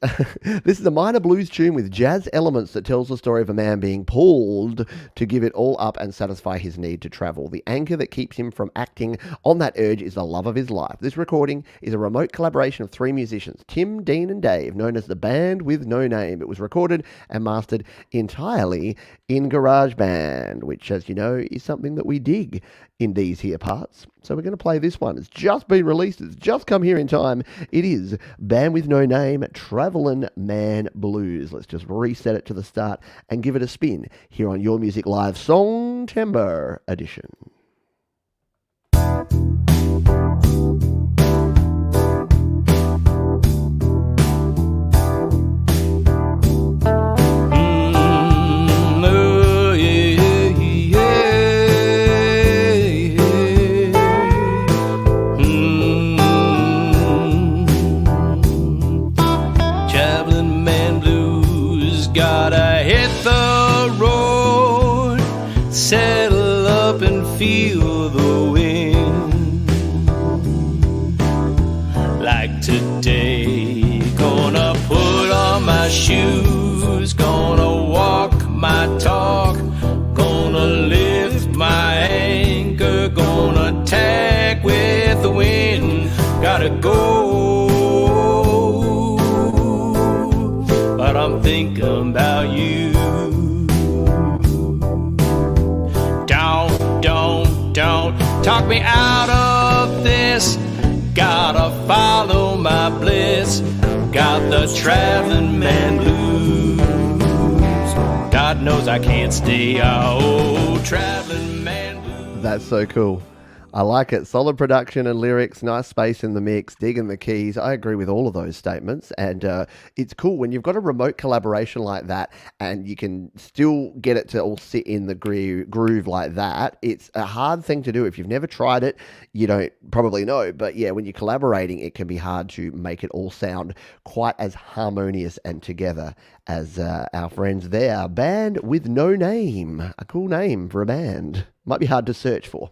a minor blues tune with jazz elements that tells the story of a man being pulled to give it all up and satisfy his need to travel. The anchor that keeps him from acting on that urge is the love of his life. This recording is a remote collaboration of three musicians, Tim, Dean and Dave, known as the Band with No Name. It was recorded and mastered entirely in GarageBand, which, as you know, is something that we dig in these here parts. So we're going to play this one. It's just been released. It's just come here in time. It is Band with No Name, Travelin' Man Blues. Let's just reset it to the start and give it a spin here on Your Music Live Songtember edition. Settle up and feel the wind. Like today, gonna put on my shoes, gonna walk my talk, gonna lift my anchor, gonna tack with the wind. Gotta go. out, I'm thinking about you. Don't talk me out of this. Gotta follow my bliss. Got the traveling man blues. God knows I can't stay. Oh, traveling man blues. That's so cool. I like it. Solid production and lyrics, nice space in the mix, digging the keys. I agree with all of those statements. And it's cool when you've got a remote collaboration like that and you can still get it to all sit in the groove like that. It's a hard thing to do. If you've never tried it, you don't probably know. But yeah, when you're collaborating, it can be hard to make it all sound quite as harmonious and together as our friends there. Band with No Name. A cool name for a band. Might be hard to search for.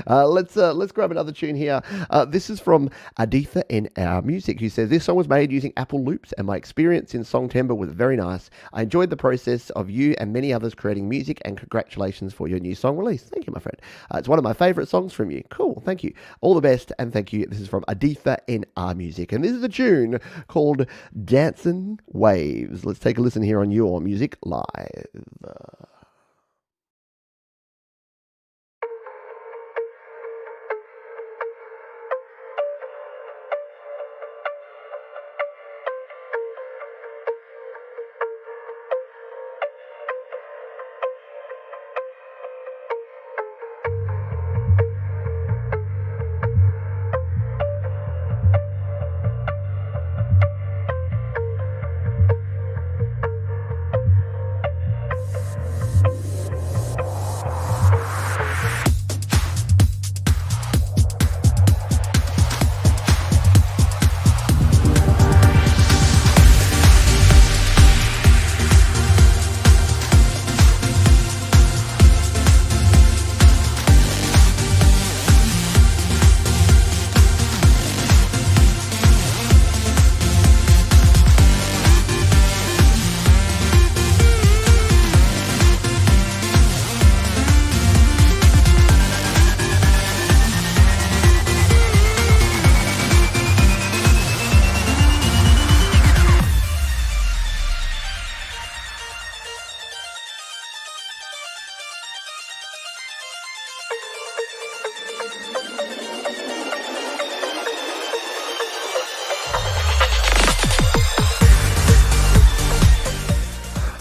Let's grab another tune here. This is from Aditha in Our Music, who says, this song was made using Apple loops and my experience in Songtember was very nice. I enjoyed the process of you and many others creating music, and congratulations for your new song release. Thank you, my friend. It's one of my favorite songs from you. Cool. Thank you. All the best and thank you. This is from Aditha in Our Music, and this is a tune called Dancing Waves. Let's take a listen here on Your Music Live.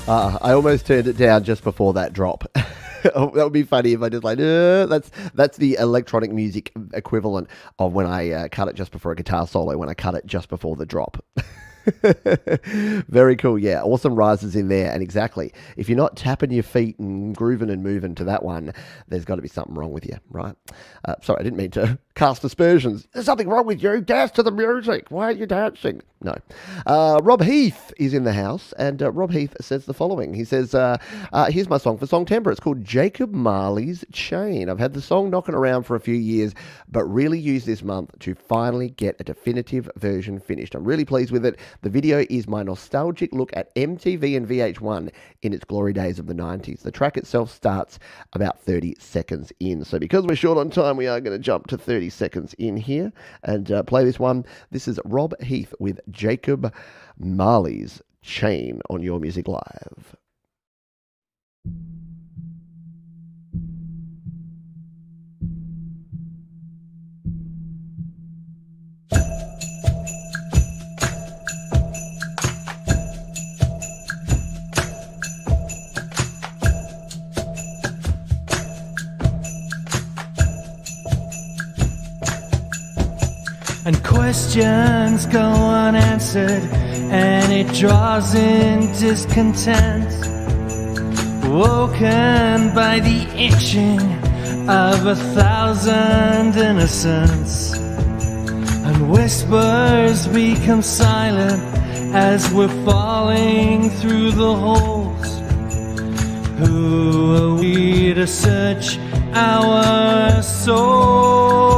I almost turned it down just before that drop. That would be funny if I just like, that's the electronic music equivalent of when I cut it just before a guitar solo, when I cut it just before the drop. Very cool. Yeah, awesome rises in there. And exactly, if you're not tapping your feet and grooving and moving to that one, there's got to be something wrong with you, right? Sorry, I didn't mean to cast aspersions. There's something wrong with you. Dance to the music. Why aren't you dancing? No. Rob Heath is in the house, and Rob Heath says the following. He says, here's my song for Songtember. It's called Jacob Marley's Chain. I've had the song knocking around for a few years, but really used this month to finally get a definitive version finished. I'm really pleased with it. The video is my nostalgic look at MTV and VH1 in its glory days of the 90s. The track itself starts about 30 seconds in. So because we're short on time, we are going to jump to 30 seconds in here and play this one. This is Rob Heath with Jacob Marley's Chain on Your Music Live. And questions go unanswered, and it draws in discontent, woken by the itching of 1,000 innocents. And whispers become silent as we're falling through the holes. Who are we to search our souls?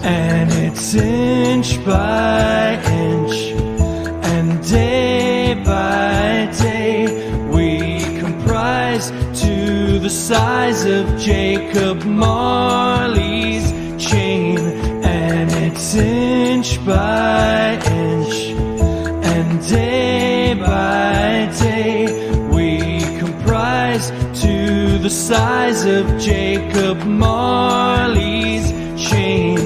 And it's inch by inch and day by day we comprise to the size of Jacob Marley's chain. And it's inch by inch and And day by day we comprise to the size of Jacob Marley's chain.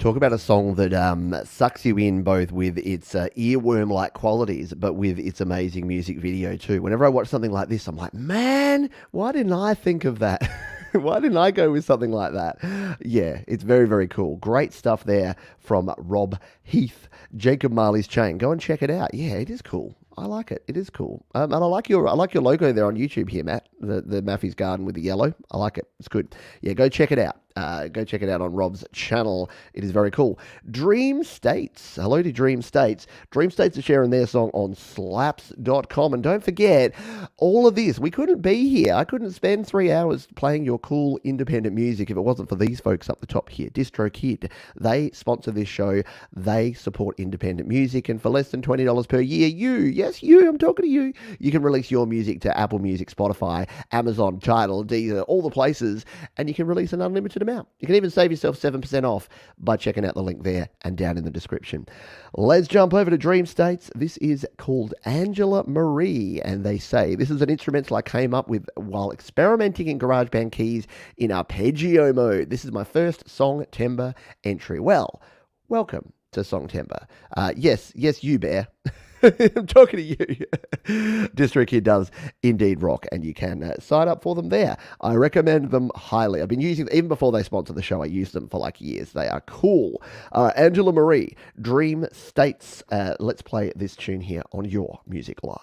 Talk about a song that sucks you in both with its earworm-like qualities, but with its amazing music video too. Whenever I watch something like this, I'm like, man, why didn't I think of that? Why didn't I go with something like that? Yeah, it's very, very cool. Great stuff there from Rob Heath, Jacob Marley's Chain. Go and check it out. Yeah, it is cool. I like it. It is cool. And I like your logo there on YouTube here, Matt. The Maffey's Garden with the yellow. I like it. It's good. Yeah, go check it out. Go check it out on Rob's channel. It is very cool. Dream States. Hello to Dream States. Dream States are sharing their song on slaps.com. And don't forget, all of this, we couldn't be here. I couldn't spend 3 hours playing your cool independent music if it wasn't for these folks up the top here. DistroKid. They sponsor this show. They support independent music. And for less than $20 per year, yes, I'm talking to you, you can release your music to Apple Music, Spotify, Amazon, Tidal, Deezer, all the places, and you can release an unlimited amount. You can even save yourself 7% off by checking out the link there and down in the description. Let's jump over to Dream States. This is called Angela Marie, and they say this is an instrumental I came up with while experimenting in GarageBand keys in arpeggio mode. This is my first Songtember entry. Well, welcome to Songtember. Yes, you, Bear. I'm talking to you. DistroKid does indeed rock, and you can sign up for them there. I recommend them highly. I've been using them, even before they sponsor the show, I used them for like years. They are cool. Angela Marie, Dream States. Let's play this tune here on Your Music Live.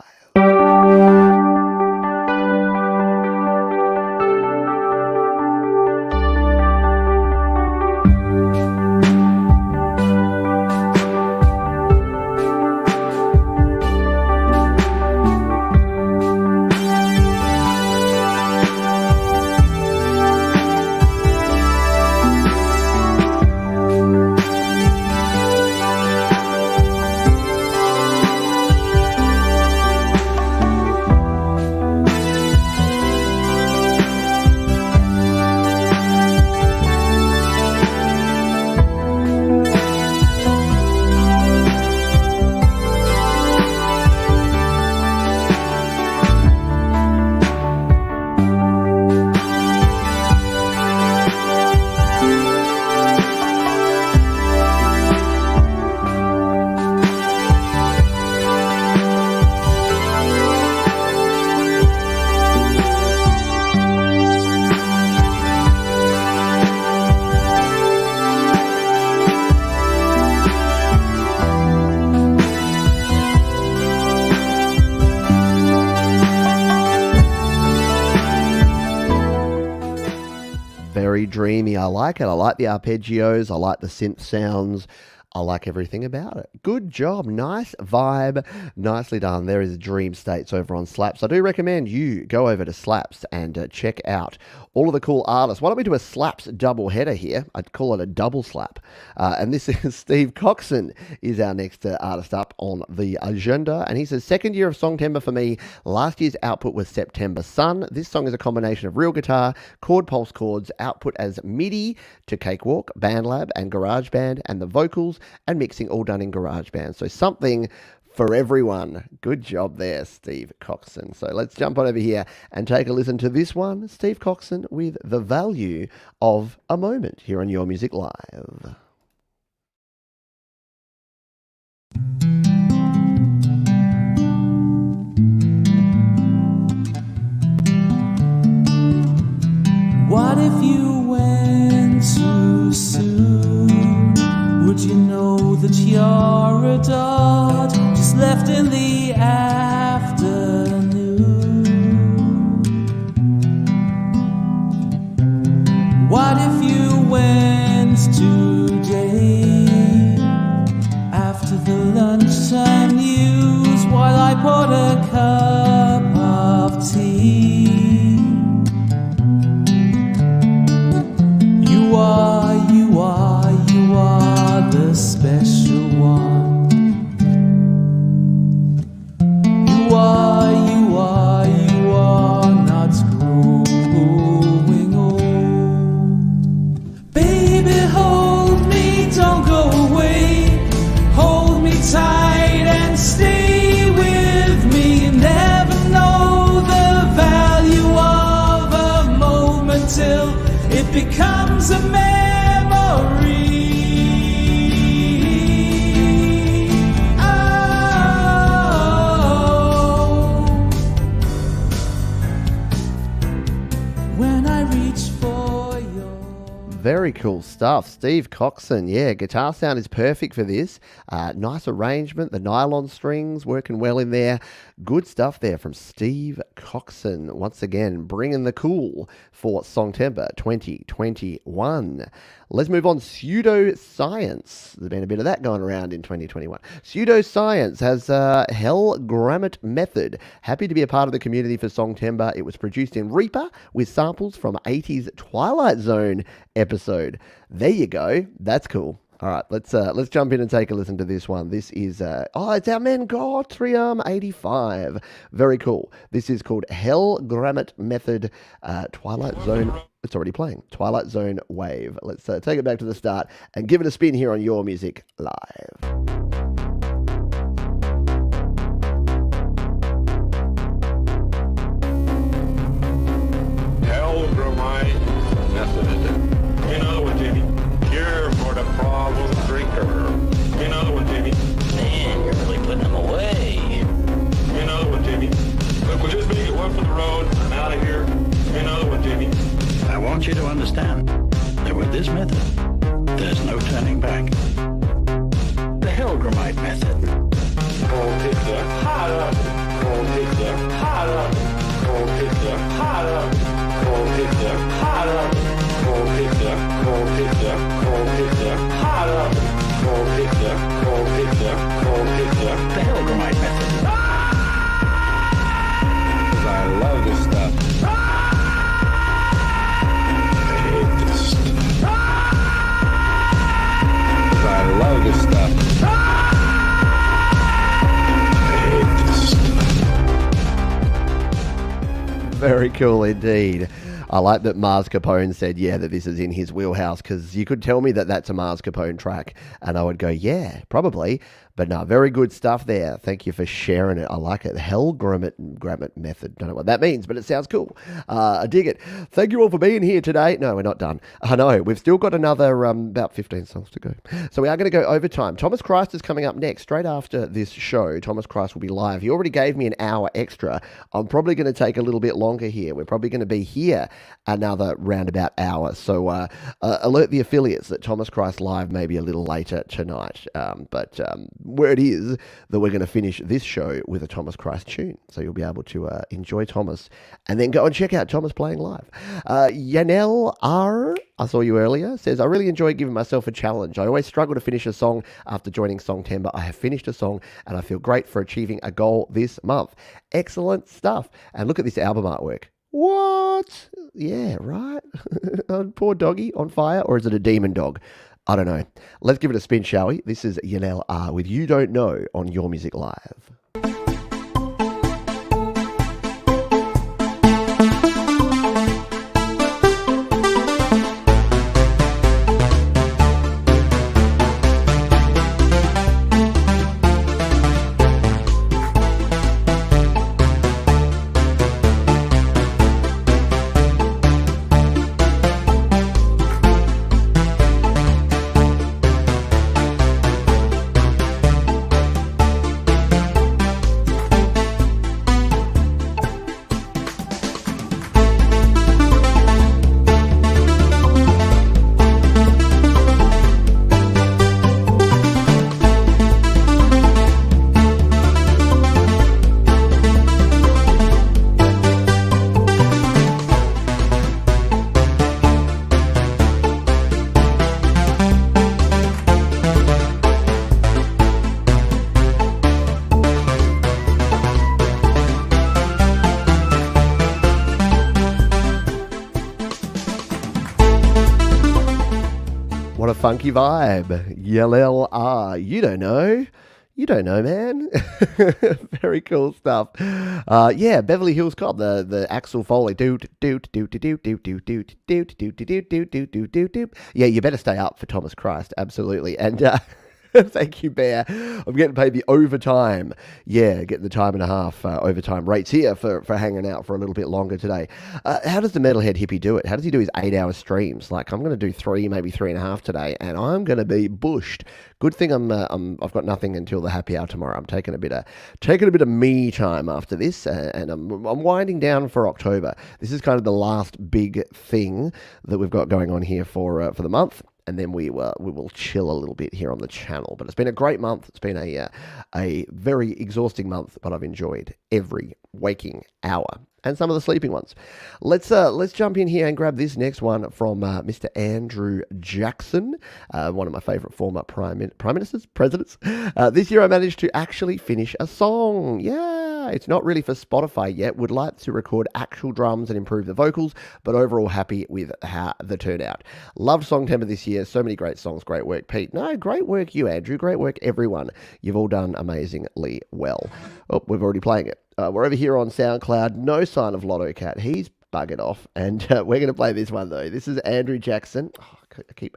Very dreamy. I like it. I like the arpeggios. I like the synth sounds. I like everything about it. Good job. Nice vibe. Nicely done. There is Dream States over on Slaps. I do recommend you go over to Slaps and check out all of the cool artists. Why don't we do a Slaps double header here? I'd call it a double slap. And this is Steve Coxon is our next artist up on the agenda. And he says, second year of Songtember for me. Last year's output was September Sun. This song is a combination of real guitar, chord pulse chords, output as MIDI to Cakewalk, BandLab, and GarageBand, and the vocals and mixing all done in GarageBand. So something for everyone. Good job there, Steve Coxon. So let's jump on over here and take a listen to this one. Steve Coxon with The Value of a Moment here on Your Music Live. What if you went too soon? Would you know that you're a dot just left in the afternoon? What if you went today after the lunchtime news while I poured a cup of tea? You are the special one. becomes a memory. When I reach for your... Very cool stuff. Steve Coxon, yeah, guitar sound is perfect for this. Nice arrangement, the nylon strings working well in there. Good stuff there from Steve Coxon. Once again, bringing the cool for Songtember 2021. Let's move on. Pseudoscience. There's been a bit of that going around in 2021. Pseudoscience has Hell Grammit Method. Happy to be a part of the community for Songtember. It was produced in Reaper with samples from 80s Twilight Zone episode. There you go. That's cool. All right, let's jump in and take a listen to this one. This is it's our man God 3 85. Very cool. This is called Hell Grammit Method Twilight Zone. It's already playing. Twilight Zone Wave. Let's take it back to the start and give it a spin here on Your Music Live. Hell Grammit Method. Another one, Jimmy. Cure for the problem drinker. Another one, Jimmy. Man, you're really putting them away. Another one, Jimmy. Look, we'll just make it one for the road. I'm out of here. Another one, Jimmy. I want you to understand that with this method, there's no turning back. The Hellgrammite method. Cold pizza, hot oven. Cold pizza, hot oven. Cold pizza, hot oven. Cold pizza, hot oven. Cold pizza, cold pizza, cold pizza, hot oven. Cold pizza, cold pizza, cold pizza. The Hellgrammite method. Because I love this stuff. I love this stuff. I hate this stuff. Very cool indeed. I like that Mars Capone said, yeah, that this is in his wheelhouse, because you could tell me that that's a Mars Capone track, and I would go, yeah, probably. But no, very good stuff there. Thank you for sharing it. I like it. Hell Grammit Method. Don't know what that means, but it sounds cool. I dig it. Thank you all for being here today. No, we're not done. I know. We've still got another about 15 songs to go. So we are going to go overtime. Thomas Christ is coming up next. Straight after this show, Thomas Christ will be live. He already gave me an hour extra. I'm probably going to take a little bit longer here. We're probably going to be here another roundabout hour. So alert the affiliates that Thomas Christ live may be a little later tonight. But word is that we're going to finish this show with a Thomas Christ tune. So you'll be able to enjoy Thomas and then go and check out Thomas playing live. Yanel R, I saw you earlier, says, I really enjoy giving myself a challenge. I always struggle to finish a song after joining Songtember. I have finished a song and I feel great for achieving a goal this month. Excellent stuff. And look at this album artwork. What? Yeah, right? Poor doggy on fire, or is it a demon dog? I don't know. Let's give it a spin, shall we? This is Yanel R with You Don't Know on Your Music Live. What a funky vibe. Yellel R. You don't know. You don't know, man. Very cool stuff. Yeah, Beverly Hills Cop, the Axel Foley. Yeah, you better stay up for Thomas Christ. Absolutely. And Thank you, Bear. I'm getting paid the overtime. Yeah, getting the time and a half overtime rates here for hanging out for a little bit longer today. How does the Metalhead Hippie do it? How does he do his 8-hour streams? Like, I'm going to do 3, maybe 3.5 today, and I'm going to be bushed. Good thing I've got nothing until the happy hour tomorrow. I'm taking a bit of me time after this, and I'm winding down for October. This is kind of the last big thing that we've got going on here for the month. And then we will chill a little bit here on the channel. But it's been a great month. It's been a very exhausting month, but I've enjoyed every waking hour and some of the sleeping ones. Let's jump in here and grab this next one from Mr. Andrew Jackson, one of my favourite former prime ministers, presidents. This year I managed to actually finish a song. Yeah, it's not really for Spotify yet. Would like to record actual drums and improve the vocals, but overall happy with how the turnout. Loved Songtember this year. So many great songs. Great work, Pete. No, great work you, Andrew. Great work, everyone. You've all done amazingly well. Oh, we're already playing it. We're over here on SoundCloud. No sign of Lotto Cat. He's buggered off. And we're going to play this one, though. This is Andrew Jackson. Oh,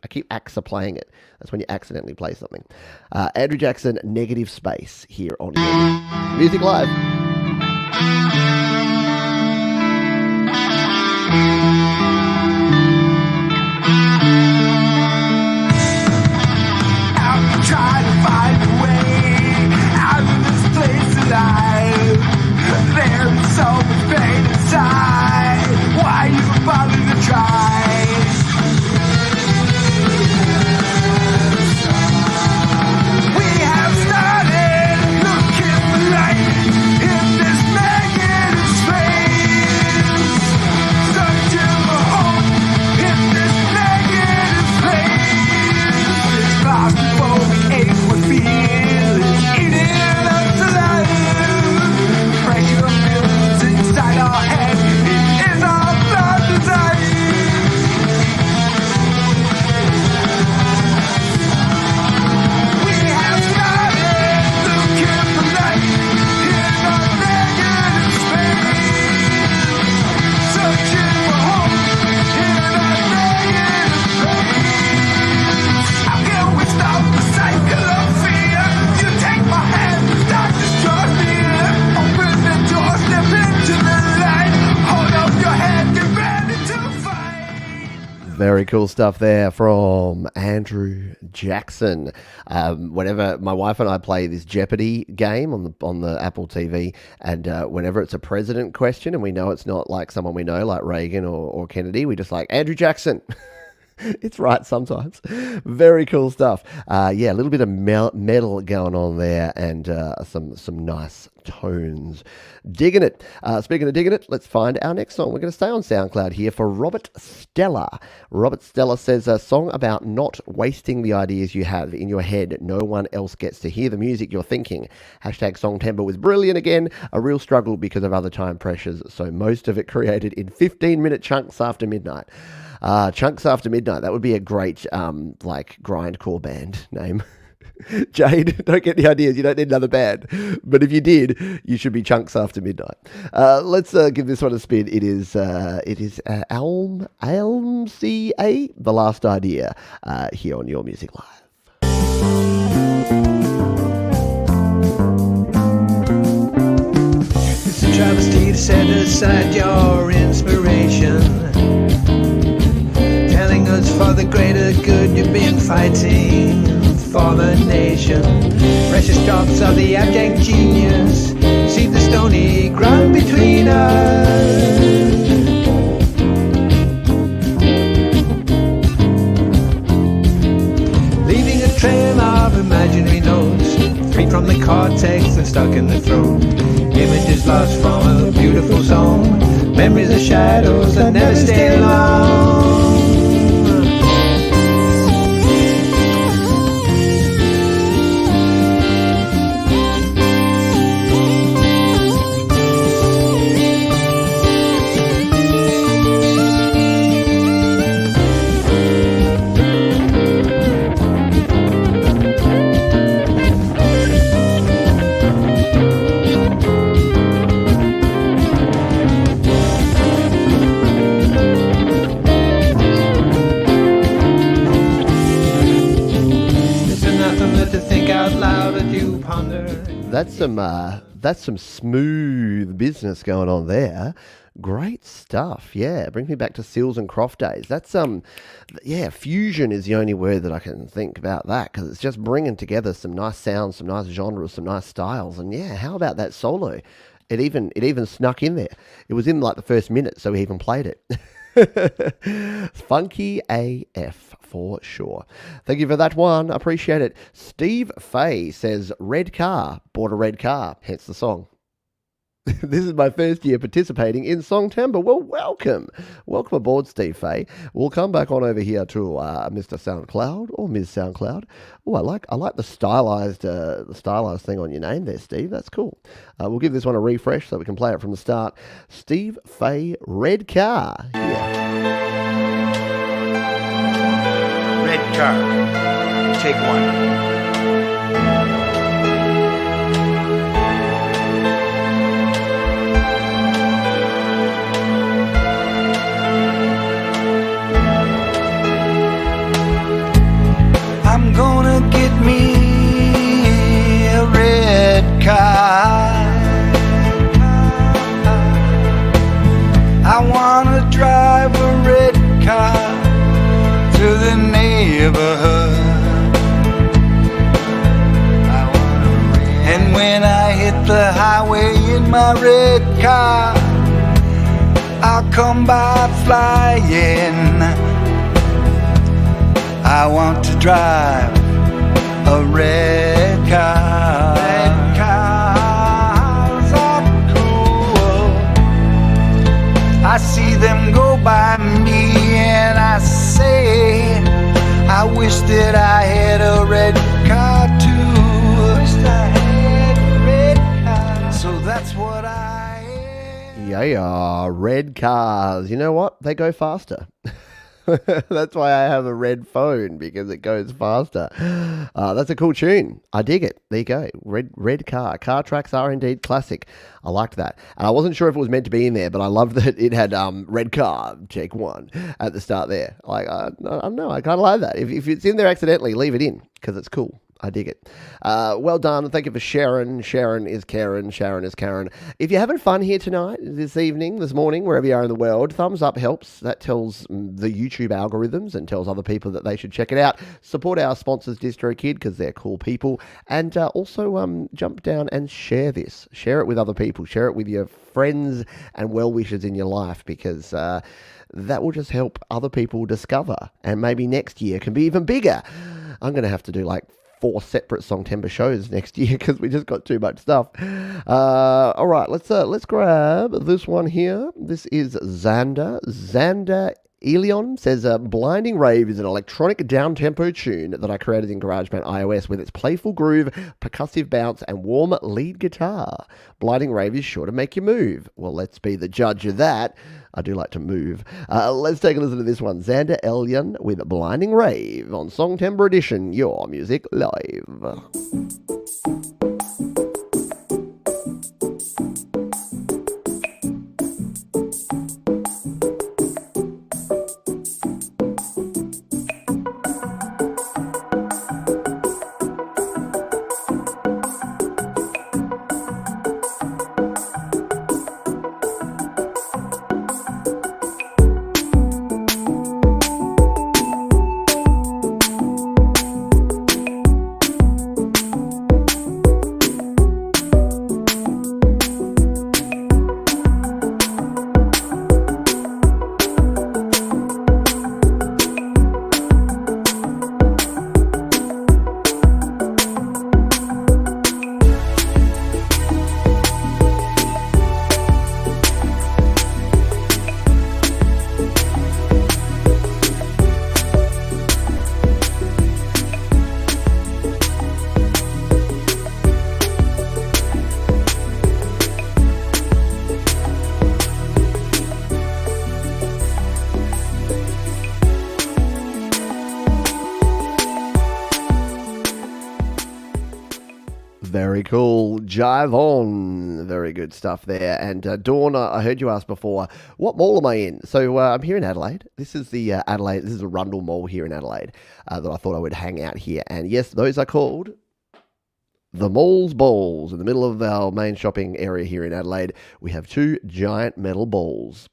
I keep playing it. That's when you accidentally play something. Andrew Jackson, Negative Space, here on Your Music Live. I'm trying to find a way out of this place alive. There's so much pain inside. Why even bother to try? We have started looking for light in this negative space. Searching for hope in this negative place. It's possible we ache with fear, eating us alive. Pressure builds inside our head. It is our blood desire. We have started looking for light in our negative space. Searching for hope in our negative space. How can we stop the cycle of fear? You take my hand, start to trust me. Open the door, step into the light. Hold up your head, get ready to fight. Very cool stuff there from Andrew Jackson. Whenever my wife and I play this Jeopardy game on the Apple TV, and whenever it's a president question and we know it's not like someone we know, like Reagan or Kennedy, we just like, Andrew Jackson. It's right sometimes. Very cool stuff. Yeah, a little bit of metal going on there, and some nice tones. Digging it. Speaking of digging it, let's find our next song. We're going to stay on SoundCloud here for Robert Stella. Robert Stella says, a song about not wasting the ideas you have in your head. No one else gets to hear the music you're thinking. Hashtag Songtember was brilliant again. A real struggle because of other time pressures, so most of it created in 15-minute chunks after midnight. Chunks After Midnight. That would be a great, like, grindcore band name. Jade, don't get the ideas. You don't need another band. But if you did, you should be Chunks After Midnight. Let's give this one a spin. It is Almca, The Last Idea, here on Your Music Live. It's a travesty to set aside your inspiration, telling us for the greater good you've been fighting for the nation. Precious drops of the abject genius, see the stony ground between us. Leaving a trail of imaginary notes, free from the cortex and stuck in the throat. Images lost from a beautiful song, memories of shadows that never stay long. out loud at you ponder. That's some smooth business going on there. Great stuff. Yeah, brings me back to Seals and Croft days. That's yeah, fusion is the only word that I can think about that, because it's just bringing together some nice sounds, some nice genres, some nice styles. And yeah, how about that solo? It even snuck in there. It was in like the first minute, so we even played it. Funky AF for sure. Thank you for that one. Appreciate it. Steve Fay says, red car, bought a red car, hence the song. This is my first year participating in Songtember. Well, welcome. Welcome aboard, Steve Fay. We'll come back on over here to Mr. SoundCloud or Ms. SoundCloud. Oh, I like the stylized thing on your name there, Steve. That's cool. We'll give this one a refresh so we can play it from the start. Steve Fay, red car. Yeah. Red car. Take one. I'm gonna get me a red car. I wanna drive a red car to the neighborhood. And when I hit the highway in my red car, I'll come by flying. I want to drive a red car. Red cars are cool. I see them go by me and I say, I wish that I had a red car too. Wish I had a red car. So that's what I am. Yeah, red cars. You know what? They go faster. That's why I have a red phone, because it goes faster. That's a cool tune. I dig it. There you go. Red car. Car tracks are indeed classic. I liked that. And I wasn't sure if it was meant to be in there, but I loved that it had red car, check one, at the start there. Like, I don't know. I kind of like that. If it's in there accidentally, leave it in, because it's cool. I dig it. Well done. Thank you for Sharon. Sharon is Karen. Sharon is Karen. If you're having fun here tonight, this evening, this morning, wherever you are in the world, thumbs up helps. That tells the YouTube algorithms and tells other people that they should check it out. Support our sponsors, DistroKid, because they're cool people. And also jump down and share this. Share it with other people. Share it with your friends and well-wishers in your life, because that will just help other people discover. And maybe next year can be even bigger. I'm going to have to do like 4 separate Songtember shows next year, because we just got too much stuff. All right, let's grab this one here. This is Xander Elion says, Blinding Rave is an electronic down-tempo tune that I created in GarageBand iOS with its playful groove, percussive bounce, and warm lead guitar. Blinding Rave is sure to make you move. Well, let's be the judge of that. I do like to move. Let's take a listen to this one. Xander Elion with Blinding Rave on Songtember Edition, your music live. Very cool. Jive on. Very good stuff there. And Dawn, I heard you ask before, what mall am I in? So I'm here in Adelaide. This is the Adelaide, this is a Rundle Mall here in Adelaide that I thought I would hang out here. And yes, those are called the Mall's Balls. In the middle of our main shopping area here in Adelaide, we have two giant metal balls.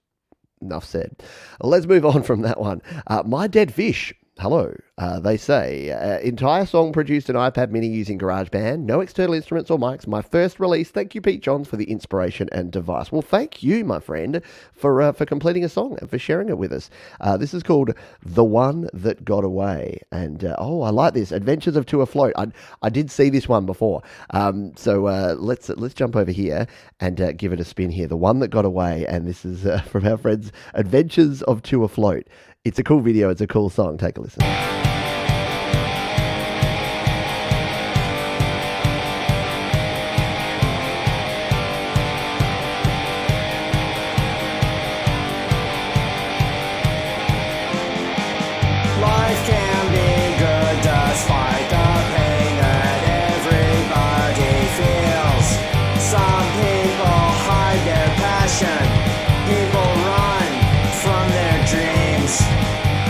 Enough said. Let's move on from that one. My Dead Fish. Hello. They say, entire song produced an iPad mini using GarageBand. No external instruments or mics. My first release. Thank you, Pete Johns, for the inspiration and device. Well, thank you, my friend, for completing a song and for sharing it with us. This is called The One That Got Away. And, I like this. Adventures of Two Afloat. I did see this one before. So let's jump over here and give it a spin here. The One That Got Away. And this is from our friends Adventures of Two Afloat. It's a cool video. It's a cool song. Take a listen. Life can be good despite the pain that everybody feels. Some people hide their passion. People run from their dreams.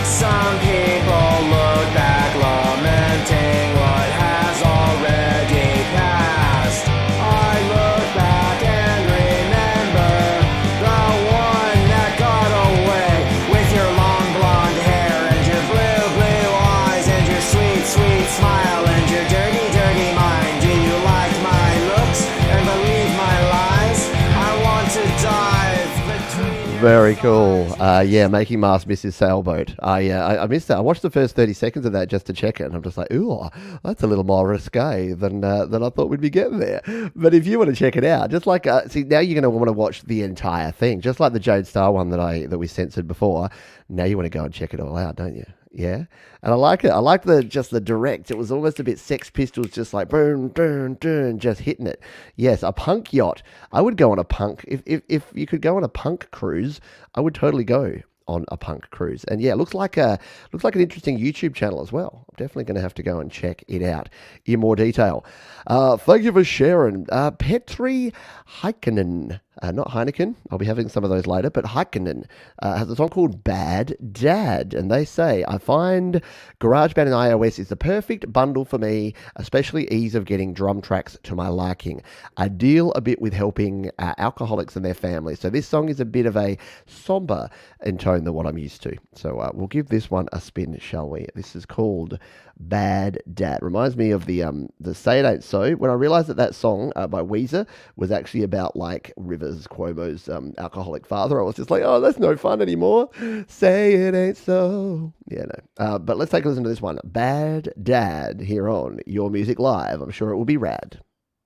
Some people look back lamenting what has already passed. I look back and remember the one that got away. With your long blonde hair and your blue, blue eyes and your sweet, sweet smile and your dirty, dirty mind. Do you like my looks and believe my lies? I want to dive between... Very cool. Making Mars miss his sailboat. I missed that. I watched the first 30 seconds of that just to check it, and I'm just like, ooh, that's a little more risque than I thought we'd be getting there. But if you want to check it out, just like now you're going to want to watch the entire thing, just like the Jade Star one that we censored before. Now you want to go and check it all out, don't you? Yeah, and I like it. I like the direct. It was almost a bit Sex Pistols, just like boom, boom, boom, just hitting it. Yes, a punk yacht. I would go on a punk if you could go on a punk cruise. I would totally go on a punk cruise. And yeah, looks like an interesting YouTube channel as well. I'm definitely going to have to go and check it out in more detail. Thank you for sharing. Petri Heikkinen. Not Heineken. I'll be having some of those later, but Heikkinen has a song called Bad Dad. And they say, I find GarageBand and iOS is the perfect bundle for me, especially ease of getting drum tracks to my liking. I deal a bit with helping alcoholics and their families. So this song is a bit of a somber in tone than what I'm used to. So we'll give this one a spin, shall we? This is called Bad Dad. Reminds me of the Say It Ain't So. When I realized that song by Weezer was actually about like Rivers Cuomo's alcoholic father, I was just like, oh, that's no fun anymore. Say it ain't so. Yeah, no. But let's take a listen to this one. Bad Dad here on Your Music Live. I'm sure it will be rad.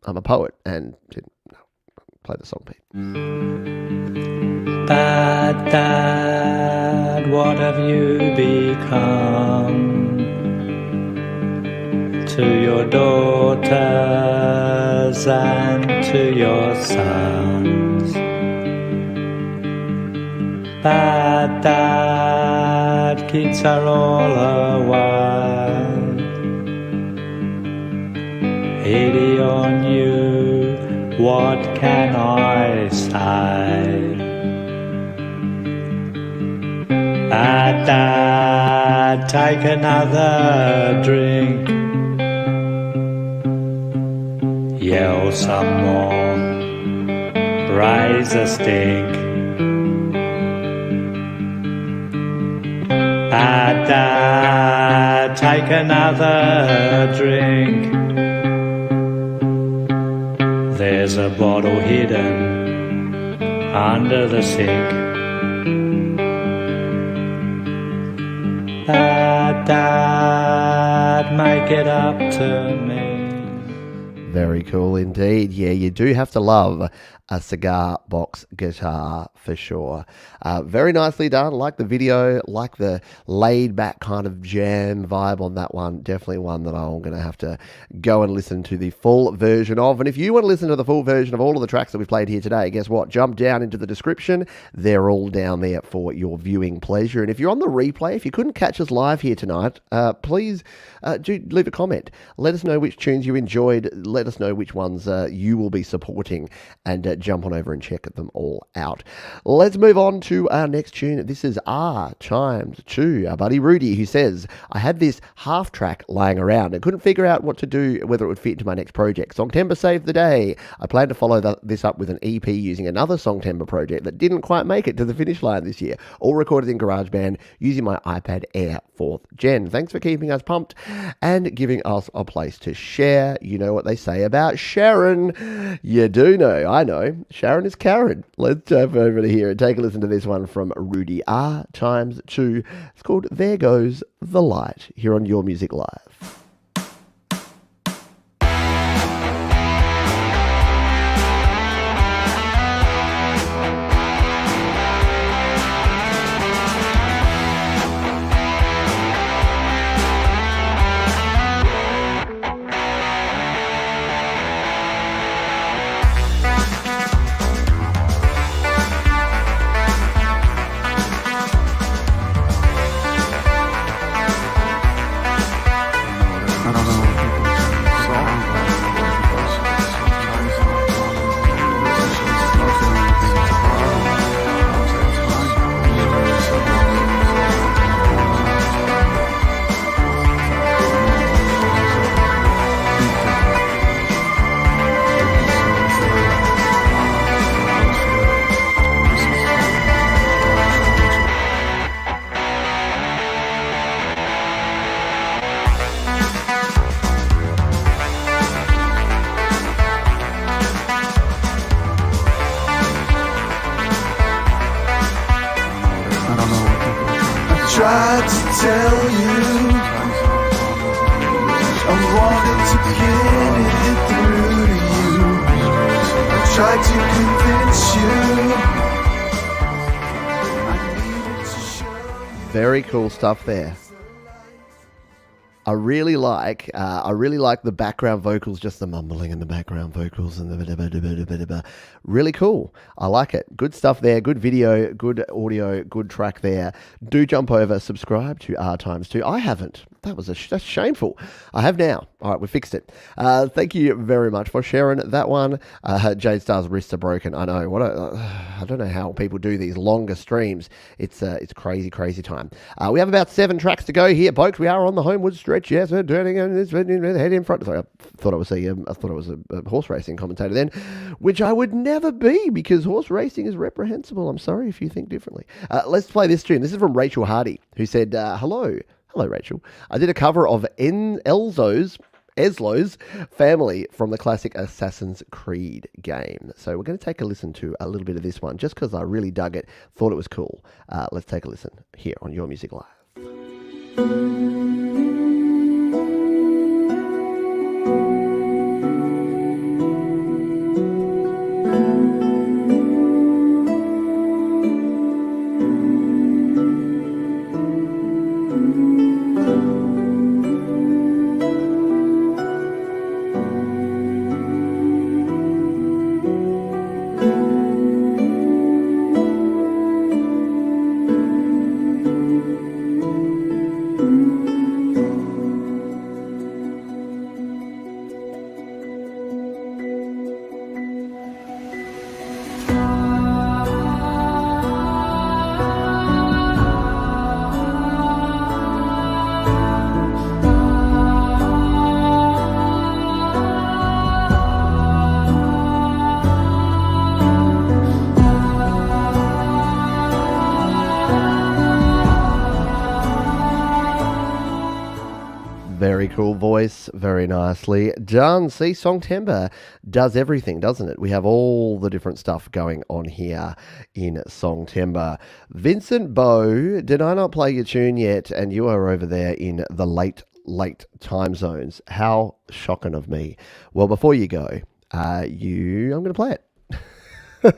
I'm a poet and play the song, Pete. Bad Dad, what have you become to your daughters and to your sons? Bad Dad, kids are all away. Pity on you, what can I say? Bad Dad, take another drink. Yell some more, raise a stink. Bad Dad, take another drink. There's a bottle hidden under the sink. Bad Dad, make it up to me. Very cool indeed. Yeah, you do have to love a cigar box guitar for sure. Very nicely done. Like the video, like the laid back kind of jam vibe on that one. Definitely one that I'm going to have to go and listen to the full version of. And if you want to listen to the full version of all of the tracks that we've played here today, guess what? Jump down into the description. They're all down there for your viewing pleasure. And if you're on the replay, if you couldn't catch us live here tonight, please do leave a comment. Let us know which tunes you enjoyed. Let us know which ones you will be supporting. And jump on over and check them all out. Let's move on to our next tune. This is R Chimes 2, our buddy Rudy, who says, I had this half track lying around and couldn't figure out what to do, whether it would fit into my next project. Songtember saved the day. I plan to follow this up with an EP using another Songtember project that didn't quite make it to the finish line this year, all recorded in GarageBand using my iPad Air 4th Gen. Thanks for keeping us pumped and giving us a place to share. You know what they say about Sharon. You do know. I know. Sharon is Karen. Let's jump over to here and take a listen to this one from Rudy R Chimes 2. It's called There Goes the Light here on Your Music Live. Tried to tell you I wanted to get it through to you. I tried to convince you. Very cool stuff there. I really like the background vocals, just the mumbling and the background vocals and the really cool. I like it. Good stuff there. Good video, good audio, good track there. Do jump over, subscribe to R Times 2. I haven't. That's shameful. I have now. All right, we fixed it. Thank you very much for sharing that one. Jade Star's wrists are broken. I know. I don't know how people do these longer streams. It's crazy time. We have about 7 tracks to go here, folks. We are on the homeward stretch. Yes, we're turning head in front. Sorry, I thought I was a horse racing commentator then, which I would never be because horse racing is reprehensible. I'm sorry if you think differently. Let's play this tune. This is from Rachel Hardy, who said, Hello, Rachel. I did a cover of Eslo's Family from the classic Assassin's Creed game. So we're going to take a listen to a little bit of this one just because I really dug it, thought it was cool. Let's take a listen here on Your Music Live. Very cool voice, very nicely done. See, Songtember does everything, doesn't it? We have all the different stuff going on here in Songtember. Vincent Bow, did I not play your tune yet? And you are over there in the late time zones. How shocking of me. Well, before you go, I'm going to play it.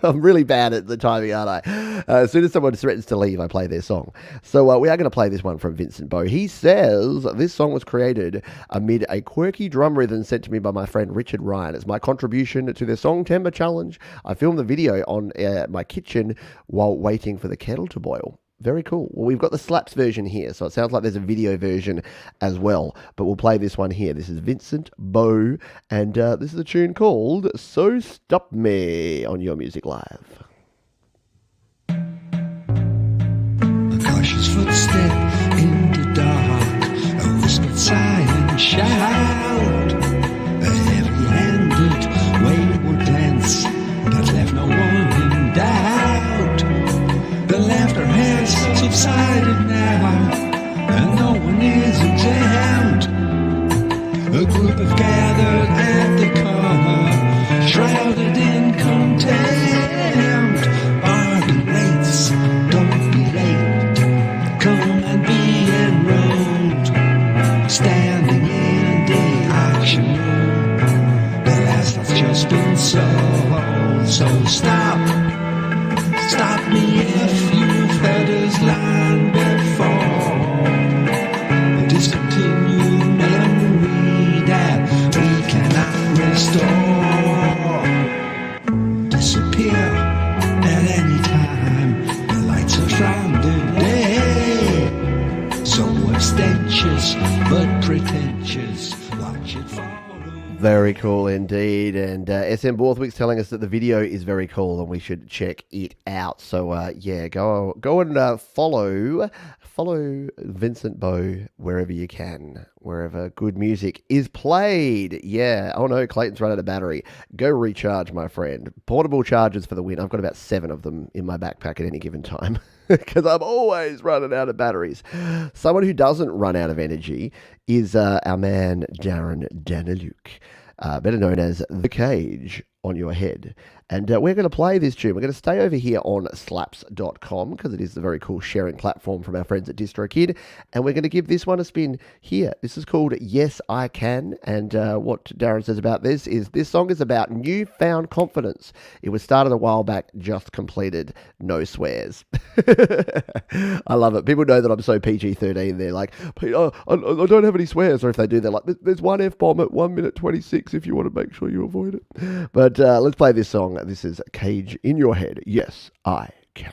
I'm really bad at the timing, aren't I? As soon as someone threatens to leave, I play their song. So we are going to play this one from Vincent Bow. He says, this song was created amid a quirky drum rhythm sent to me by my friend Richard Ryan. It's my contribution to the Songtember challenge. I filmed the video on my kitchen while waiting for the kettle to boil. Very cool. Well, we've got the slaps version here, so it sounds like there's a video version as well. But we'll play this one here. This is Vincent Bow, and this is a tune called So Stop Me on Your Music Live. A cautious footstep in the dark, a whispered sigh and shout, a heavy-handed wayward glance that left no one in doubt. The laughter has subsided now, and no one is exempt. A group have gathered at the corner, shrouded in contempt. Bargain rates, don't be late, come and be enrolled. Standing in the action room, the last has just been sold. So stop me if you've heard his line before. A discontinued memory that we cannot restore. Disappear at any time, the lights are from the day. So ostentious but pretentious, watch it fall. Very cool indeed, and SM Borthwick's telling us that the video is very cool and we should check it out. So yeah, go and follow Vincent Bow wherever you can, wherever good music is played. Yeah. Oh no, Clayton's run out of battery. Go recharge, my friend. Portable chargers for the win. I've got about 7 of them in my backpack at any given time. Because I'm always running out of batteries. Someone who doesn't run out of energy is our man Darren Daniluk, better known as The Cage on Your Head. And we're going to play this tune. We're going to stay over here on slaps.com because it is a very cool sharing platform from our friends at DistroKid. And we're going to give this one a spin here. This is called Yes, I Can. And what Darren says about this is this song is about newfound confidence. It was started a while back, just completed. No swears. I love it. People know that I'm so PG-13. They're like, oh, I don't have any swears. Or if they do, they're like, there's one F-bomb at 1 minute 26 if you want to make sure you avoid it. But let's play this song. This is Cage in Your Head. Yes, I can.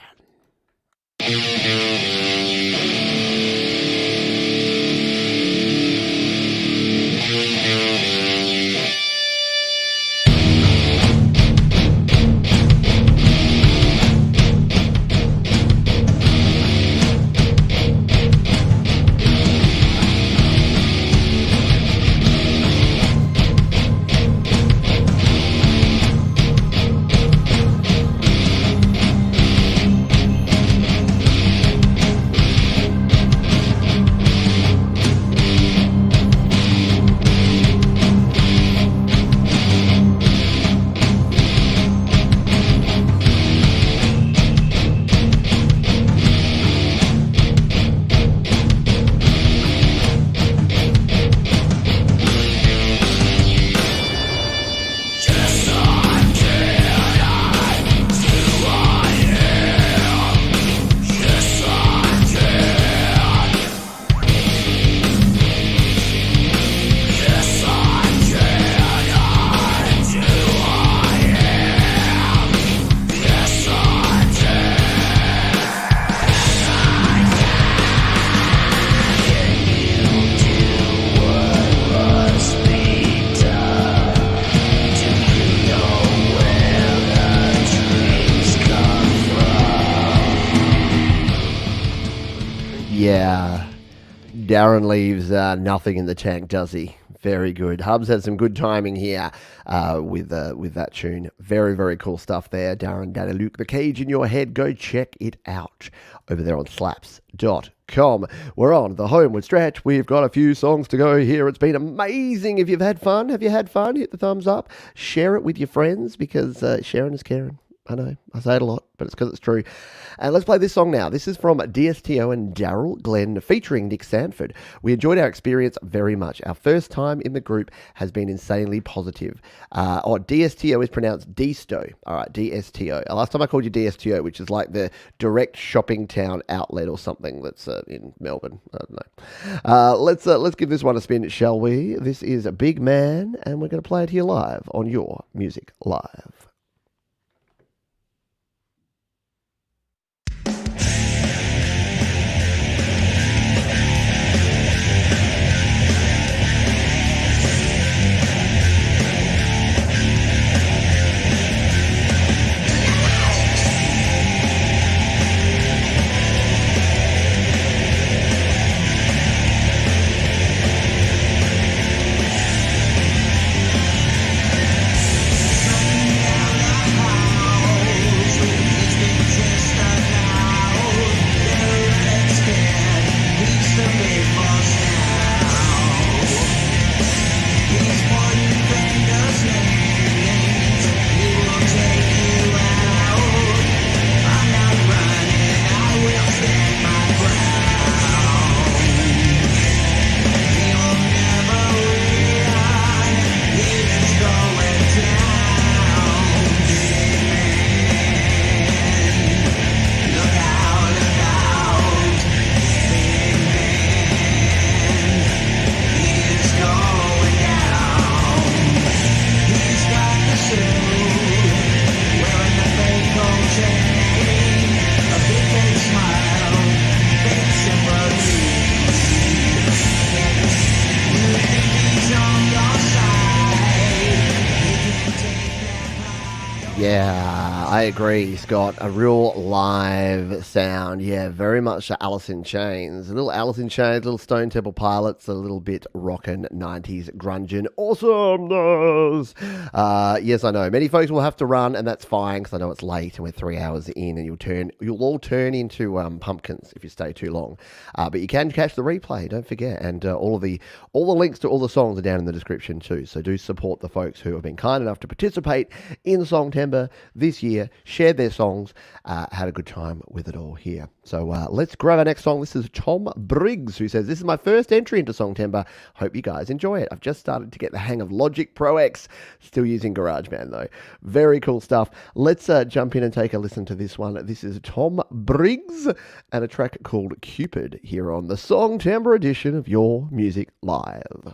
Yeah, Darren leaves nothing in the tank, does he? Very good. Hubs had some good timing here with that tune. Very, very cool stuff there. Darren Daniluk, The Cage in Your Head. Go check it out over there on slaps.com. We're on the homeward stretch. We've got a few songs to go here. It's been amazing. If you've had fun, have you had fun? Hit the thumbs up. Share it with your friends because sharing is caring. I know, I say it a lot, but it's because it's true. And let's play this song now. This is from DSTO and Daryl Glenn featuring Nick Sanford. We enjoyed our experience very much. Our first time in the group has been insanely positive. DSTO is pronounced Disto. All right, DSTO. Last time I called you DSTO, which is like the direct shopping town outlet or something that's in Melbourne. I don't know. Let's give this one a spin, shall we? This is a Big Man, and we're going to play it here live on Your Music Live. Yeah, I agree, Scott. A real live sound. Yeah, very much Alice in Chains. A little Alice in Chains, little Stone Temple Pilots, a little bit rockin' 90s grungin' awesomeness. Yes, I know. Many folks will have to run, and that's fine because I know it's late and we're 3 hours in, and you'll all turn into pumpkins if you stay too long. But you can catch the replay, don't forget. And all the links to all the songs are down in the description too. So do support the folks who have been kind enough to participate in Songtember this year, shared their songs, had a good time with it all here. So let's grab our next song. This is Tom Briggs, who says, "This is my first entry into Songtember. Hope you guys enjoy it. I've just started to get the hang of Logic Pro X. Still using GarageBand though. Very cool stuff. Let's jump in and take a listen to this one. This is Tom Briggs and a track called Cupid here on the Songtember edition of Your Music Live."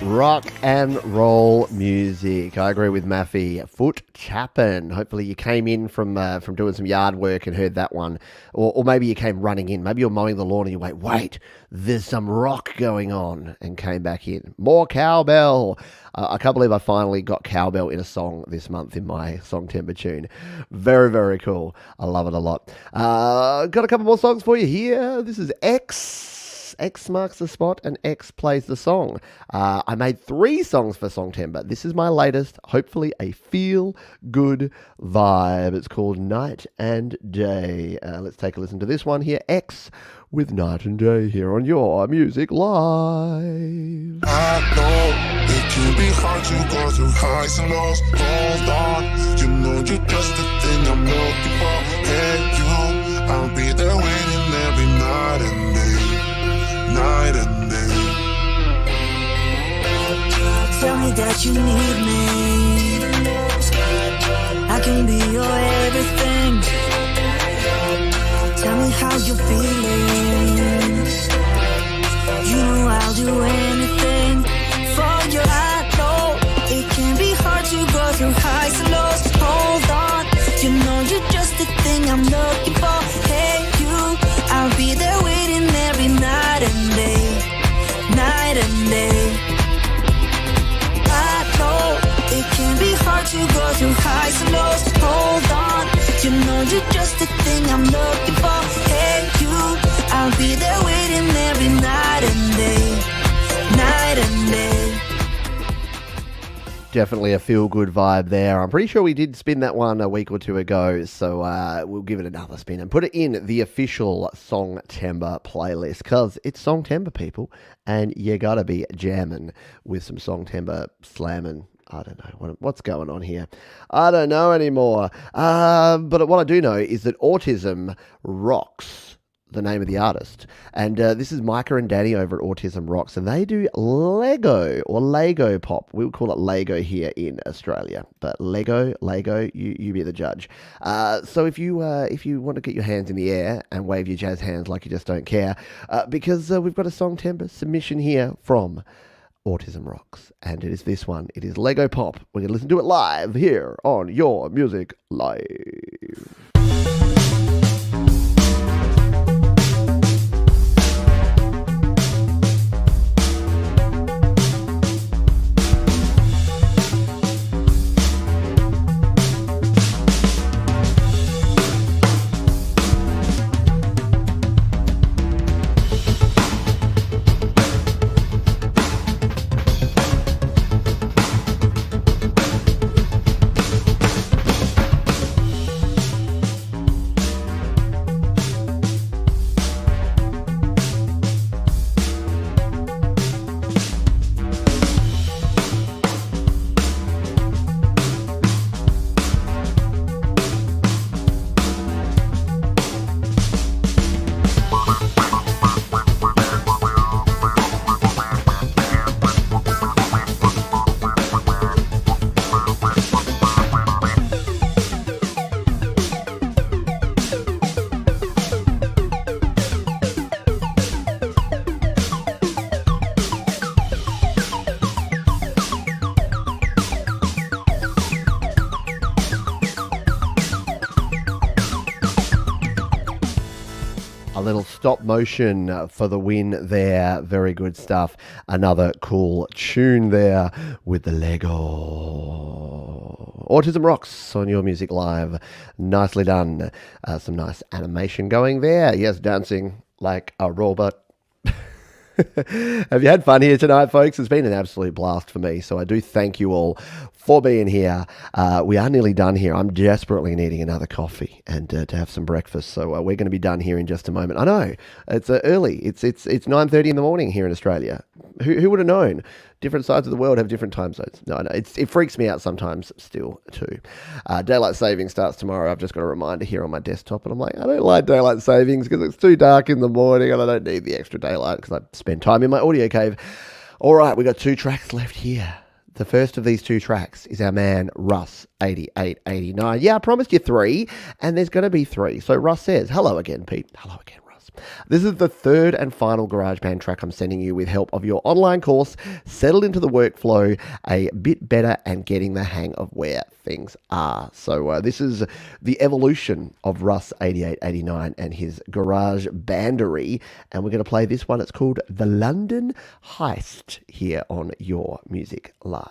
Rock and roll music. I agree with Maffey. Foot Chappin'. Hopefully you came in from doing some yard work and heard that one. Or maybe you came running in. Maybe you're mowing the lawn and you wait, there's some rock going on, and came back in. More cowbell. I can't believe I finally got cowbell in a song this month in my Songtember tune. Very, very cool. I love it a lot. Got a couple more songs for you here. This is X. X marks the spot and X plays the song. I made 3 songs for Songtember. This is my latest, hopefully a feel-good vibe. It's called Night and Day. Let's take a listen to this one here. X with Night and Day here on Your Music Live. I know it can be hard to go through highs and lows. Hold on, you know you're just the thing I'm looking for. Hey you, I'll be there waiting every night and day. Night and day. Tell me that you need me. I can be your everything. Tell me how you're feeling. You know I'll do anything for you. I know it can be hard to go through highs and lows. Hold on, you know you're just the thing I'm looking for. Hey you, I'll be there waiting every night and day. Night and day. I know it can be hard to go through highs and lows. Hold on, you know you're just the thing I'm looking for. Hey you, I'll be there waiting every night and day. Night and day. Definitely a feel-good vibe there. I'm pretty sure we did spin that one a week or two ago, so we'll give it another spin and put it in the official Songtember playlist, because it's Songtember, people, and you gotta be jamming with some Songtember slamming. I don't know. What's going on here? I don't know anymore. But what I do know is that Autism Rocks, the name of the artist. And this is Micah and Danny over at Autism Rocks, and they do Lego or Lego pop. We'll call it Lego here in Australia, but Lego, you be the judge. So if you want to get your hands in the air and wave your jazz hands like you just don't care, because we've got a Songtember submission here from Autism Rocks, and it is this one. It is Lego pop. We're going to listen to it live here on Your Music Live. little stop motion for the win there. Very good stuff. Another cool tune there with the Lego. Autism Rocks on Your Music Live. Nicely done. Some nice animation going there. Yes, dancing like a robot. Have you had fun here tonight, folks? It's been an absolute blast for me, so I do thank you all for being here. We are nearly done here. I'm desperately needing another coffee and to have some breakfast, so we're going to be done here in just a moment. I know, it's early. It's 9:30 in the morning here in Australia. Who would have known? Different sides of the world have different time zones. No, it freaks me out sometimes still too. Daylight saving starts tomorrow. I've just got a reminder here on my desktop, and I'm like, I don't like daylight savings because it's too dark in the morning, and I don't need the extra daylight because I spend time in my audio cave. All right, we got 2 tracks left here. The first of these 2 tracks is our man Russ 8889. Yeah, I promised you 3, and there's going to be 3. So Russ says, hello again, Pete. Hello again, Russ. This is the 3rd and final GarageBand track I'm sending you with help of your online course, settled into the workflow a bit better and getting the hang of where things are. So this is the evolution of Russ 8889 and his garage bandery, and we're going to play this one. It's called The London Heist here on Your Music Live.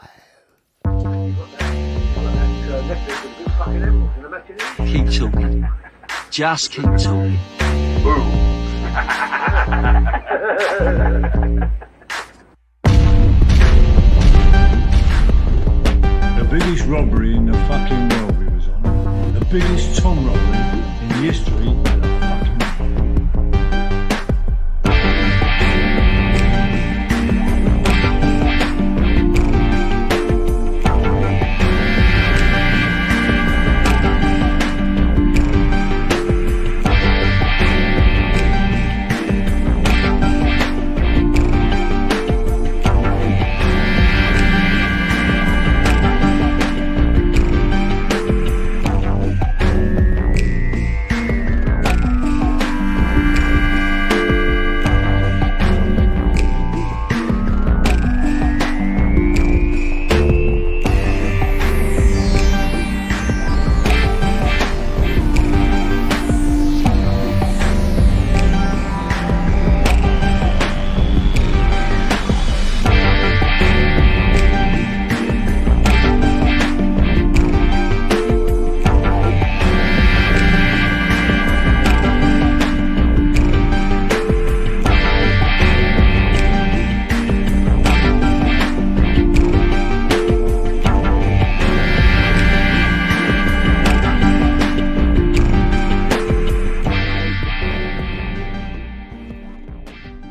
Keep talking. Just keep talking. The biggest robbery in the fucking world we was on. The biggest Tom robbery in the history of the fucking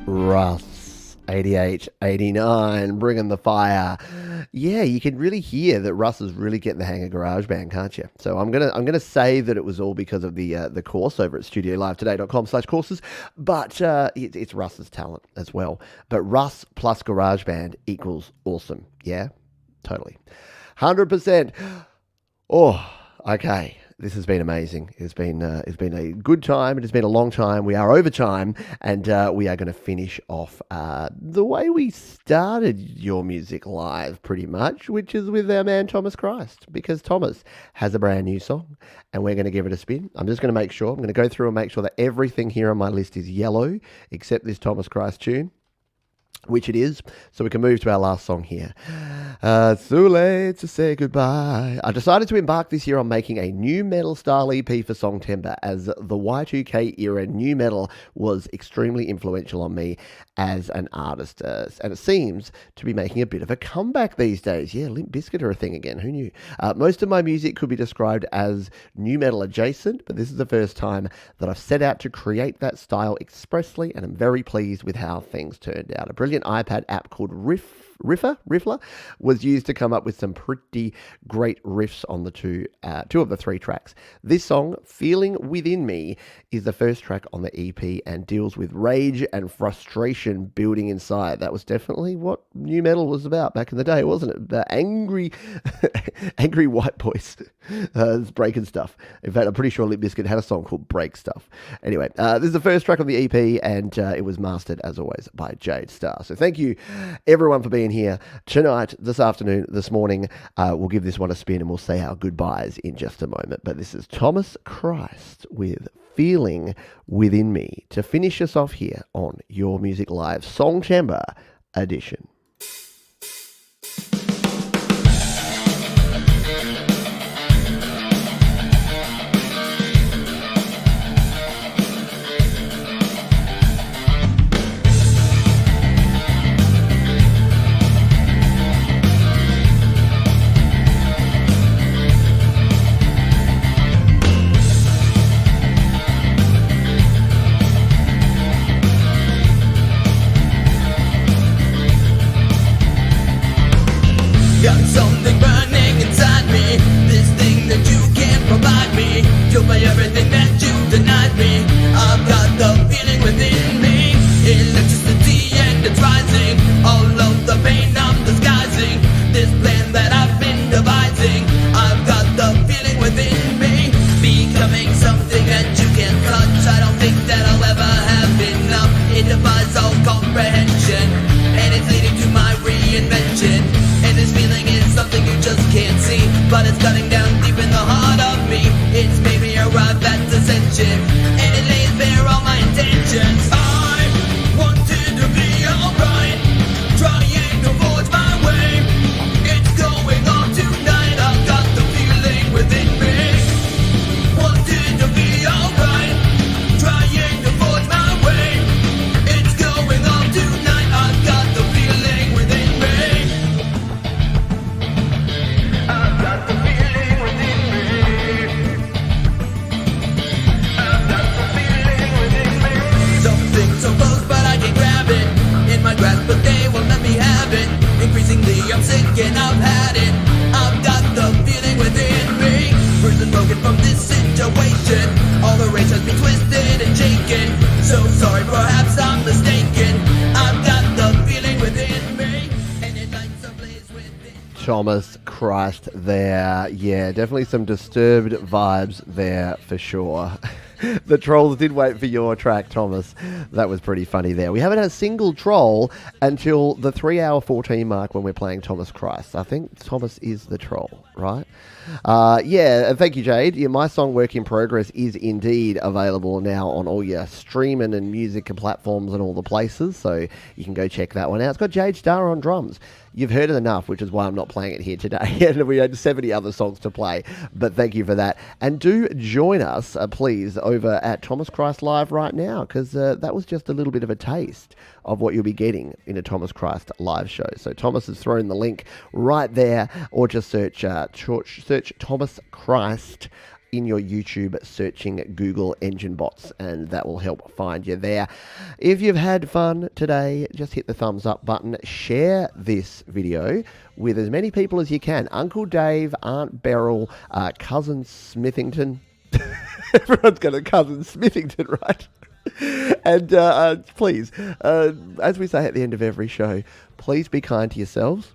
Russ 8889 bringing the fire. Yeah, you can really hear that Russ is really getting the hang of GarageBand, can't you? So I'm gonna say that it was all because of the course over at studiolivetoday.com/courses, but it's Russ's talent as well. But Russ plus GarageBand equals awesome. Yeah, totally, 100%. Oh, okay. This has been amazing. It's been a good time. It has been a long time. We are over time, and we are going to finish off the way we started Your Music Live, pretty much, which is with our man Thomas Christ, because Thomas has a brand new song, and we're going to give it a spin. I'm just going to make sure. I'm going to go through and make sure that everything here on my list is yellow, except this Thomas Christ tune, which it is, so we can move to our last song here. It's too late to say goodbye. I decided to embark this year on making a new metal style EP for Songtember, as the Y2K era new metal was extremely influential on me as an artist, and it seems to be making a bit of a comeback these days. Yeah, Limp Bizkit are a thing again, who knew? Most of my music could be described as new metal adjacent, but this is the first time that I've set out to create that style expressly, and I'm very pleased with how things turned out. A brilliant iPad app called Riffler was used to come up with some pretty great riffs on the two of the 3 tracks. This song, Feeling Within Me, is the first track on the EP and deals with rage and frustration building inside. That was definitely what new metal was about back in the day, wasn't it? The angry white boys breaking stuff. In fact, I'm pretty sure Limp Bizkit had a song called Break Stuff. Anyway, this is the first track on the EP, and it was mastered, as always, by Jade Star. So thank you, everyone, for being here tonight, this afternoon, this morning. We'll give this one a spin, and we'll say our goodbyes in just a moment. But this is Thomas Christ with feeling within me to finish us off here on Your Music Live Songtember edition. Got something burning inside me, this thing that you can't provide me. You're my everything that you denied me. I've got the feeling within me, electricity and it's rising. All of the pain I'm disguising, this plan that I've been devising. I've got the feeling within me, becoming something that you can't touch. I don't think that I'll ever have enough. It defies all comprehension, and it's leading to my reinvention. And this feeling is something you just can't see, but it's cutting down deep in the heart of me. It's made me arrive at ascension, and it lays bare all my intentions. I wanted to be alright, trying to forge my way. It's going on tonight, I've got the feeling within me. Wanted to be alright, trying to forge my way. It's going on tonight, I've got the feeling within me. I've got the feeling within me. I've got the feeling within me. Something so close but I can't grab it. In my grasp but they won't let me have it. Increasingly I'm sick and I've had it. I've got the feeling within me. Bruised and broken from this situation. All the rage has been twisted and shaken. So sorry, perhaps I'm mistaken. I've got the feeling within me, and it lights a blaze within. Thomas Christ there. Yeah, definitely some disturbed vibes there for sure. The trolls did wait for your track, Thomas. That was pretty funny there. We haven't had a single troll until the 3-hour 14 mark when we're playing Thomas Christ. I think Thomas is the troll, right? Yeah, thank you, Jade. Yeah, my song Work in Progress is indeed available now on all your streaming and music and platforms and all the places, so you can go check that one out. It's got Jade Starr on drums. You've heard it enough, which is why I'm not playing it here today. And we had 70 other songs to play, but thank you for that. And do join us, please, over at Thomas Christ Live right now, because that was just a little bit of a taste of what you'll be getting in a Thomas Christ live show. So Thomas has thrown the link right there, or just search Thomas Christ in your YouTube, searching Google engine bots, and that will help find you there. If you've had fun today, just hit the thumbs up button, share this video with as many people as you can. Uncle Dave, Aunt Beryl, Cousin Smithington. Everyone's got a Cousin Smithington, right? And please, as we say at the end of every show, please be kind to yourselves.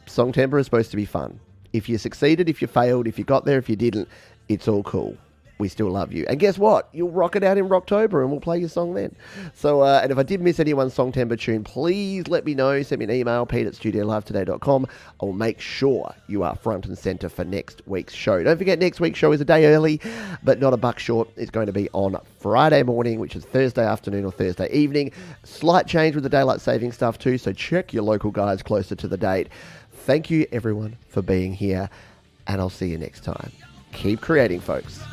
Songtember is supposed to be fun. If you succeeded, if you failed, if you got there, if you didn't, it's all cool. We still love you. And guess what? You'll rock it out in Rocktober and we'll play your song then. So, and if I did miss anyone's Songtember tune, please let me know. Send me an email, pete@studiolivetoday.com. I'll make sure you are front and center for next week's show. Don't forget, next week's show is a day early, but not a buck short. It's going to be on Friday morning, which is Thursday afternoon or Thursday evening. Slight change with the daylight saving stuff too, so check your local guys closer to the date. Thank you, everyone, for being here, and I'll see you next time. Keep creating, folks.